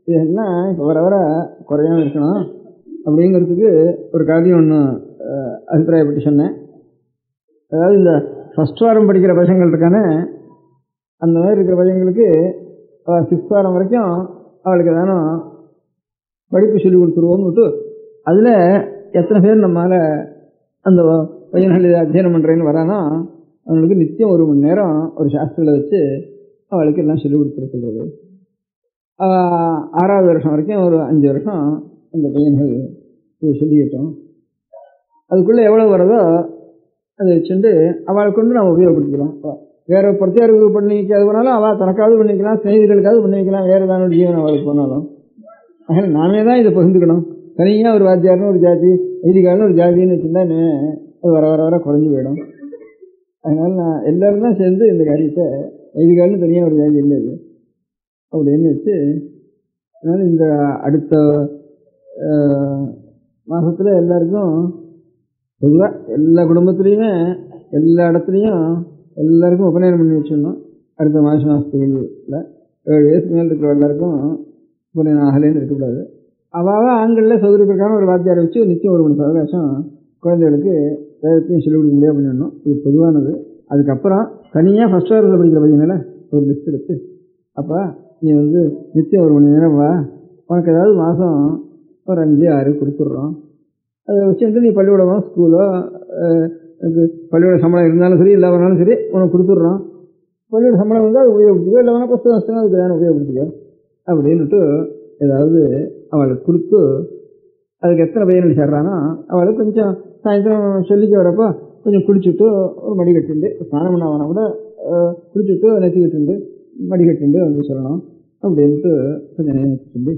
Speaker 5: இதெல்லாம் இப்போ வர வர குறையாமல் இருக்கணும் அப்படிங்கிறதுக்கு ஒரு காரியம் ஒன்று அபிப்பிராயப்பட்டு சொன்னேன். அதாவது இந்த ஃபஸ்ட் வாரம் படிக்கிற பசங்கள் இருக்கானே அந்த மாதிரி இருக்கிற பையங்களுக்கு 6th வாரம் வரைக்கும் அவளுக்கு தானும் படிப்பு சொல்லி கொடுத்துருவோம்னுட்டு அதில் எத்தனை பேர் நம்மளால் அந்த பையன்கள் இதை அத்தியனம் பண்ணுறேன்னு வரானோ அவங்களுக்கு நித்தியம் 1 மணி நேரம் ஒரு சாஸ்திரங்களை வச்சு அவளுக்கு எல்லாம் சொல்லிக் கொடுத்துருக்குறது. 6வது வருஷம் வரைக்கும் ஒரு 5 வருஷம் அந்த பையன்கள் இதை சொல்லிக்கிட்டோம். அதுக்குள்ளே எவ்வளோ வருதோ அதை வச்சுட்டு அவளை கொண்டு நம்ம உபயோகப்படுத்திக்கலாம். வேறு பிரத்யேக பண்ணிக்காது போனாலும் அவள் தனக்காவது பண்ணிக்கலாம், ஸ்நேகிதர்களுக்காவது பண்ணிக்கலாம், வேறு ஏதாவது ஒரு ஜீவன் அவளுக்கு போனாலும். அதனால் நாமே தான் இதை பகிர்ந்துக்கணும். தனியாக ஒரு வாத்தியார்னு ஒரு ஜாதி, வைதிகால்னு ஒரு ஜாதின்னு வச்சுருந்தா அது வர வர வர குறைஞ்சி போயிடும். அதனால் நான் எல்லோரும் தான் சேர்ந்து இந்த காரியத்தை வைதிகால்னு தனியாக ஒரு வேலை இல்லை இது அப்படின்னு வச்சு, அதனால் இந்த அடுத்த மாதத்தில் எல்லாருக்கும் பொதுவாக எல்லா குடும்பத்துலேயுமே எல்லா இடத்துலையும் எல்லாருக்கும் உபநயனம் பண்ணி வச்சிடணும். அடுத்த மாதத்துக்குள்ள 7 வயசுக்கு மேலே இருக்கிற எல்லாருக்கும் உபநயனம் ஆகலேன்னு இருக்கக்கூடாது. அவாவ ஆண்களில் சௌகரியப்பிற்கான ஒரு வாத்தியாரை வச்சு நிச்சயம் 1 மணி அவகாசம் குழந்தைகளுக்கு வேதத்தையும் சொல்லிக் கொடுக்க முடியாது பண்ணிடணும். இது பொதுவானது. அதுக்கப்புறம் தனியாக ஃபஸ்ட் இயரில் படிக்கிற பையனால ஒரு லிஸ்ட் எடுத்து, அப்போ நீ நிச்சயம் 1 மணி நேரம் வா, உனக்கு ஏதாவது மாதம் ஒரு 5-6 கொடுத்துட்றோம், அதை வச்சு நீ பள்ளிக்கூடமோ ஸ்கூலோ எனக்கு பள்ளியோட சம்பளம் இருந்தாலும் சரி இல்லாமனாலும் சரி உனக்கு கொடுத்துட்றோம். பள்ளியோட சம்பளம் இருந்தால் அது உபயோகப்படுத்திக்கோ, இல்லை வேணால் புஸ்தகம் வச்சுனா அதுக்கு தானே உபயோகப்படுத்திக்கோ அப்படின்ட்டு ஏதாவது அவளுக்கு கொடுத்து, அதுக்கு எத்தனை பையன்கள் சேர்றானோ அவளுக்கு கொஞ்சம் சாயந்தரம் சொல்லிக்க வரப்போ கொஞ்சம் குளிச்சுட்டு ஒரு மடி கட்டிண்டு, ஸ்நானம் பண்ணாவனா கூட குளிச்சுட்டு நெத்தி கட்டிண்டு மடி கட்டிண்டு சொல்லணும் அப்படின்ட்டு கொஞ்சம் நினைச்சுட்டு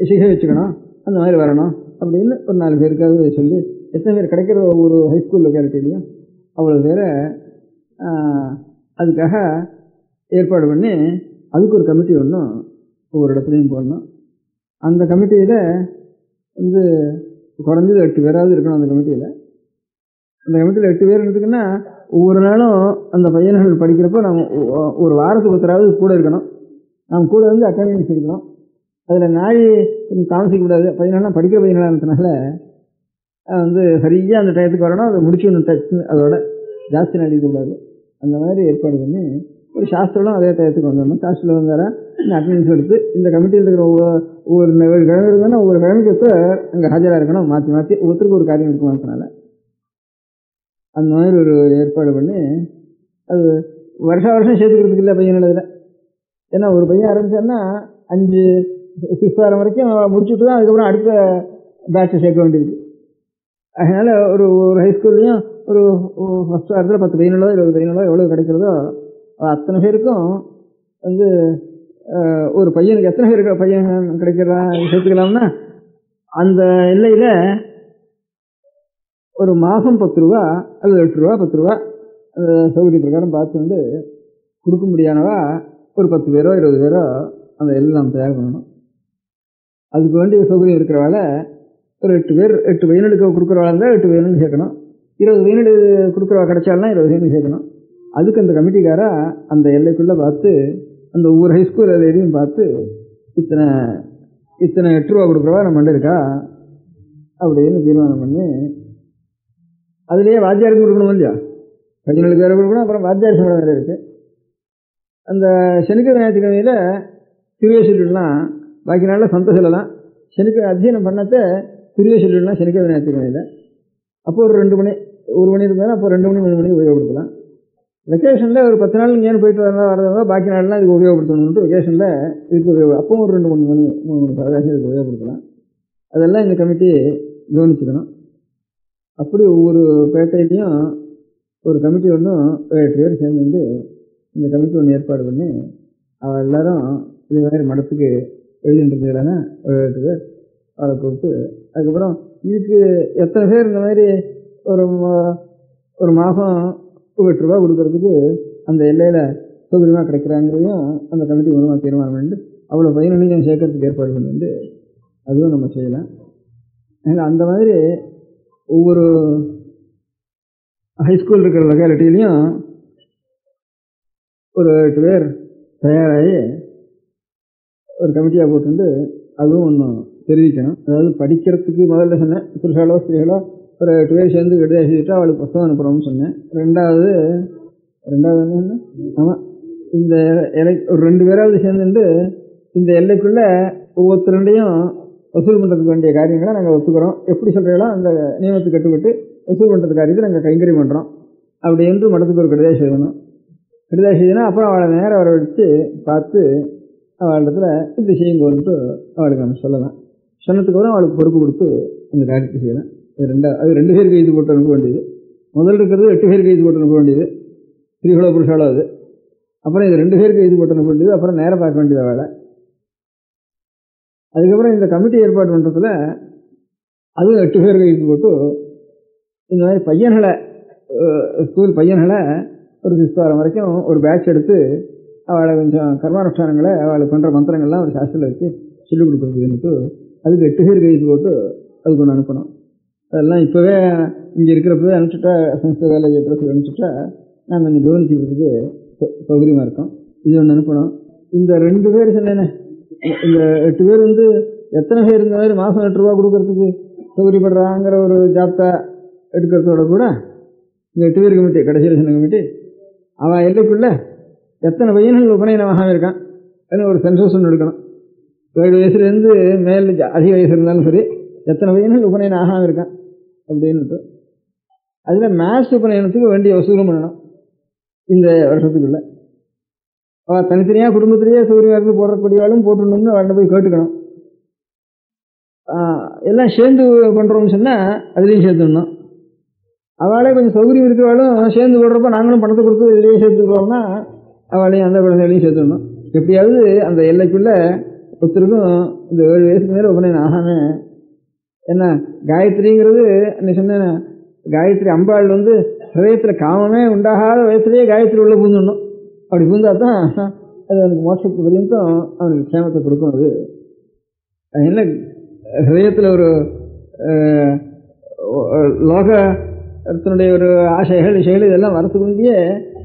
Speaker 5: சிகை வச்சுக்கணும், அந்த மாதிரி வரணும் அப்படின்னு ஒரு 4 பேருக்காவது சொல்லி, எத்தனை பேர் கிடைக்கிற ஒரு ஹைஸ்கூல் லொக்காலிட்டிலையும் அவ்வளோ பேரை அதுக்காக ஏற்பாடு பண்ணி அதுக்கு ஒரு கமிட்டி ஒன்றும் ஒவ்வொரு இடத்துலையும் போடணும். அந்த கமிட்டியில் குறைஞ்சது 8 பேராவது இருக்கணும். அந்த கமிட்டியில் 8 பேர் இருந்துக்குன்னா ஒவ்வொரு நாளும் அந்த பையன்கள் படிக்கிறப்போ நம்ம ஒரு வாரத்துக்கு ஒருத்தராவது கூட இருக்கணும். நம்ம கூட அட்டெண்டன்ஸ் இருக்கணும். அதில் நாய் தாமசிக்கக்கூடாது. பையனெல்லாம் படிக்கிற பையனாக இருந்ததுனால சரியாக அந்த டயத்துக்கு வரணும், அதை முடிச்சு டச்சு அதோட ஜாஸ்தி நடிக்கக்கூடாது. அந்த மாதிரி ஏற்பாடு பண்ணி ஒரு சாஸ்திரம் அதே டயத்துக்கு வந்துடணும். சாஸ்திரம் வந்தாரா இந்த அட்டெண்டன்ஸ் எடுத்து இந்த கமிட்டியில் இருக்கிற ஒவ்வொரு கிழமை இருந்தாலும் ஒவ்வொரு கிழமைக்கு அங்கே ஹாஜராக இருக்கணும். மாற்றி மாற்றி ஒவ்வொருத்தருக்கு ஒரு காரியம் இருக்குமான்றனால அந்த மாதிரி ஒரு ஏற்பாடு பண்ணி அது வருஷம் சேர்த்துக்கிறதுக்கு இல்லை பையன் எழுதுல. ஏன்னா ஒரு பையன் ஆரம்பித்தான்னா 5 6 வாரம் வரைக்கும் முடிச்சுட்டு தான் அதுக்கப்புறம் அடுத்த பேட்சை சேர்க்க வேண்டியிருக்கு. அதனால் ஒரு ஹைஸ்கூல்லையும் ஒரு ஃபஸ்ட் வாரத்தில் 10 பையனோ 20 பையனோ எவ்வளோ கிடைக்கிறதோ அத்தனை பேருக்கும் ஒரு பையனுக்கு எத்தனை பேருக்கு பையன் கிடைக்கிறா சேர்த்துக்கலாம்னா அந்த எல்லையில் ஒரு மாதம் 10 ரூபா அல்லது 8 ரூபா 10 ரூபா அந்த சௌகரிய பிரகாரம் பார்த்து கொடுக்க முடியாதவா ஒரு 10 பேரோ 20 பேரோ அந்த எல்லாம் தயார் பண்ணணும். அதுக்கு வேண்டிய சௌகரியம் இருக்கிறவால ஒரு 8 பேர் 8 பையனுக்கு கொடுக்குறவா இருந்தால் 8 பையனுக்கு சேர்க்கணும். 20 பையனுக்கு கொடுக்குறவா கிடைச்சாலும் 20 பையனுக்கு சேர்க்கணும். அதுக்கு அந்த கமிட்டிக்காரா அந்த எல்லைக்குள்ளே பார்த்து அந்த ஒவ்வொரு ஹைஸ்கூல் எல்லையும் பார்த்து இத்தனை 8 ரூபா கொடுக்குறவா நம்ம மண்டை இருக்கா அப்படின்னு தீர்மானம் பண்ணி அதுலேயே வாத்தியாருக்கு கொடுக்கணும் இல்லையா, பையனுக்கு வேறு கொடுக்கணும். அப்புறம் வாத்தியார் சம்பளம் வேறு இருக்குது. அந்த சனிக்கிழமை ஞாயிற்றுக்கிழமையில் திருவே சொல்லிடலாம், பாக்கி நாளில் சொந்த சொல்லலாம். சனிக்கிழமை அத்தியனம் பண்ணத்தை திருவே சொல்லிடலாம் சனிக்கிழமை ஞாயிற்றுக்கிழமையில். அப்போ ஒரு 2 மணி 1 மணி இருந்தாலும் அப்போ 2 மணி 3 மணிக்கு உபயோகப்படுத்தலாம். வெக்கேஷனில் ஒரு 10 நாள் இங்கேன்னு போயிட்டு வரதா பாக்கி நாள்லாம் இதுக்கு உபயோகப்படுத்தணுன்ட்டு வெக்கேஷனில் இதுக்கு அப்பவும் ஒரு 2 மணி 3 மணி அவகாசம் இதுக்கு உபயோகப்படுத்தலாம். அதெல்லாம் இந்த கமிட்டி கவனிச்சுக்கணும். அப்படி ஒவ்வொரு பேட்டையிலையும் ஒரு கமிட்டி ஒன்றும் 8 பேர் சேர்ந்து இந்த கமிட்டி ஒன்று ஏற்பாடு பண்ணி அவள் எல்லாரும் இதே மாதிரி மடத்துக்கு எழுதிட்டுருந்தாங்கன்னா ஒரு 8 பேர் அவளை கூப்பிட்டு அதுக்கப்புறம் இதுக்கு எத்தனை பேர் இந்த மாதிரி ஒரு மாதம் 8 ரூபா கொடுக்கறதுக்கு அந்த எல்லையில் சௌகரியமாக கிடைக்கிறாங்கிறதையும் அந்த கமிட்டி மூலமாக தீர்மானம் பண்ணிட்டு அவ்வளோ பையனையும் சேர்க்கறதுக்கு ஏற்பாடு பண்ணிட்டு அதுவும் நம்ம செய்யலாம். அந்த மாதிரி ஒவ்வொரு ஹைஸ்கூல் இருக்கிற லொக்காலிட்டிலையும் ஒரு 8 பேர் தயாராகி ஒரு கமிட்டியாக போட்டு அதுவும் ஒன்று தெரிவிக்கணும். அதாவது படிக்கிறதுக்கு முதல்ல சொன்னேன், புருஷாலோ ஸ்திரீகளோ ஒரு 8 பேர் சேர்ந்து கெடுதல் செய்துட்டு அவளுக்கு புத்தகம் அனுப்புகிறோம்னு சொன்னேன். ரெண்டாவது என்ன, ஆமாம், இந்த ஒரு 2 பேராவது சேர்ந்துட்டு இந்த எல்லைக்குள்ளே ஒவ்வொருத்தருண்டையும் வசூல் பண்ணுறதுக்கு வேண்டிய காரியங்களை நாங்கள் ஒத்துக்கிறோம், எப்படி சொல்கிறீங்களோ அந்த நியமத்துக்கு கட்டுப்பட்டு வசூல் பண்ணுறது காரியத்தை நாங்கள் கைங்கறி பண்ணுறோம் அப்படின்ட்டு மடத்துக்கு ஒரு கடிதம் செய்யணும். கடிதம் செய்யணும். அப்புறம் அவளை நேரம் வர வச்சு பார்த்து அவளிடத்துல இப்படி செய்யுங்கன்ட்டு அவளுக்கு நம்ம சொல்லலாம். சொன்னதுக்கு அப்புறம் அவளுக்கு பொறுப்பு கொடுத்து அந்த காரியத்தை செய்யலாம். அது 2 பேருக்கு எழுதி போட்டு அனுப்ப வேண்டியது. முதல் இருக்கிறது 8 பேருக்கு எழுதி போட்டு அனுப்ப வேண்டியது, ஸ்திரீகளோ புருஷாலோ அது. அப்புறம் இது 2 பேருக்கு எழுதி போட்டு அனுப்ப வேண்டியது. அப்புறம் நேரம் பார்க்க வேண்டியது அவளை. அதுக்கப்புறம் இந்த கமிட்டி ஏற்பாடு பண்ணுறதுல அதுவும் 8 பேர் கையெழுத்து போட்டு இந்த மாதிரி பையன்களை ஸ்கூல் பையன்களை ஒரு 6th வாரம் வரைக்கும் ஒரு பேட்ச் எடுத்து அவளை கொஞ்சம் கர்மானுஷ்டானங்களை அவளுக்கு பண்ணுற மந்திரங்கள்லாம் ஒரு சாஸ்திரத்தில் வச்சு சொல்லிக் கொடுக்குறதுன்னுட்டு அதுக்கு 8 பேர் கையெழுத்து போட்டு அதுக்கு ஒன்று அனுப்பணும். அதெல்லாம் இப்போவே இங்கே இருக்கிறப்பவே அனுப்பிச்சுட்டா சமஸ்த வேலை செய்யறதுக்கு அனுப்பிச்சுட்டா நான் கொஞ்சம் கவனிச்சுக்கிறதுக்கு சௌகரியமாக இருக்கும். இது ஒன்று அனுப்பணும். இந்த 2 பேர் சொன்னேனே, இந்த 8 பேர் எத்தனை பேர் இந்த மாதிரி மாதம் 8 ரூபா கொடுக்கறதுக்கு சௌகரியப்படுறாங்கிற ஒரு ஜாப்தா எடுக்கிறதோட கூட இந்த 8 பேர் கமிட்டி, கடைசியில் சொன்ன கமிட்டி, அவன் எல்லைக்குள்ள எத்தனை பையன்கள் உபநயனமாக இருக்கான் அப்படின்னு ஒரு சென்சஸ் ஒன்று எடுக்கணும். 7 வயசுலேருந்து மேல் அதிக வயசு இருந்தாலும் சரி எத்தனை பையன்கள் உபநயனம் ஆகாமல் இருக்கான் அப்படின்னுட்டு அதில் மேத்ஸ் உபநயனத்துக்கு வேண்டிய வசூலும் பண்ணணும். இந்த வருஷத்துக்குள்ள அவள் தனித்தனியாக குடும்பத்திலேயே சௌகரியமாக இருந்து போடக்கூடியவாளும் போட்டுடணும்னு அவள்கிட்ட போய் கேட்டுக்கணும். எல்லாம் சேர்ந்து பண்ணுறோம்னு சொன்னால் அதுலேயும் சேர்த்துடணும். அவளே கொஞ்சம் சௌகரியம் இருக்கிறவாளும் சேர்ந்து போடுறப்ப நாங்களும் பணத்தை கொடுத்து இதுலேயே சேர்த்துக்கிறோம்னா அவளையும் அந்த குழந்தைகளையும் சேர்த்துடணும். எப்படியாவது அந்த எல்லைக்குள்ளே ஒருத்தருக்கும் இந்த 7 வயசுக்கு மேலே உபநயனம் ஆகாமல், என்ன காயத்ரிங்கிறது நீ சொன்ன காயத்ரி அம்பாள் ஹிருதயத்தில் காமமே உண்டாகாத வயசுலேயே காயத்ரி உள்ள பூந்துடணும். அப்படி பூந்தா தான் அது அவனுக்கு மோட்சத்துக்கு பரியந்தம் அவனுக்கு க்ஷேமத்தை கொடுக்கும். அது என்ன ஹிருதயத்தில் ஒரு லோகத்தினுடைய ஒரு ஆசைகள் விஷயங்கள் இதெல்லாம் வரத்துக்கு முந்தையே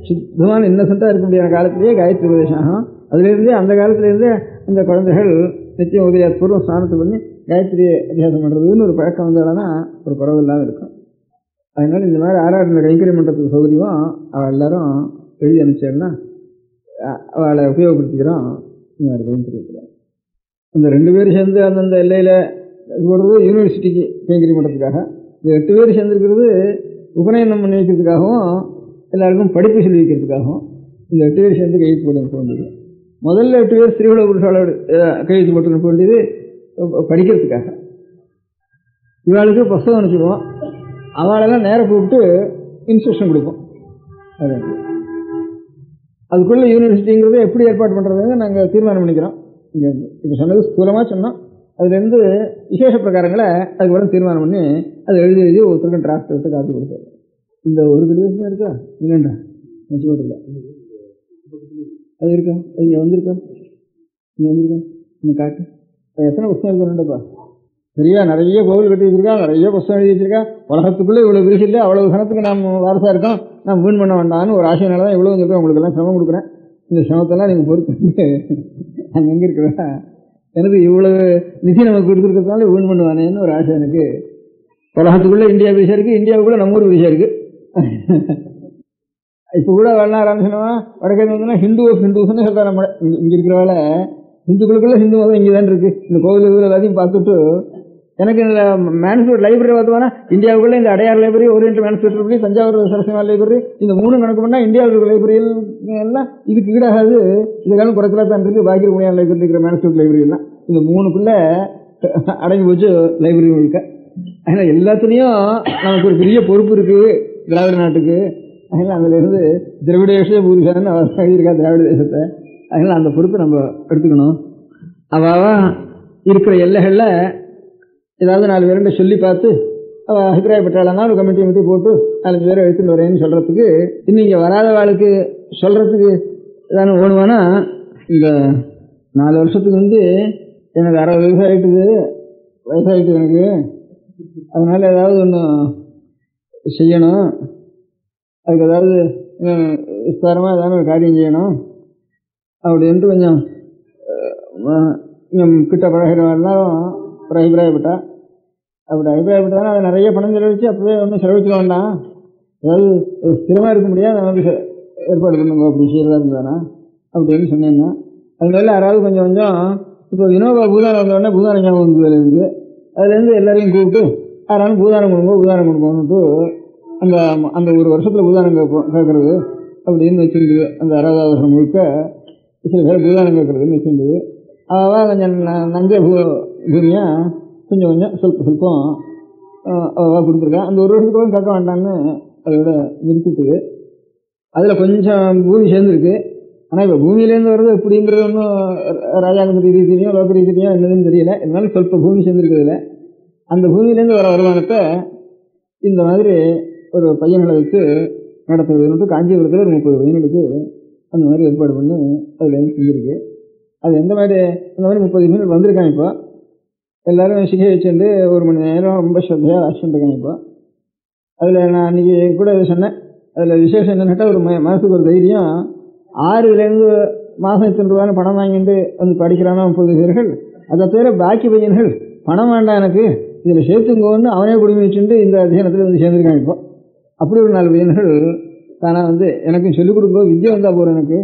Speaker 5: சுத்தமான இன்னசென்ட்டாக இருக்க முடியாத காலத்திலேயே காயத்ரி உபதேசம் ஆகும். அதுலேருந்தே அந்த காலத்துலேருந்தே அந்த குழந்தைகள் நிச்சயம் உதயபூர்வம் ஸ்நானத்தை பண்ணி காயத்ரி அபியாசம் பண்ணுறதுன்னு ஒரு பழக்கம் வந்தால்தான் ஒரு குறவு இல்லாமல் இருக்கும். அதனால இந்த மாதிரி ஆராதனை கைங்கரியம் பண்ணுறதுக்கு சௌகரியமாக அவள் எல்லாரும் எழுதி அனுப்பிச்சேன்னா அவளை உபயோகப்படுத்திக்கிறோம். இந்த மாதிரி கைங்கரியம் இந்த 2 பேர் சேர்ந்து அந்தந்த எல்லையில் போடுறது யூனிவர்சிட்டிக்கு கைங்கரியம் பண்ணுறதுக்காக, இந்த 8 பேர் சேர்ந்துருக்கிறது உபநயனம் பண்ணி வைக்கிறதுக்காகவும் எல்லாருக்கும் படிப்பு சொல்லி வைக்கிறதுக்காகவும் இந்த 8 பேர் சேர்ந்து கையெழுத்து போட்டு அனுப்ப வேண்டியது. முதல்ல 8 பேர் ஸ்ரீகுல புருஷாலோடு கையெழுத்து போட்டு அனுப்ப வேண்டியது படிக்கிறதுக்காக. இவாளுக்கு புஸ்தகம் அனுப்பிச்சிடுவோம், அவளெல்லாம் நேரம் கூப்பிட்டு இன்ஸ்ட்ரக்ஷன் கொடுப்போம். அதுக்குள்ளே யூனிவர்சிட்டிங்கிறத எப்படி ஏற்பாடு பண்ணுறதுங்க நாங்கள் தீர்மானம் பண்ணிக்கிறோம். இங்கே இப்போ சொன்னது ஸ்தூலமாக சொன்னோம். அதுலேருந்து விசேஷ பிரகாரங்களை அதுக்கு கூட தீர்மானம் பண்ணி அதை எழுதி ஒருத்தருக்கும் டிராஃப்ட் எடுத்து காப்பி கொடுத்தாரு. இந்த ஒரு கிலோமீட்டர் இருக்கா இல்லைண்டா நெச்சோட்டில் அது இருக்கா, அது இங்கே வந்திருக்கா, இங்கே வந்திருக்கா, இங்கே காட்டு. அது எத்தனை புத்தகம் இருக்கணும்டப்பா, சரியா நிறைய கோவில் கட்டி வச்சிருக்கா, நிறைய புத்தகம் எழுதி வச்சிருக்கா. உலகத்துக்குள்ளே இவ்வளோ விரிசு இல்லை, அவ்வளோ கணத்துக்கு நாம் வாரசாக இருக்கோம், நான் வீண் பண்ண வேண்டாம்னு ஒரு ஆசையினால தான் இவ்வளோ இருக்கேன். உங்களுக்கு எல்லாம் சிரமம் கொடுக்குறேன். இந்த சிரமத்தெல்லாம் நீங்கள் பொறுத்து அங்கே எங்கே இருக்கிறா, எனக்கு இவ்வளவு நிதி நமக்கு கொடுத்துருக்கிறதுனால வீண் பண்ணுவானேன்னு ஒரு ஆசை எனக்கு. உலகத்துக்குள்ளே இந்தியா விரிசா இருக்குது, இந்தியாவுக்குள்ளே நம்ம ஊர் விரிசா இருக்குது. இப்போ கூட வரலாம் ஆரம்பிச்சோன்னா வடக்கே வந்தோன்னா ஹிந்து ஆஃப் ஹிந்துஸ்ன்னு சொல்கிறார். நம்ம இங்கே இருக்கிறவால ஹிந்துக்களுக்குள்ள ஹிந்து மதம் இங்கே தான் இருக்குது. இந்த கோவில் எல்லாத்தையும் பார்த்துட்டு எனக்கு இந்த மேனுஸ்கிரிப்ட் லைப்ரரி பார்த்தோம்னா இந்தியாவுக்குள்ளே இந்த Adyar library, orient manuscript library, Thanjavur Saraswati library, இந்த 3 கணக்கு பண்ணால் இந்தியாவில் இருக்கிற லைப்ரரியில் எல்லாம் இதுக்கு ஈடாகாது. இதுக்காலும் குறைச்சலாக தான் இருக்குது. பாக்கி முடியாத லைப்ரரி இருக்கிற மேனுஸ்கிரிப்ட் லைப்ரரி எல்லாம் இந்த 3க்குள்ளே அடங்கி போச்சு லைப்ரரி முழுக்க. அதனால் எல்லாத்துலேயும் நமக்கு ஒரு பெரிய பொறுப்பு இருக்குது திராவிட நாட்டுக்கு. அதனால் அதிலிருந்து திராவிட தேச பூரிசான்னு அவர் எழுதியிருக்கா திராவிட தேசத்தை. அதனால் அந்த பொறுப்பை நம்ம எடுத்துக்கணும். அவள் இருக்கிற எல்லைகளில் ஏதாவது 4 பேருண்ட சொல்லி பார்த்து அவள் அபிப்பிராயப்பட்டாளன்னா ஒரு கமிட்டி போட்டு 4 பேரை எடுத்துட்டு வரேன்னு சொல்கிறதுக்கு, இன்னும் இங்கே வராத வாழ்க்கை சொல்கிறதுக்கு ஏதாவது ஓடுவானா. இந்த 4 வருஷத்துக்கு எனக்கு 60 வயசாகிட்டு எனக்கு. அதனால் ஏதாவது ஒன்று செய்யணும், அதுக்கு ஏதாவது விஸ்தாரமாக ஏதாவது ஒரு காரியம் செய்யணும் அப்படின்ட்டு கொஞ்சம் கிட்ட பழகிறவெல்லாம் ஒரு அபிப்பிராயப்பட்டா. அப்படி அபிப்பிராயப்பட்டாலும் அதை நிறைய பணம் செலவழித்து அப்பவே ஒன்றும் செலவழிச்சுக்க வேண்டாம், அதாவது ஸ்திரமாக இருக்க முடியாது, நமக்கு ஏற்பாடு பண்ணுங்க அப்படி செய்கிறதா இருந்தானா அப்படின்னு சொன்னேன்னா. அதனால யாராவது கொஞ்சம் இப்போ வினோபா பூதானம் வந்தோடனே பூதானம் ஞாபகம் வந்து இருக்குது. அதுலேருந்து எல்லாரையும் கூப்பிட்டு யாராலும் பூதானம் கொடுங்கன்னுட்டு அந்த ஒரு வருஷத்தில் பூதானம் கேட்கறது அப்படின்னு வச்சுருக்குது. அந்த 60வது வருஷம் முழுக்க சில பேர் பூதானம் கேட்கறதுன்னு வச்சுருந்தது. அவள் கொஞ்சம் நஞ்ச பூமியாக கொஞ்சம் சொல்பம் அவள் கொடுத்துருக்கான். அந்த ஒரு வருஷத்துக்கு கேட்க வேண்டான்னு அதோட நிறுத்திட்டுது. அதில் கொஞ்சம் பூமி சேர்ந்துருக்கு. ஆனால் இப்போ பூமியிலேருந்து வர்றது எப்படிங்கிறது ஒன்றும் ராஜாங்க ரீதியிலையும் லோக ரீதியிலையும் என்னதுன்னு தெரியல. இருந்தாலும் சொல்ப பூமி சேர்ந்துருக்குதுல. அந்த பூமியிலேருந்து வர வருமானத்தை இந்த மாதிரி ஒரு பையன்களை வச்சு நடத்துறதுன்ட்டு காஞ்சிபுரத்தில் ஒரு 30 பையன்களுக்கு அந்த மாதிரி ஏற்பாடு பண்ணி அதுலேருந்து செஞ்சுருக்கு. அது எந்த மாதிரி அந்த மாதிரி 30 பையன்கள் வந்திருக்காங்க. இப்போ எல்லோரும் சிகை வச்சுட்டு 1 மணி நேரம் ரொம்ப ஸ்ரத்தையாக வாசிச்சுருக்காங்க. இப்போ அதில் நான் அன்றைக்கி கூட சொன்னேன், அதில் விசேஷம் என்னென்னாட்டா ஒரு மனசுக்கு ஒரு தைரியம். 6லேருந்து மாதம் இத்தனை ரூபான்னு பணம் வாங்கிட்டு வந்து படிக்கிறானா 30 பேர்கள். அதை தவிர பாக்கி பையன்கள் பணம் வேண்டாம் எனக்கு இதில் சேர்த்துங்கோன்னு அவனே குடும்பம் வச்சுட்டு இந்த அத்தியானத்தில் வந்து சேர்ந்துருக்காங்க. இப்போ அப்படி ஒரு 4 பையன்கள் தானே வந்து எனக்கும் சொல்லிக் கொடுக்கும், வித்யா வந்தால் போகிற எனக்கு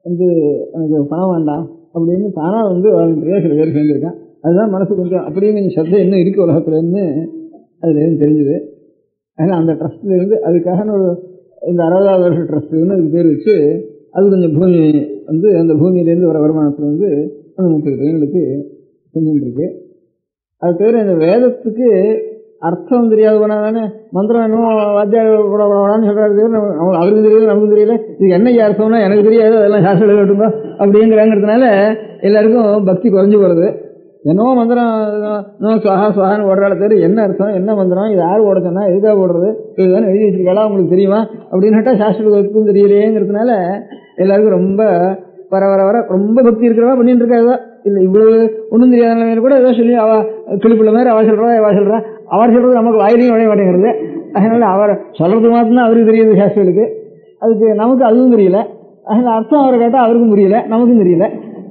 Speaker 5: வந்து எனக்கு பணம் வேண்டாம் அப்படின்னு தானாக வந்து வாலண்டியராக சில பேர் சேர்ந்துருக்கான். அதுதான் மனசு கொஞ்சம் அப்படியே கொஞ்சம் சத்தை இன்னும் இருக்குது உலகத்துலேருந்து அதுலேருந்து தெரிஞ்சுது. அதனால் அந்த ட்ரஸ்ட்லேருந்து அதுக்காக ஒரு இந்த 60வது வருஷ ட்ரஸ்ட்டுன்னு அதுக்கு பேர் வச்சு அது கொஞ்சம் பூமி வந்து அந்த பூமியிலேருந்து வர வருமானத்தில் வந்து அந்த 30 பையன்களுக்கு செஞ்சுட்டுருக்கு. அது தவிர இந்த வேதத்துக்கு அர்த்தம் தெரியாது போனாதானே மந்திரம் என்னமோ வாத்தியான்னு சொல்கிறாரு, அவருக்கும் தெரியல நமக்கும் தெரியல, இது என்ன அர்த்தம்னா எனக்கு தெரியாது, அதெல்லாம் சாஸ்திரம் கேட்டுங்க அப்படிங்கிறதுனால எல்லாருக்கும் பக்தி குறைஞ்சி போகிறது. என்னவோ மந்திரம் சுவாகா சுவாகான்னு ஓடுறாள் தவிர என்ன அர்த்தம் என்ன மந்திரம் இது யார் ஓட சொன்னா எதுக்காக ஓடுறது இதுதானே எழுதி வச்சிருக்காளா உங்களுக்கு தெரியுமா அப்படின்னு கேட்டால் சாஸ்திரத்துக்கும் தெரியலையேங்கிறதுனால எல்லாருக்கும் ரொம்ப வர வர வர ரொம்ப பக்தி இருக்கிறவா பண்ணிட்டு இருக்காதா இல்லை இவ்வளவு ஒன்றும் தெரியாத நிலைமையில கூட ஏதோ சொல்லி அவ கிளிப்புள்ள மாதிரி அவ சொல்றா அவர் சொல்றது நமக்கு வாயிலையும் நுழைய மாட்டேங்கிறது. அதனால அவர் சொல்றது மாத்திரம் அவருக்கு தெரியுது சாஸ்திரத்துக்கு, அதுக்கு நமக்கு அதுவும் தெரியல. அதனால அர்த்தம் அவரை கேட்டால் அவருக்கும் புரியல நமக்கும் தெரியல.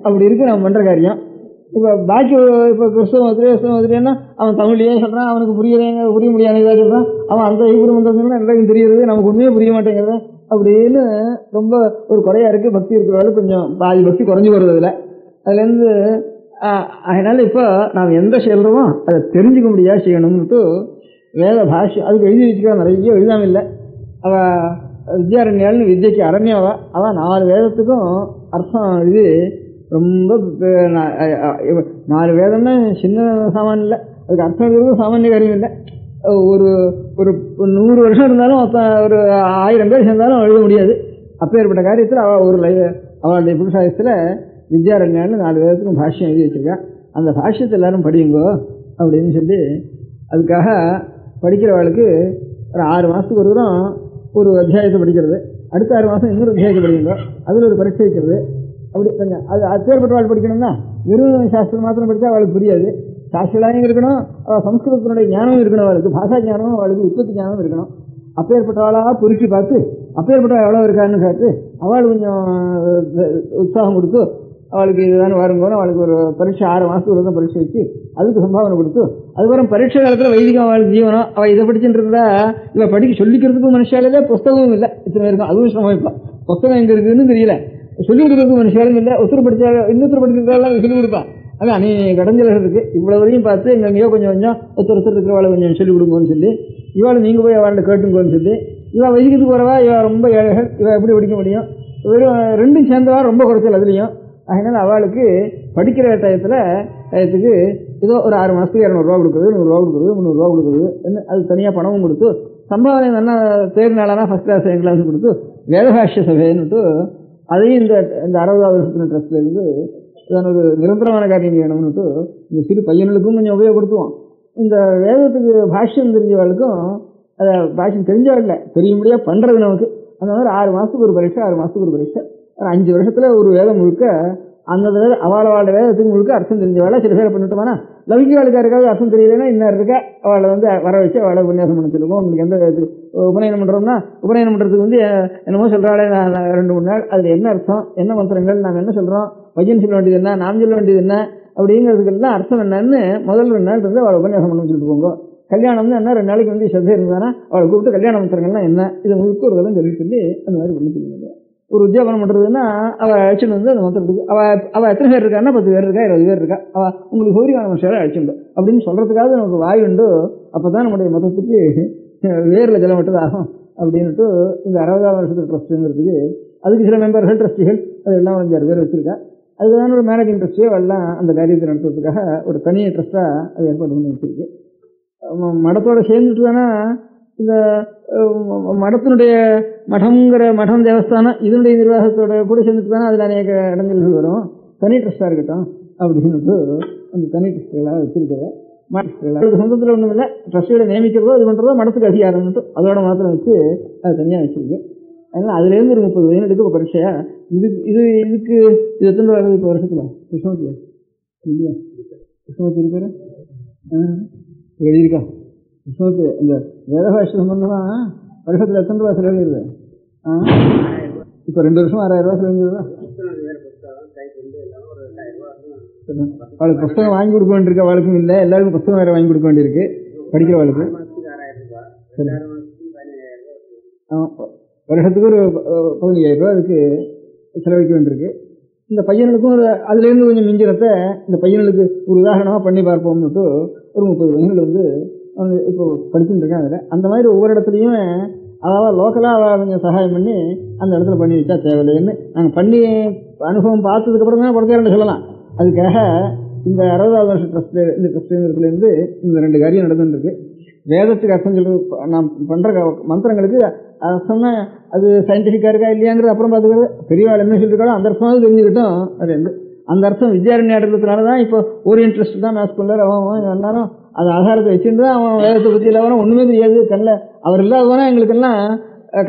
Speaker 5: அப்படி இருக்கு நம்ம பண்ற காரியம். இப்போ பாக்கி இப்போ கிறிஸ்தவ மதுரைன்னா அவன் தமிழ்லேயே சொல்கிறான், அவனுக்கு புரிய முடியாது இதாக சொல்கிறான், அவன் அந்த ஈபுரம் வந்ததுனால எல்லாருக்கும் தெரியுது, நமக்கு உண்மையே புரிய மாட்டேங்கிறது அப்படின்னு ரொம்ப ஒரு குறையா இருக்குது. பக்தி இருக்கிறவங்க கொஞ்சம் பாதி பக்தி குறைஞ்சி வருது அதில். அதுலேருந்து அதனால் இப்போ நாம் எந்த சொல்கிறோமோ அதை தெரிஞ்சுக்க முடியாது செய்யணும்னுட்டு வேத பாஷ்யம் அதுக்கு எழுதி வச்சுக்கிறா. நிறைய எழுதாமல் இல்லை. அவள் வித்யாரண்யாள்னு வித்யக்கு அரண்யாவா அவள் 4 வேதத்துக்கும் அர்த்தம் எழுதி ரொம்ப 4 வேதம்னா சின்ன சாமான் இல்லை, அதுக்கு அர்த்தம் எழுதுறது சாமானிய காரியம் இல்லை. ஒரு ஒரு 100 வருஷம் இருந்தாலும் ஒரு 1000 பேர் சேர்ந்தாலும் எழுத முடியாது. அப்பேற்பட்ட காரியத்தில் அவள் அவளுடைய புருஷாயத்தில் வித்யாரண்யான்னு 4 வேதத்துக்கும் பாஷ்யம் எழுதி வச்சிருக்கா. அந்த பாஷ்யத்தை எல்லாரும் படியுங்கோ அப்படின்னு சொல்லி அதுக்காக படிக்கிறவளுக்கு ஒரு 6 மாதத்துக்கு ஒரு தூரம் ஒரு அத்தியாயத்தை படிக்கிறது, அடுத்த 6 மாதம் இன்னொரு அத்தியாயத்தை படிக்குங்க, அதில் ஒரு பரீட்சை வைக்கிறது. அப்படி கொஞ்சம் அது அப்பேற்பட்ட வாழ் படிக்கணும்னா வெறும் சாஸ்திரம் மாத்திரம் படித்தா அவளுக்கு புரியாது. சாஸ்திரம் இருக்கணும், அவள் சம்ஸ்கிருதத்தினுடைய ஞானமும் இருக்கணும், அவளுக்கு பாஷா ஞானமும் அவளுக்கு உற்பத்தி ஞானமும் இருக்கணும். அப்பேற்பட்டவளாக பொறுக்கி பார்த்து அப்பேற்பட்ட எவ்வளோ இருக்கான்னு பார்த்து அவள் கொஞ்சம் உற்சாகம் கொடுத்து அவளுக்கு இதுதானே வருங்கன்னு அவளுக்கு ஒரு பரீட்சை 6 மாதத்துக்கு ஒரு தான் பரீட்சை வச்சு அதுக்கு சம்பாவனை கொடுத்து அதுக்கப்புறம் பரீட்சை காலத்தில் வைதிகம் அவளுக்கு ஜீவனம். அவள் இதை படிச்சுட்டு இருந்தா இவள் படிக்க சொல்லிக்கிறதுக்கும் மனுஷாலே புஸ்தகமும் இல்லை, இத்தனை இருக்கும் அதுவும் சிரமம். இப்போ புஸ்தகம் எங்கே இருக்குதுன்னு தெரியல, சொல்லிக் கொடுக்கறதுக்கு மனுஷாலும் இல்லை. ஒருத்தர் படித்தா இன்னொருத்தர் படிக்கிறதால சொல்லிக் கொடுப்பான். அதான் நீ கடைஞ்சல் இருக்குது. இவ்வளோ வரையும் பார்த்து எங்கெங்கேயோ கொஞ்சம் கொஞ்சம் ஒருத்தர் இருக்கிறவாளை கொஞ்சம் சொல்லிக் கொடுங்கன்னு சொல்லி இவாளை நீங்கள் போய் அவள்கிட்ட கேட்டுங்கன்னு சொல்லி இவள் வைதிகத்துக்கு போகிறவா இவள் ரொம்ப ஏழைகள், இவள் எப்படி படிக்க முடியும்? வெறும் 2ம் சேர்ந்தவா ரொம்ப குறைச்சல் அதுலேயும். அதனால் அவளுக்கு படிக்கிற டயத்துக்கு ஏதோ ஒரு 6 மாதத்துக்கு 200 ரூபா கொடுக்குறது, 100 ரூபா கொடுக்குறது, 300 ரூபா கொடுக்குறது, அது தனியாக பணமும் கொடுத்து சம்பாவனை நல்லா தேர்வு நாளானா ஃபஸ்ட் கிளாஸ் செகண்ட் கிளாஸ் கொடுத்து வேதபாஷ்ய சபைன்னுட்டு அதையும் இந்த 60வது வருஷத்துல ட்ரஸ்ட்லேருந்து இதான் ஒரு நிரந்தரமான காரியம் செய்யணும்னுட்டு இந்த சிறு பையனுக்கும் கொஞ்சம் உபயோகப்படுத்துவோம். இந்த வேதத்துக்கு பாஷ்யம் தெரிஞ்சவர்களுக்கும் அதை பாஷ்யம் தெரிஞ்சவர்கள தெரியும்படியாக பண்ணுறது நமக்கு. அந்த மாதிரி 6 மாதத்துக்கு ஒரு பரீட்சை, 6 மாதத்துக்கு ஒரு பரீட்சை, ஒரு 5 வருஷத்தில் ஒரு வேதம் முழுக்க அந்த அவளோட வேதத்துக்கு முழுக்க அர்த்தம் தெரிஞ்சவாள சில பேரை பண்ணிட்டோம்னா லௌகிக வாழ்க்கை இருக்காது அர்த்தம் தெரியலன்னா இன்னும் இருக்கா அவளை வந்து வர வச்சு அவளை உபன்யாசம் பண்ண சொல்லுவோம். உங்களுக்கு எந்த உபநயனம் பண்ணுறோம்னா உபநயனம் பண்ணுறதுக்கு வந்து என்னமோ சொல்கிறாளே 2-3 நாள் அதில் என்ன அர்த்தம் என்ன மந்திரங்கள் நாங்கள் என்ன சொல்கிறோம் பையன் சொல்ல வேண்டியது என்ன நாம் சொல்ல வேண்டியது என்ன அப்படிங்கிறதுக்கெல்லாம் அர்த்தம் என்னன்னு முதல் 2 நாள் இருந்து அவளை உபன்யாசம் பண்ண சொல்லிட்டு போங்க. கல்யாணம்னு என்ன 2 நாளைக்கு வந்து ஸ்ரத்தை இருந்தானா அவளை கூப்பிட்டு கல்யாண மந்திரங்கள்லாம் என்ன இதை முழுக்க ஒரு விதம் சொல்லி அந்த மாதிரி பண்ணி சொல்லுங்க. ஒரு உத்தியோகம் பண்ணுறதுன்னா அவள் அழைச்சிட்டு வந்து அந்த மந்திரத்துக்கு அவள் எத்தனை பேர் இருக்கான்னா 10 பேர் இருக்கா 20 பேர் இருக்கா அவள் உங்களுக்கு சௌரியமான மனுஷரை அழைச்சிடும் அப்படின்னு சொல்கிறதுக்காக நமக்கு வாய் உண்டு. அப்போ தான் நம்முடைய மதத்துக்கு வேரில் ஜலம் விட்டதாகும் அப்படின்ட்டு இந்த 60வது வருஷத்துக்கு ட்ரஸ்ட்டுங்கிறதுக்கு அதுக்கு சில மெம்பர்கள் ட்ரஸ்டிகள் அதெல்லாம் 5-6 பேர் வச்சுருக்கா. அதுதான் ஒரு மேனேஜிங் ட்ரஸ்டியோ எல்லாம் அந்த காரியத்தை நடத்துறதுக்காக ஒரு தனி ட்ரஸ்ட்டாக அது ஏற்பாடு பண்ணி வச்சுருக்கு. மடத்தோடு சேர்ந்துட்டு தானே இந்த மடத்தினுடைய மடம் தேவஸ்தானம் இதனுடைய நிர்வாகத்தோட கூட சேர்ந்துட்டு தானே அதில் அநேக இடங்கள் வரும். தனி ட்ரஸ்டாக இருக்கட்டும் அப்படின்னுட்டு அந்த தனி ட்ரஸ்டுகளாக வச்சுருக்காங்க. சொந்தத்தில் ஒன்றும் இல்லை, ட்ரஸ்டிகளை நியமிக்கிறதோ இது பண்ணுறதோ மடத்துக்கு அதிகாரம் அதோட மாத்திரம் வச்சு அது தனியாக வச்சுருக்கு. அதனால் அதுலேருந்து ஒரு 30 வயது எடுக்க பரீட்சையா இதுக்கு இது எத்தனை ரூபா வருது இப்போ வருஷத்தில்? கிருஷ்ணமூர்த்தி இல்லையா? கிருஷ்ணமூர்த்தி இருக்காரு எழுதியிருக்கா? கிருஷ்ணமூர்த்தி இந்த வேதபாஷ சம்பந்தமாக வருஷத்தில் எத்தனை ரூபா செலவழிது? இப்போ 2 வருஷம் 6000 ரூபா செலவழிஞ்சுதா? அவளுக்கு புஸ்தகம் வாங்கி கொடுக்க வேண்டியிருக்கு, அவளுக்கும் இல்லை, எல்லாருக்கும் புஸ்தகம் வேறு வாங்கி கொடுக்க வேண்டியிருக்கு படிக்கிற அவளுக்கு. வருஷத்துக்கு ஒரு 15,000 ரூபா அதுக்கு செலவழிக்க வேண்டியிருக்கு. இந்த பையனுக்கும் ஒரு அதுலேருந்து கொஞ்சம் மிஞ்சினத்தை இந்த பையனுக்கு ஒரு உதாரணமாக பண்ணி பார்ப்போம்னுட்டு ஒரு 30 பையன்கள் வந்து அவங்க இப்போ படிச்சுட்டு இருக்காங்க. அதில் அந்த மாதிரி ஒவ்வொரு இடத்துலையும் அதாவது லோக்கலாக கொஞ்சம் சகாயம் பண்ணி அந்த இடத்துல பண்ணி வச்சா தேவையில்லைன்னு நாங்கள் பண்ணி அனுபவம் பார்த்ததுக்கப்புறம் தான் படத்தேரண்டு சொல்லலாம். அதுக்காக இந்த 60வது வருஷம் ட்ரஸ்ட் இந்த ட்ரஸ்ட்லேருந்து இந்த 2 காரியம் நடந்துருக்கு. வேதத்துக்கு அர்த்தம் சொல்றது நாம் பண்ணுற மந்திரங்களுக்கு அர்த்தம்னா அது சயின்டிஃபிக்காக இருக்கா இல்லையாங்கிறது அப்புறம் பார்த்துக்கிறது. பெரியவாள் என்ன சொல்லியிருக்காலும் அந்த அர்த்தமாவது தெரிஞ்சுக்கிட்டோம். அது வந்து அந்த அர்த்தம் வித்யாரண்யாடுறதுனால தான் இப்போ ஓரியன்ட் ட்ரஸ்ட் தான் மேத்ஸ் பண்ணார். அவன் எல்லாரும் அது ஆதாரத்தை வச்சுட்டு அவன் வேதத்தை பற்றி இல்லாமல் ஒன்றுமே தெரியாது. கண்ணில் அவர் இல்லாதவனா எங்களுக்கெல்லாம்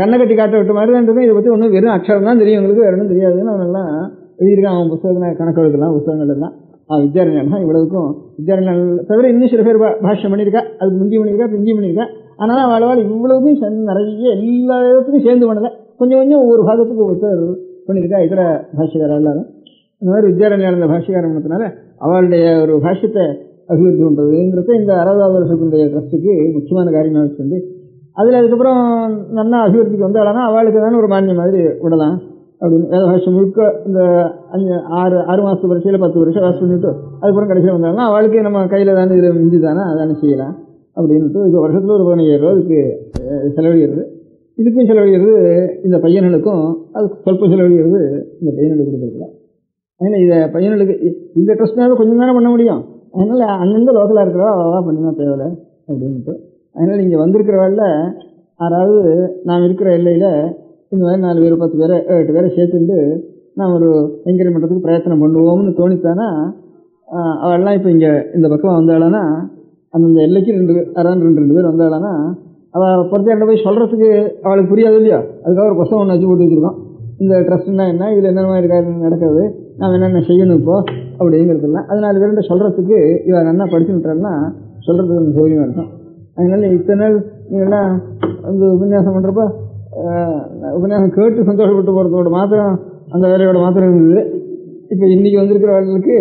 Speaker 5: கண்ணை கட்டி காட்ட விட்ட மாதிரி தான் இதை பற்றி ஒன்றும் வெறும் அக்ஷரம் தான் தெரியும், எங்களுக்கு வேறு ஒன்றும் தெரியாதுன்னு அவனெல்லாம் எழுதியிருக்கான். அவன் புத்தகத்தில் கணக்கு எழுதலாம் புத்தகங்கள் எல்லாம் வித்யாரண்யன் தான் இவ்வளவுக்கும். வித்யாரண்யன் தவிர இன்னும் சில பேர் பாஷ்யம் பண்ணியிருக்கா, அதுக்கு முந்தி பண்ணியிருக்கா, பிஞ்சி பண்ணியிருக்கா. ஆனால் அவள் இவ்வளவுக்கும் நிறைய எல்லா விதத்துக்கும் சேர்ந்து பண்ணலை, கொஞ்சம் கொஞ்சம் ஒவ்வொரு பாகத்துக்கு ஒருத்தர் பண்ணியிருக்கா இதர பாஷ்யக்காரர் எல்லாரும். இந்த மாதிரி வித்யாரண்யன் இந்த பாஷ்யக்காரம் பண்ணதுனால அவளுடைய ஒரு பாஷ்யத்தை அபிவிருத்தி பண்ணுறதுங்கிறத இந்த 60வது வருஷத்துடைய ட்ரஸ்ட்டுக்கு முக்கியமான காரியமாக வச்சுருந்து அதில் அதுக்கப்புறம் நல்லா அபிவிருத்திக்கு வந்தாலும் அவளுக்கு தானே ஒரு மானியம் மாதிரி விடலாம் அப்படின்னு வேத பாஷ்யம் முழுக்க இந்த 6 மாதத்து பரீட்சையில் 10 வருஷம் வாசி பண்ணிவிட்டு அதுக்கப்புறம் கடைசியில் வந்தாலும் அவளுக்கு நம்ம கையில் தானே இதில் மிஞ்சி தானே அதானே செய்யலாம் அப்படின்ட்டு இப்போ வருஷத்தில் ஒரு 15,000 ரூபா இதுக்கு செலவழிகிறது. இதுக்கும் செலவழிகிறது இந்த பையன்களுக்கும் அது சொல்ப செலவழிகிறது இந்த பையன்களுக்கு கொடுக்குறதுல. அதனால் இதை பையன்களுக்கு இந்த ட்ரஸ்ட்னால கொஞ்சம் தானே பண்ண முடியும். அதனால் அங்கங்கே லோக்கலாக இருக்கிறவா அவ்வளோவா பண்ணினா தேவையில்லை அப்படின்ட்டு. அதனால் இங்கே வந்திருக்கிறவாளில் யாராவது நாம் இருக்கிற எல்லையில் இந்த மாதிரி 4 பேர் 10 பேரை 8 பேரை சேர்த்துட்டு நான் ஒரு என்கரேஜ் பண்ணுறதுக்கு பிரயத்தனம் பண்ணுவோம்னு தோணித்தானா அவள்லாம் இப்போ இங்கே இந்த பக்கம் வந்தாளானா அந்தந்த எல்லைக்கு 2 பேர் வந்தாளானா அவள் பொறுத்த போய் சொல்கிறதுக்கு அவளுக்கு புரியாது இல்லையா. அதுக்காக ஒரு புத்தகம் ஒன்று வச்சு போட்டு வச்சுருக்கோம். இந்த ட்ரஸ்ட்னா என்ன, இதில் என்ன மாதிரி காரியம் நடக்கிறது, நாம் என்னென்ன செய்யணும் இப்போ அப்படிங்கிறதுலாம் அது 4 பேருண்ட சொல்கிறதுக்கு இவன் என்ன படிச்சு விட்டாருன்னா சொல்கிறதுக்கு கொஞ்சம் சௌகரியமாக இருக்கும். அதனால இத்தனை நாள் நீங்கள்லாம் வந்து உபன்யாசம் பண்ணுறப்ப உபன்யாசம் கேட்டு சந்தோஷப்பட்டு போகிறதோட மாத்திரம் அந்த வேலையோட மாத்திரம் இருந்தது. இப்போ இன்றைக்கி வந்திருக்கிறவர்களுக்கு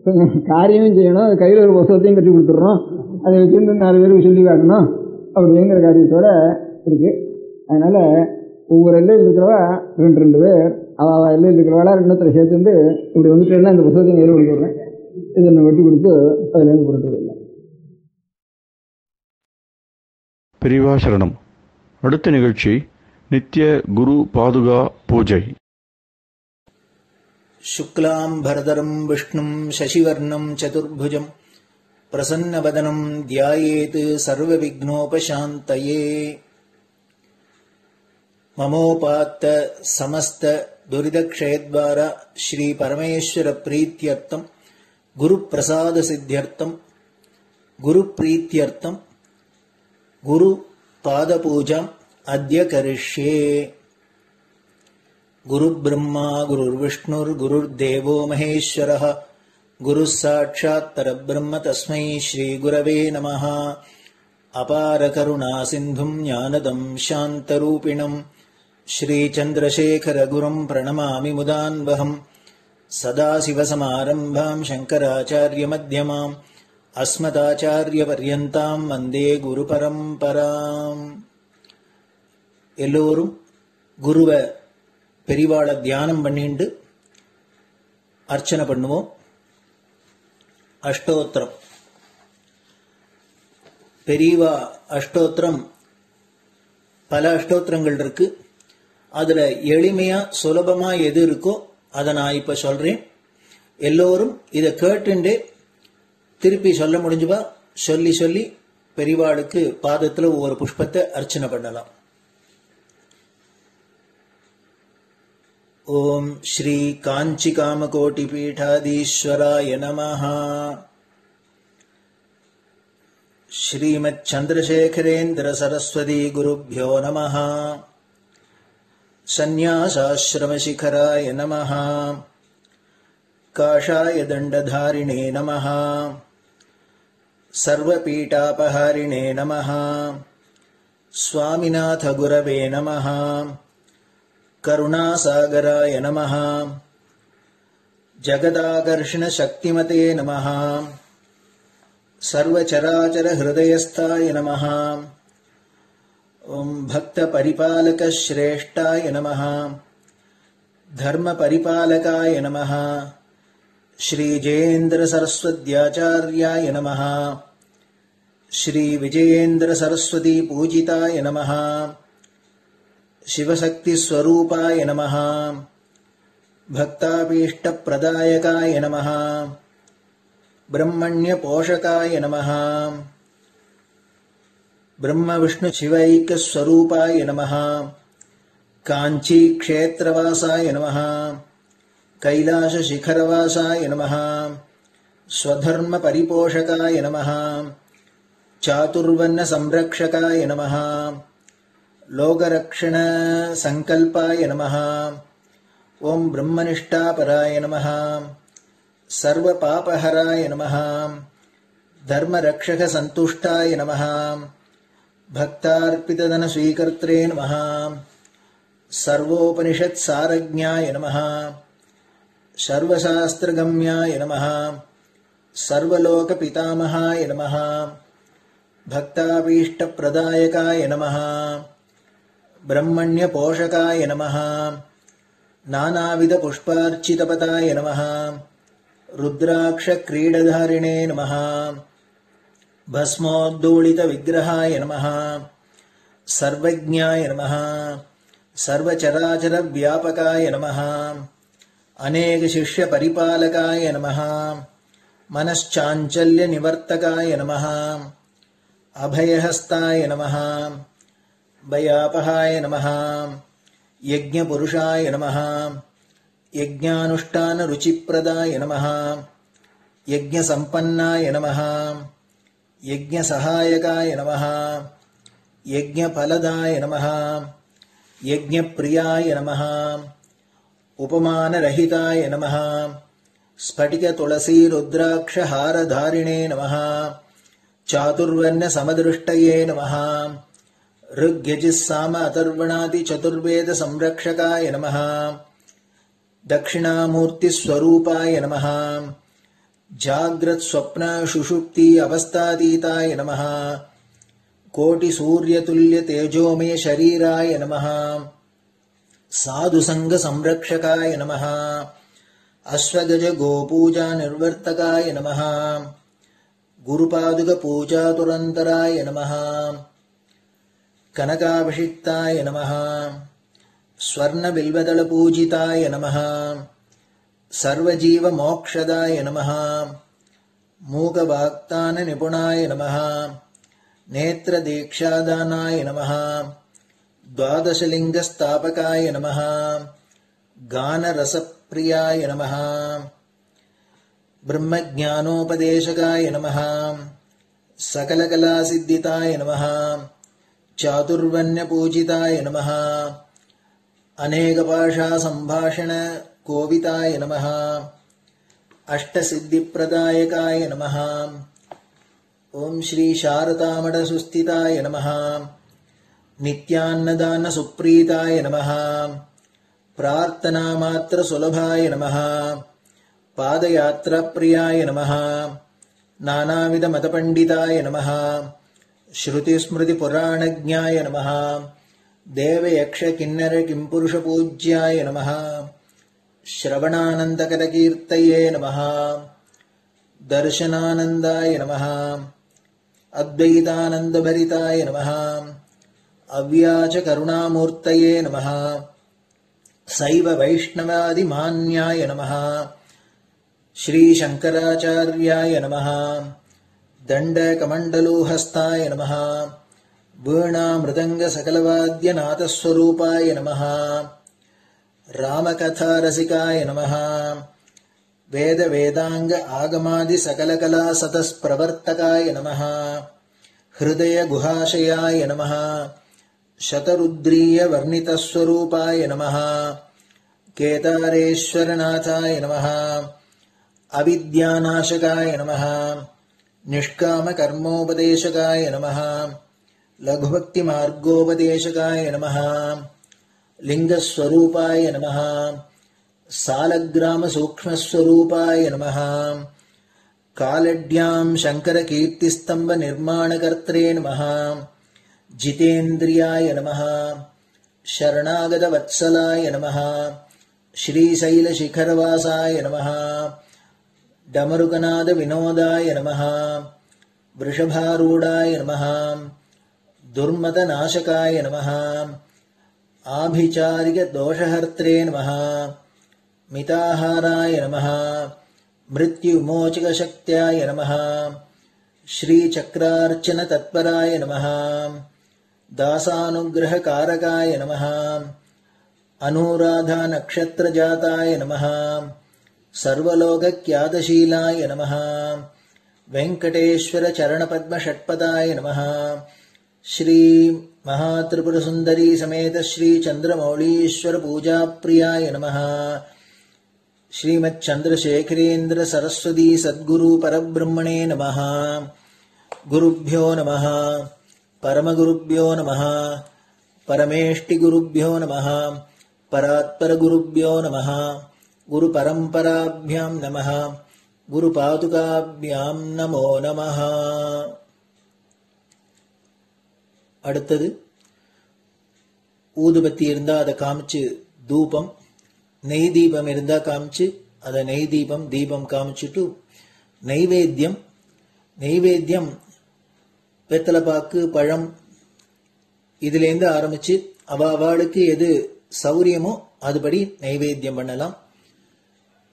Speaker 5: கொஞ்சம் காரியமும் செய்யணும், அது கையில் ஒரு புத்தகத்தையும் கட்டி கொடுத்துட்றோம், அதை வச்சுருந்து 4 பேருக்கு சொல்லி காட்டணும் அப்படிங்கிற காரியத்தோடு இருக்குது. அதனால் ஒவ்வொரு எல்லையில் இருக்கிறவா 2 பேர் அவள் எல்லையில் இருக்கிறவாளா 2 சேர்த்துட்டு இப்படி வந்துட்டு எல்லாம் இந்த புத்தகத்தையும் கையில் கொடுத்துட்றேன், இது என்ன வெட்டி கொடுத்து அதுலேருந்து பொருட்டு இல்லை.
Speaker 3: பெரியவா சரணம். அடுத்த நிகழ்ச்சி நித்திய குரு பாதுகா பூஜை.
Speaker 2: शुक्लां भरदरं विष्णुं शशिवर्णं चतुर्भुजं प्रसन्नवदनं ध्यायेत् सर्वविघ्नोपशान्तये. ममोपात्त समस्त दुरितक्षयद्वारा श्री परमेश्वर प्रीत्यर्थं गुरुप्रसाद सिद्ध्यर्थं गुरुप्रीत्यर्थं गुरु पादपूजाम् अद्य करिष्ये. गुरुब्रह्मा गुरुर्विष्णुर्गुरुर्देवो महेश्वरः गुरुः साक्षात् परब्रह्म तस्मै श्रीगुरवे नमः. अपारकरुणासिन्धुं ज्ञानदं शान्तरूपिणं श्रीचन्द्रशेखरगुरुं प्रणमामि मुदान्वहम्. सदाशिवसमारम्भां शङ्कराचार्यमध्यमाम् अस्मदाचार्यपर्यन्तां वन्दे गुरुपरम्पराम्. எல்லோரும் குருவை பெரிவாளை தியானம் பண்ணிண்டு அர்ச்சனை பண்ணுவோம். அஷ்டோத்திரம் பெரியவா அஷ்டோத்திரம் பல அஷ்டோத்திரங்கள் இருக்கு. அதுல எளிமையா சுலபமா எது இருக்கோ அதை நான் இப்ப சொல்றேன். எல்லோரும் இதை கேட்டுண்டே திருப்பி சொல்ல முடிஞ்சுபா சொல்லி சொல்லி பெரிவாளுக்கு பாதத்துல ஒவ்வொரு புஷ்பத்தை அர்ச்சனை பண்ணலாம். ஓம் ஸ்ரீ காஞ்சி காமகோட்டி பீடாதீஸ்வராய நமஹ. श्रीमच्चन्द्रशेखरेन्द्र सरस्वती गुरुभ्यो नमः। सन्न्यासाश्रमशिखराय नमः। काषाय दण्डधारिणे नमः। सर्वपीठापहारिणे नमः। स्वामिनाथ गुरवे नमः। करुणासागराय नमः। जगदाकर्षण शक्तिमते नमः। सर्वचराचर हृदयस्थाय नमः। ओम भक्त परिपालक श्रेष्ठाय नमः। धर्म परिपालकाय नमः। श्री जयेन्द्र सरस्वत्याचार्याय नमः। श्री विजयेन्द्र सरस्वती पूजिताय नमः। शिवशक्ति स्वरूपाय नमः। भक्ताभीष्ट प्रदायकाय नमः। ब्रह्मण्य पोषकाय नमः। ब्रह्म विष्णु शिवैक स्वरूपाय नमः। कांची क्षेत्रवासाय नमः। कैलाश शिखरवासाय नमः। स्वधर्म परिपोषकाय नमः। चातुर्वर्ण संरक्षकाय नमः। लोकरक्षण संकल्पाय नमः। ओम ब्रह्मनिष्ठापराय नमः। सर्वपापहराय नमः। धर्मरक्षक संतुष्टाय नमः। भक्तार्पितधन स्वीकर्त्रे नमः। सर्वोपनिषत् सारज्ञाय नमः। सर्वशास्त्रगम्याय नमः। सर्वलोक पितामहाय नमः। भक्ताभीष्ट प्रदायकाय नमः। ब्रह्मण्य पोषकाय नमः। नानाविध पुष्पार्चितपताय नमः। रुद्राक्ष क्रीडधारिणे नमः। भस्मोद्धूलित विग्रहाय नमः। सर्वज्ञाय नमः। सर्वचराचर व्यापकाय नमः। अनेक शिष्य परिपालकाय नमः। मनश्चाञ्चल्य निवर्तकाय नमः। अभयहस्ताय नमः। भयापहाय नमः। यज्ञपुरुषाय नमः। यज्ञानुष्ठान रुचिप्रदाय नमः। यज्ञसम्पन्नाय नमः। यज्ञसहायकाय नमः। यज्ञफलदाय नमः। यज्ञप्रियाय नमः। उपमानरहिताय नमः। स्फटिक तुलसी रुद्राक्ष हारधारिणे नमः। चातुर्वर्ण समदृष्टये नमः। ऋग्यजुस्साम अथर्वणादि चतुर्वेद संरक्षकाय नमः। दक्षिणामूर्ति स्वरूपाय नमः। जाग्रत् स्वप्न सुषुप्ति अवस्थातीताय नमः। कोटि सूर्यतुल्य तेजोमय शरीराय नमः। साधुसंग संरक्षकाय नमः। अश्वगज गोपूजा निर्वर्तकाय नमः। गुरुपादुक पूजातुरन्तराय नमः। कनकाभिषिक्ताय नमः। स्वर्ण बिल्वदल पूजिताय नमः। सर्वजीव मोक्षदाय नमः। मूकवाक्तान निपुणाय नमः। नेत्र दीक्षादानाय नमः। द्वादशलिंग स्थापकाय नमः। गान रसप्रियाय नमः। ब्रह्मज्ञानोपदेशकाय नमः। सकलकलासिद्धिताय नमः। चातुर्वण्य पूजिताय नमः। अनेकभाषा संभाषण कोविताय नमः। अष्टसिद्धिप्रदायकाय नमः। ओम श्री शारदामठ सुस्थिताय नमः। नित्यान्नदान सुप्रीताय नमः। प्रार्थना मात्र सुलभाय नमः। पादयात्रा प्रियाय नमः। नानाविध मतपंडिताय नमः। श्रुति स्मृति पुराणज्ञाय नमः। देव यक्ष किन्नर किंपुरुष पूज्याय नमः। श्रवणानंदकर कीर्तये नमः। दर्शनानंदाय नमः। अद्वैतानंद भरिताय नमः। अव्याच करुणामूर्तये नमः। शैव वैष्णवादि मान्याय नमः। श्री शंकराचार्याय नमः। दंड कमंडलोहस्ताय नमः। वीणा मृदंग सकलवाद्य नाथस्वरूपाय नमः। रामकथा रसिकाय नमः। वेद वेदांग आगमादि सकलकला सतस्प्रवर्तकाय नमः। ஹிருதய குஹாசயாய நமः சதருத்ரீய வர்ணிதஸ்வரூபாய நமः கேதாரேஸ்வரநாதாய நமः அவித்யாநாசகாய நமः நிஷ்காம கர்மோபதேசகாய நமः லகுபக்தி மார்கோபதேசகாய நமः லிங்கஸ்வரூபாய நமः சாலக்கிராம சூக்ஷ்மஸ்வரூபாய நமः காலட்யாம் சங்கர கீர்த்திஸ்தம்ப நிர்மாணகர்த்ரே நமः ஜிதேந்திரியாய நமः சரணாகத வத்சலாய நமः ஸ்ரீசைல சிகரவாசாய நமः டமருகநாத வினோதாய நமः விருஷபாரூடாய நமः துர்மத நாசகாய நமः ஆபிசாரிக தோஷஹர்த்ரே நமः மிதாஹாராய நமः மிருத்யுமோச்சக சக்தியாய நமः ஸ்ரீசக்ரார்ச்சன தத்பராய நமः தாசானுகிரக காரகாய நமः அனுராதா நக்ஷத்ர ஜாதாய நமः சர்வலோக க்யாதசீலாய நமः வெங்கடேஸ்வர சரணபத்ம ஷட்பதாய நமः ஸ்ரீ மகாத்ரிபுர சுந்தரி சமேத ஸ்ரீ சந்திரமௌலீஸ்வர பூஜா பிரியாய நமः ஸ்ரீமத் சந்திரசேகரேந்திர சரஸ்வதி சத்குரு பரபிரம்மணே நமः குருப்யோ நமः பரமகுருப்யோ நமः பரமேஷ்டிகுருப்யோ நமः பராத்பரகுருப்யோ நமः குரு பரம்பராபியாம் நமः குரு பாதுகாபியாம் நமோ நமः. அடுத்தது ஊதுபத்தி இருந்தா அதை காமிச்சு தூபம், நெய் தீபம் இருந்தா காமிச்சு அதை நெய் தீபம் தீபம் காமிச்சுட்டு நைவேத்தியம் வெத்தலைப்பாக்கு பழம் இதுலேருந்து ஆரம்பிச்சு அவளுக்கு எது சௌரியமோ அதுபடி நைவேத்தியம் பண்ணலாம்.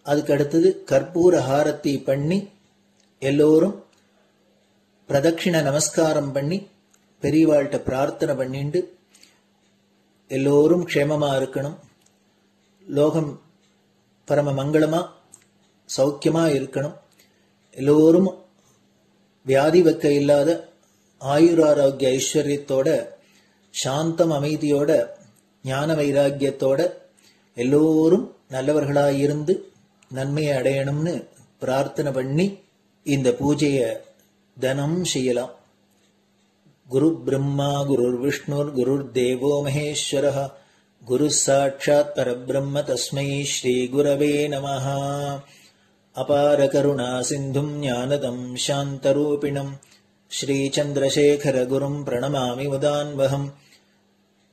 Speaker 2: அதுக்கு அடுத்தது கற்பூர ஹாரத்தி பண்ணி எல்லோரும் பிரதட்சிண நமஸ்காரம் பண்ணி பெரியவாள்கிட்ட பிரார்த்தனை பண்ணிண்டு எல்லோரும் க்ஷேமமா இருக்கணும், லோகம் பரம மங்களமா சௌக்கியமா இருக்கணும், எல்லோரும் வியாதி வெக்க இல்லாத ஆயுராரோக்கிய ஐஸ்வர்யத்தோட சாந்தம் அமைதியோட ஞான வைராக்கியத்தோட எல்லோரும் நல்லவர்களாயிருந்து நன்மையை அடையணும்னு பிரார்த்தனை பண்ணி இந்த பூஜையை தினம் செய்யலாம். குரு பிரம்மா குருர் விஷ்ணுர் குருர் தேவோ மகேஸ்வரः குரு சாட்சாத் பரபிரம்ம தஸ்மை ஸ்ரீ குரவே நமः. அபார கருணா சிந்தும் ஞானதம் சாந்தரூபிணம் ஸ்ரீ சந்திரசேகர குரும் பிரணமாமி முதான்வகம்.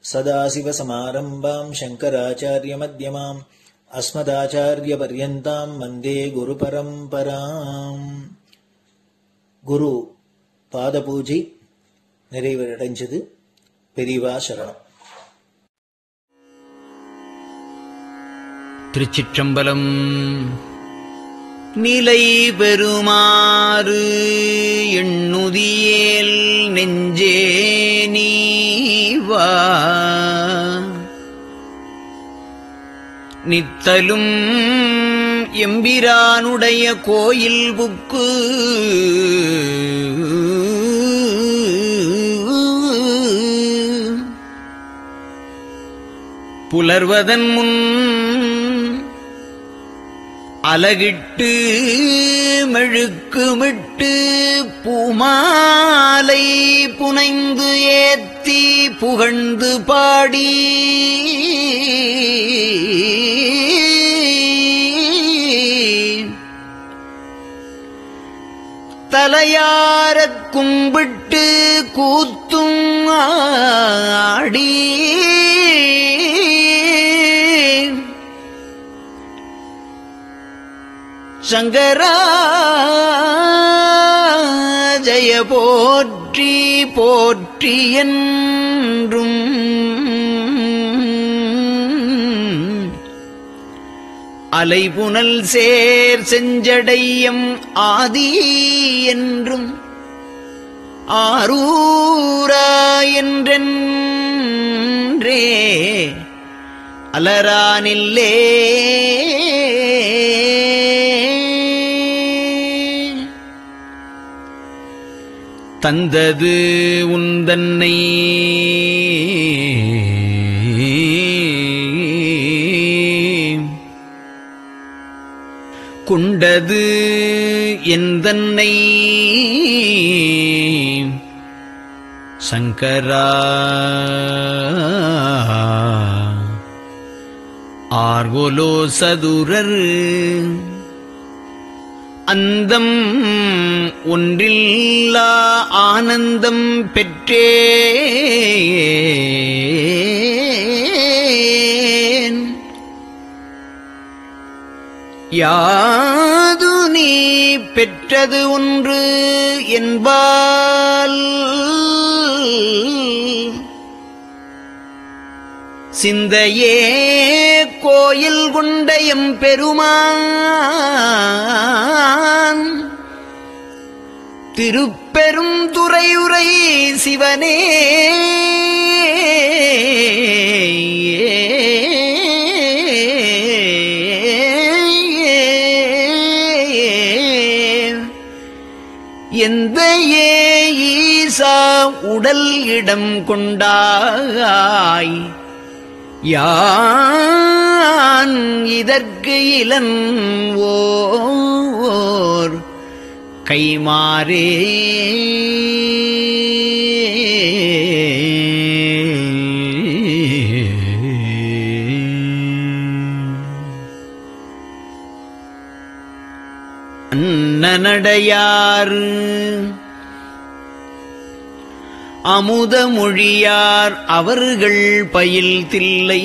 Speaker 2: சதாசிவ சமாரம்பாம் சங்கராச்சாரிய மத்யமாம் அஸ்மதாச்சாரிய பர்யந்தாம் வந்தே குரு பரம்பராம். குரு பாத பூஜை நிறைவடைஞ்சது. பெரியவா சரணம்.
Speaker 6: திருச்சிற்றம்பலம். நிலை பெறுமாறு எண்ணுதியேல் நெஞ்சே நீவா நித்தலும் எம்பிரானுடைய கோயில் புக்கு புலர்வதன் முன் அலகிட்டு மெழுக்குமிட்டு பூமாலை புனைந்து ஏத்தி புகழ்ந்து பாடி தலையாரக் கும்பிட்டு கூத்தும் ஆடி சங்கரா ஜய போற்றி போற்றி என்றும் அலைபுனல் சேர் செஞ்சடையம் ஆதி என்றும் ஆரூரா என்றென்றே அலரானில்லே தந்தது உந்தன்னை கொண்டது எந்தன்னை சங்கரா ஆர்கோலோ சதுரர் அந்தம் ஒன்றில்லா ஆனந்தம் பெற்றேன் யாது நீ பெற்றது ஒன்று என்பால் சிந்தையே கோயில் கொண்ட எம்பெருமான் திருப்பெரும் துறையுரை சிவனே எந்த ஈசா உடல் இடம் கொண்டாய் யான் இதற்கு இளன்வோர் கைமாறே அன்னநடையார் அமுத மொழியார் அவர்கள் பயில் தில்லை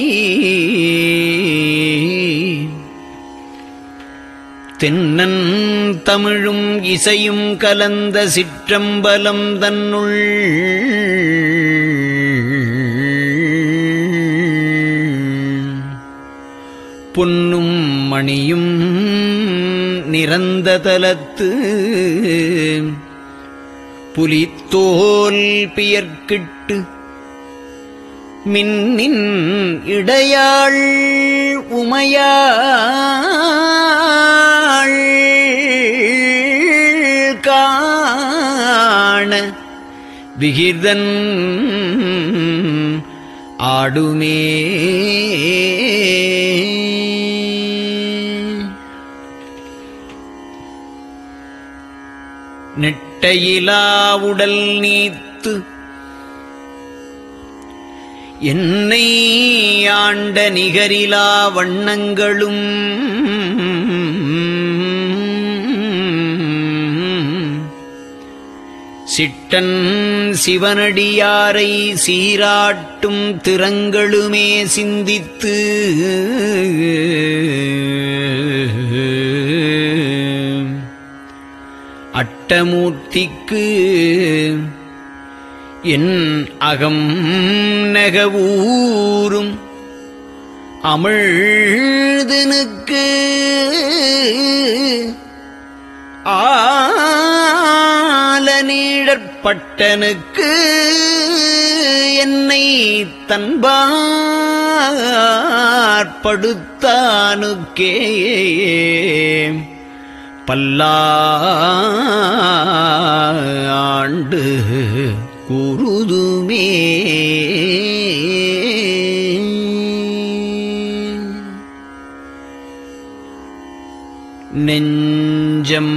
Speaker 6: தென்னன் தமிழும் இசையும் கலந்த சிற்றம்பலம் தன்னுள் பொன்னும் மணியும் நிறந்த தலத்து புலித்தோல் பியர்க்கிட்டு மின்னின் இடையாள் உமையாள் காண விகிர்தன் ஆடுமே நெட்டையிலா உடல் நீத்து என்னை ஆண்ட நிகரிலா வண்ணங்களும் சிட்டன் சிவனடியாரை சீராட்டும் திறங்களுமே சிந்தித்து அட்டமூர்த்திக்கு என் அகம் நெகவூரும் அமிழ்தனுக்கு ஆலநீழற்பட்டனுக்கு என்னை தன்பார்படுத்தானுக்கே பல்லாண்டு கூறுதுமே நெஞ்சம்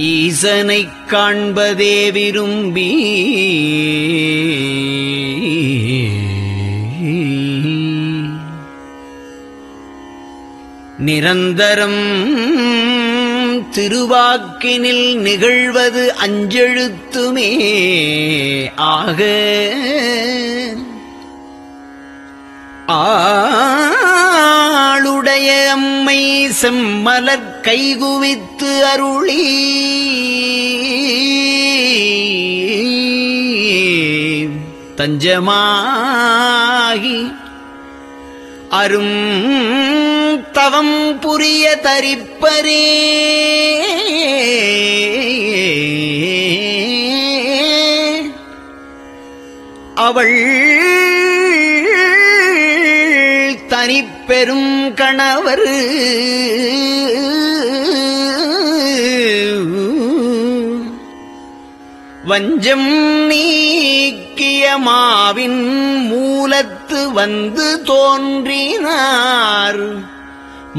Speaker 6: ஈசனைக் காண்பதே விரும்பி நிரந்தரம் திருவாக்கினில் நிகழ்வது அஞ்செழுத்துமே ஆக ஆளுடைய அம்மை செம்மலர் கைகுவித்து அருளி தஞ்சமாகி அரும் தவம் புரிய தரிப்பரே அவள் தனிப்பெரும் கணவர் வஞ்சம் நீக்கிய மாவின் மூலத்து வந்து தோன்றினார்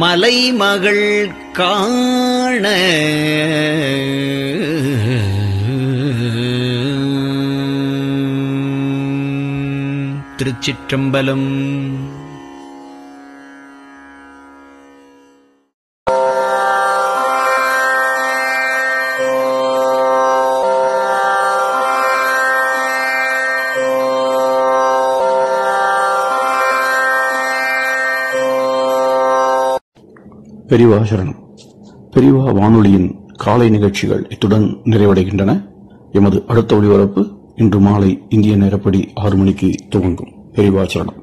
Speaker 6: மலைமகள் காண. திருச்சிற்றம்பலம்.
Speaker 3: பெரியவா சரணம். பெரியவா வானொலியின் காலை நிகழ்ச்சிகள் இத்துடன் நிறைவடைகின்றன. எமது அடுத்த ஒளிபரப்பு இன்று மாலை இந்திய நேரப்படி 6 மணிக்கு துவங்கும். பெரியவா சரணம்.